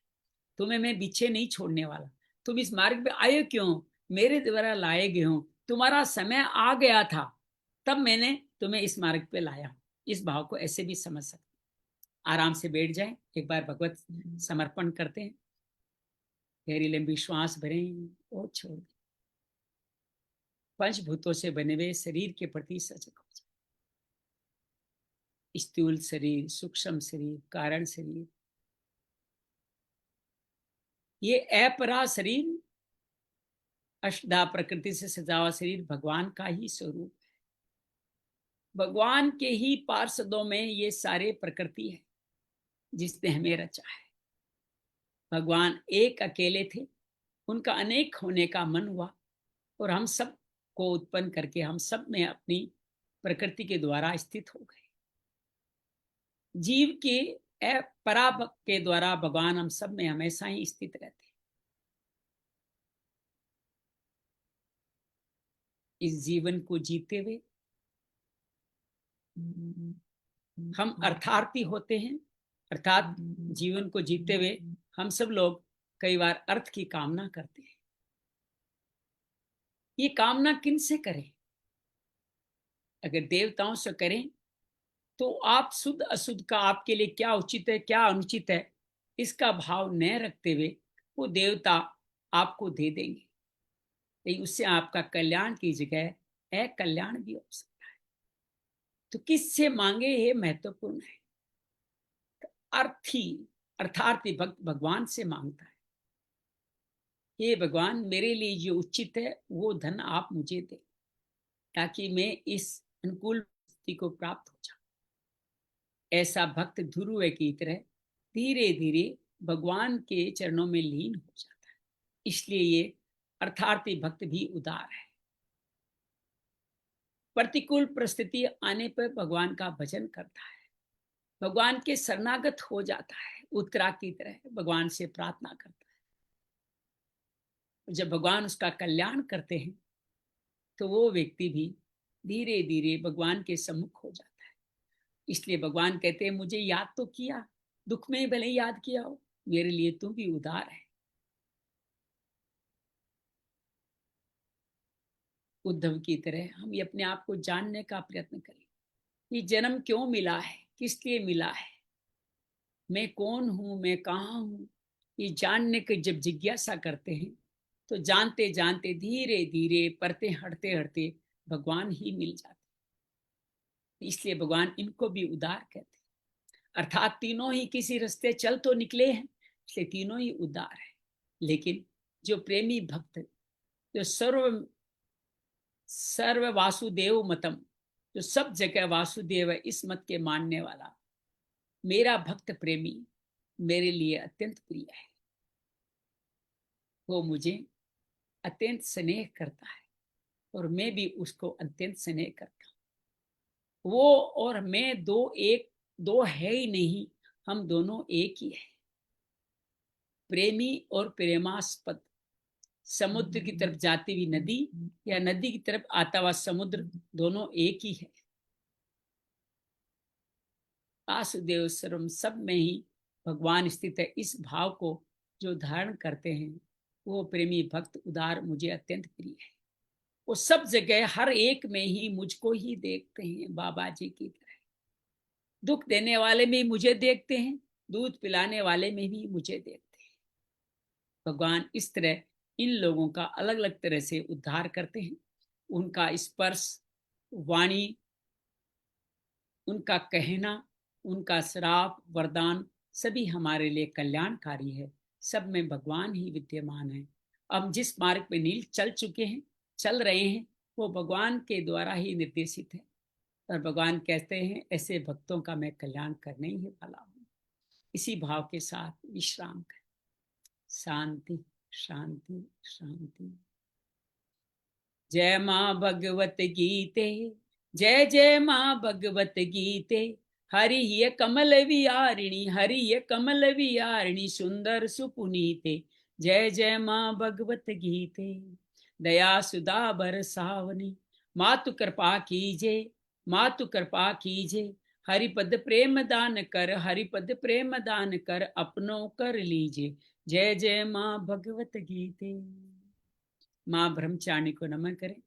तुम्हें मैं पीछे नहीं छोड़ने वाला। तुम इस मार्ग पे आए क्यों? मेरे द्वारा लाए गए हो। तुम्हारा समय आ गया था, तब मैंने तुम्हें इस मार्ग पे लाया। इस भाव को ऐसे भी समझ सकते। आराम से बैठ जाए, एक बार भगवत समर्पण करते हैं। गहरी लंबी श्वास भरें और छोड़ दें। पंचभूतों से बने हुए शरीर के प्रति सजग हो जाए। स्थूल शरीर, सूक्ष्म शरीर, कारण शरीर, ये अपरा शरीर, अष्टधा प्रकृति से सजा हुआ शरीर भगवान का ही स्वरूप है। भगवान के ही पार्षदों में ये सारे प्रकृति है जिसने हमें रचा है। भगवान एक अकेले थे, उनका अनेक होने का मन हुआ और हम सब को उत्पन्न करके हम सब में अपनी प्रकृति के द्वारा स्थित हो गए। जीव के परा के द्वारा भगवान हम सब में हमेशा ही स्थित रहते हैं। इस जीवन को जीते हुए हम अर्थार्थी होते हैं। अर्थात जीवन को जीते हुए हम सब लोग कई बार अर्थ की कामना करते हैं। ये कामना किन से करें? अगर देवताओं से करें तो आप शुद्ध अशुद्ध का आपके लिए क्या उचित है, क्या अनुचित है, इसका भाव न रखते हुए वो देवता आपको दे देंगे। लेकिन उससे आपका कल्याण की जगह अकल्याण भी हो सकता है। तो किससे मांगे, ये महत्वपूर्ण है। तो अर्थार्थी भक्त भगवान से मांगता है, हे भगवान, मेरे लिए जो उचित है वो धन आप मुझे दें, ताकि मैं इस अनुकूल स्थिति को प्राप्त हो जाऊं। ऐसा भक्त ध्रुव की तरह धीरे धीरे भगवान के चरणों में लीन हो जाता है। इसलिए ये अर्थार्थी भक्त भी उदार है। प्रतिकूल परिस्थिति आने पर भगवान का भजन करता है, भगवान के शरणागत हो जाता है, उत्तरा की तरह भगवान से प्रार्थना करता है। जब भगवान उसका कल्याण करते हैं तो वो व्यक्ति भी धीरे धीरे भगवान के सम्मुख हो जाता है। इसलिए भगवान कहते हैं, मुझे याद तो किया, दुख में भले याद किया हो, मेरे लिए तू भी उदार है। उद्धव की तरह हम ये अपने आप को जानने का प्रयत्न करें। ये जन्म क्यों मिला है, किस लिए मिला है, मैं कौन हूं, मैं कहाँ हूं, ये जानने की जब जिज्ञासा करते हैं तो जानते जानते धीरे धीरे परते हटते हटते भगवान ही मिल जाते। इसलिए भगवान इनको भी उदार कहते हैं। अर्थात तीनों ही किसी रास्ते चल तो निकले हैं, इसलिए तीनों ही उदार है। लेकिन जो प्रेमी भक्त, जो सर्व वासुदेव मतम, जो सब जगह वासुदेव है, इस मत के मानने वाला मेरा भक्त प्रेमी मेरे लिए अत्यंत प्रिय है। वो मुझे अत्यंत स्नेह करता है और मैं भी उसको अत्यंत स्नेह करता हूँ। वो और मैं दो है ही नहीं, हम दोनों एक ही है। प्रेमी और प्रेमास्पद, समुद्र की तरफ जाती हुई नदी या नदी की तरफ आता हुआ समुद्र, दोनों एक ही है। वासुदेव सर्वम, सब में ही भगवान स्थित है। इस भाव को जो धारण करते हैं वो प्रेमी भक्त उदार मुझे अत्यंत प्रिय है। वो सब जगह हर एक में ही मुझको ही देखते हैं, बाबा जी की तरह। दुख देने वाले में मुझे देखते हैं, दूध पिलाने वाले में भी मुझे देखते हैं। भगवान इस तरह इन लोगों का अलग अलग तरह से उद्धार करते हैं। उनका स्पर्श, वाणी, उनका कहना, उनका श्राप, वरदान सभी हमारे लिए कल्याणकारी है। सब में भगवान ही विद्यमान है। हम जिस मार्ग पे नील चल चुके हैं, चल रहे हैं, वो भगवान के द्वारा ही निर्देशित है। और भगवान कहते हैं ऐसे भक्तों का मैं कल्याण करने ही वाला हूँ। इसी भाव के साथ विश्राम करें। शांति शांति शांति। जय माँ भगवत गीते, जय जय माँ भगवत गीते। हरि ये कमल विहारिणी, हरि ये कमल विहारिणी, सुंदर सुपुनीते। जय जय माँ भगवत गीते। दया सुधा बरसावनी, मातु कृपा कीजे, मातु कृपा कीजे। हरिपद प्रेम दान कर, हरिपद प्रेम दान कर, अपनों कर लीजिए। जय जय माँ भगवत गीते। माँ ब्रह्मचारिणी को नमन करें।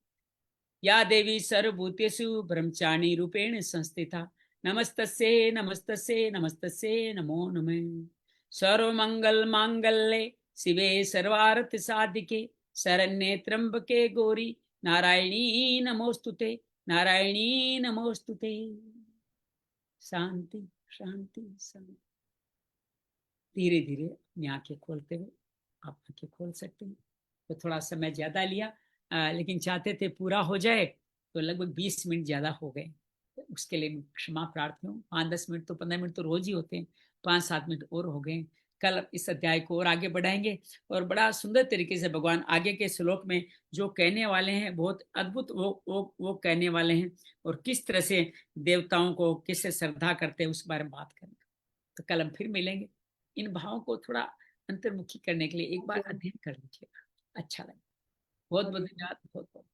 या देवी सर्वभूतेषु ब्रह्मचारिणी रूपेण संस्थिता, नमस्तस्यै नमस्तस्यै नमस्तस्यै नमो नमः। सर्वमंगल मांगल्ये शिवे सर्वार्थ साधिके, शरण्ये त्र्यंबके गौरी नारायणी नमोस्तुते, नारायणी नमोस्तुते। शांति शांति शांति। धीरे धीरे अपनी आंखें खोलते हुए आप आंखें खोल सकते हैं। तो थोड़ा समय ज्यादा लिया, लेकिन चाहते थे पूरा हो जाए, तो लगभग 20 मिनट ज्यादा हो गए। तो उसके लिए क्षमा प्रार्थी हूँ। 5-10 मिनट तो 15 मिनट तो रोज ही होते हैं, 5-7 मिनट और हो गए। कल इस अध्याय को और आगे बढ़ाएंगे और बड़ा सुंदर तरीके से भगवान आगे के श्लोक में जो कहने वाले हैं बहुत अद्भुत वो कहने वाले हैं, और किस तरह से देवताओं को किससे श्रद्धा करते हैं उस बारे में बात करेंगे। तो कल हम फिर मिलेंगे। इन भावों को थोड़ा अंतर्मुखी करने के लिए एक बार अध्ययन कर लीजिएगा, अच्छा लगे। बहुत बहुत धन्यवाद। बहुत बहुत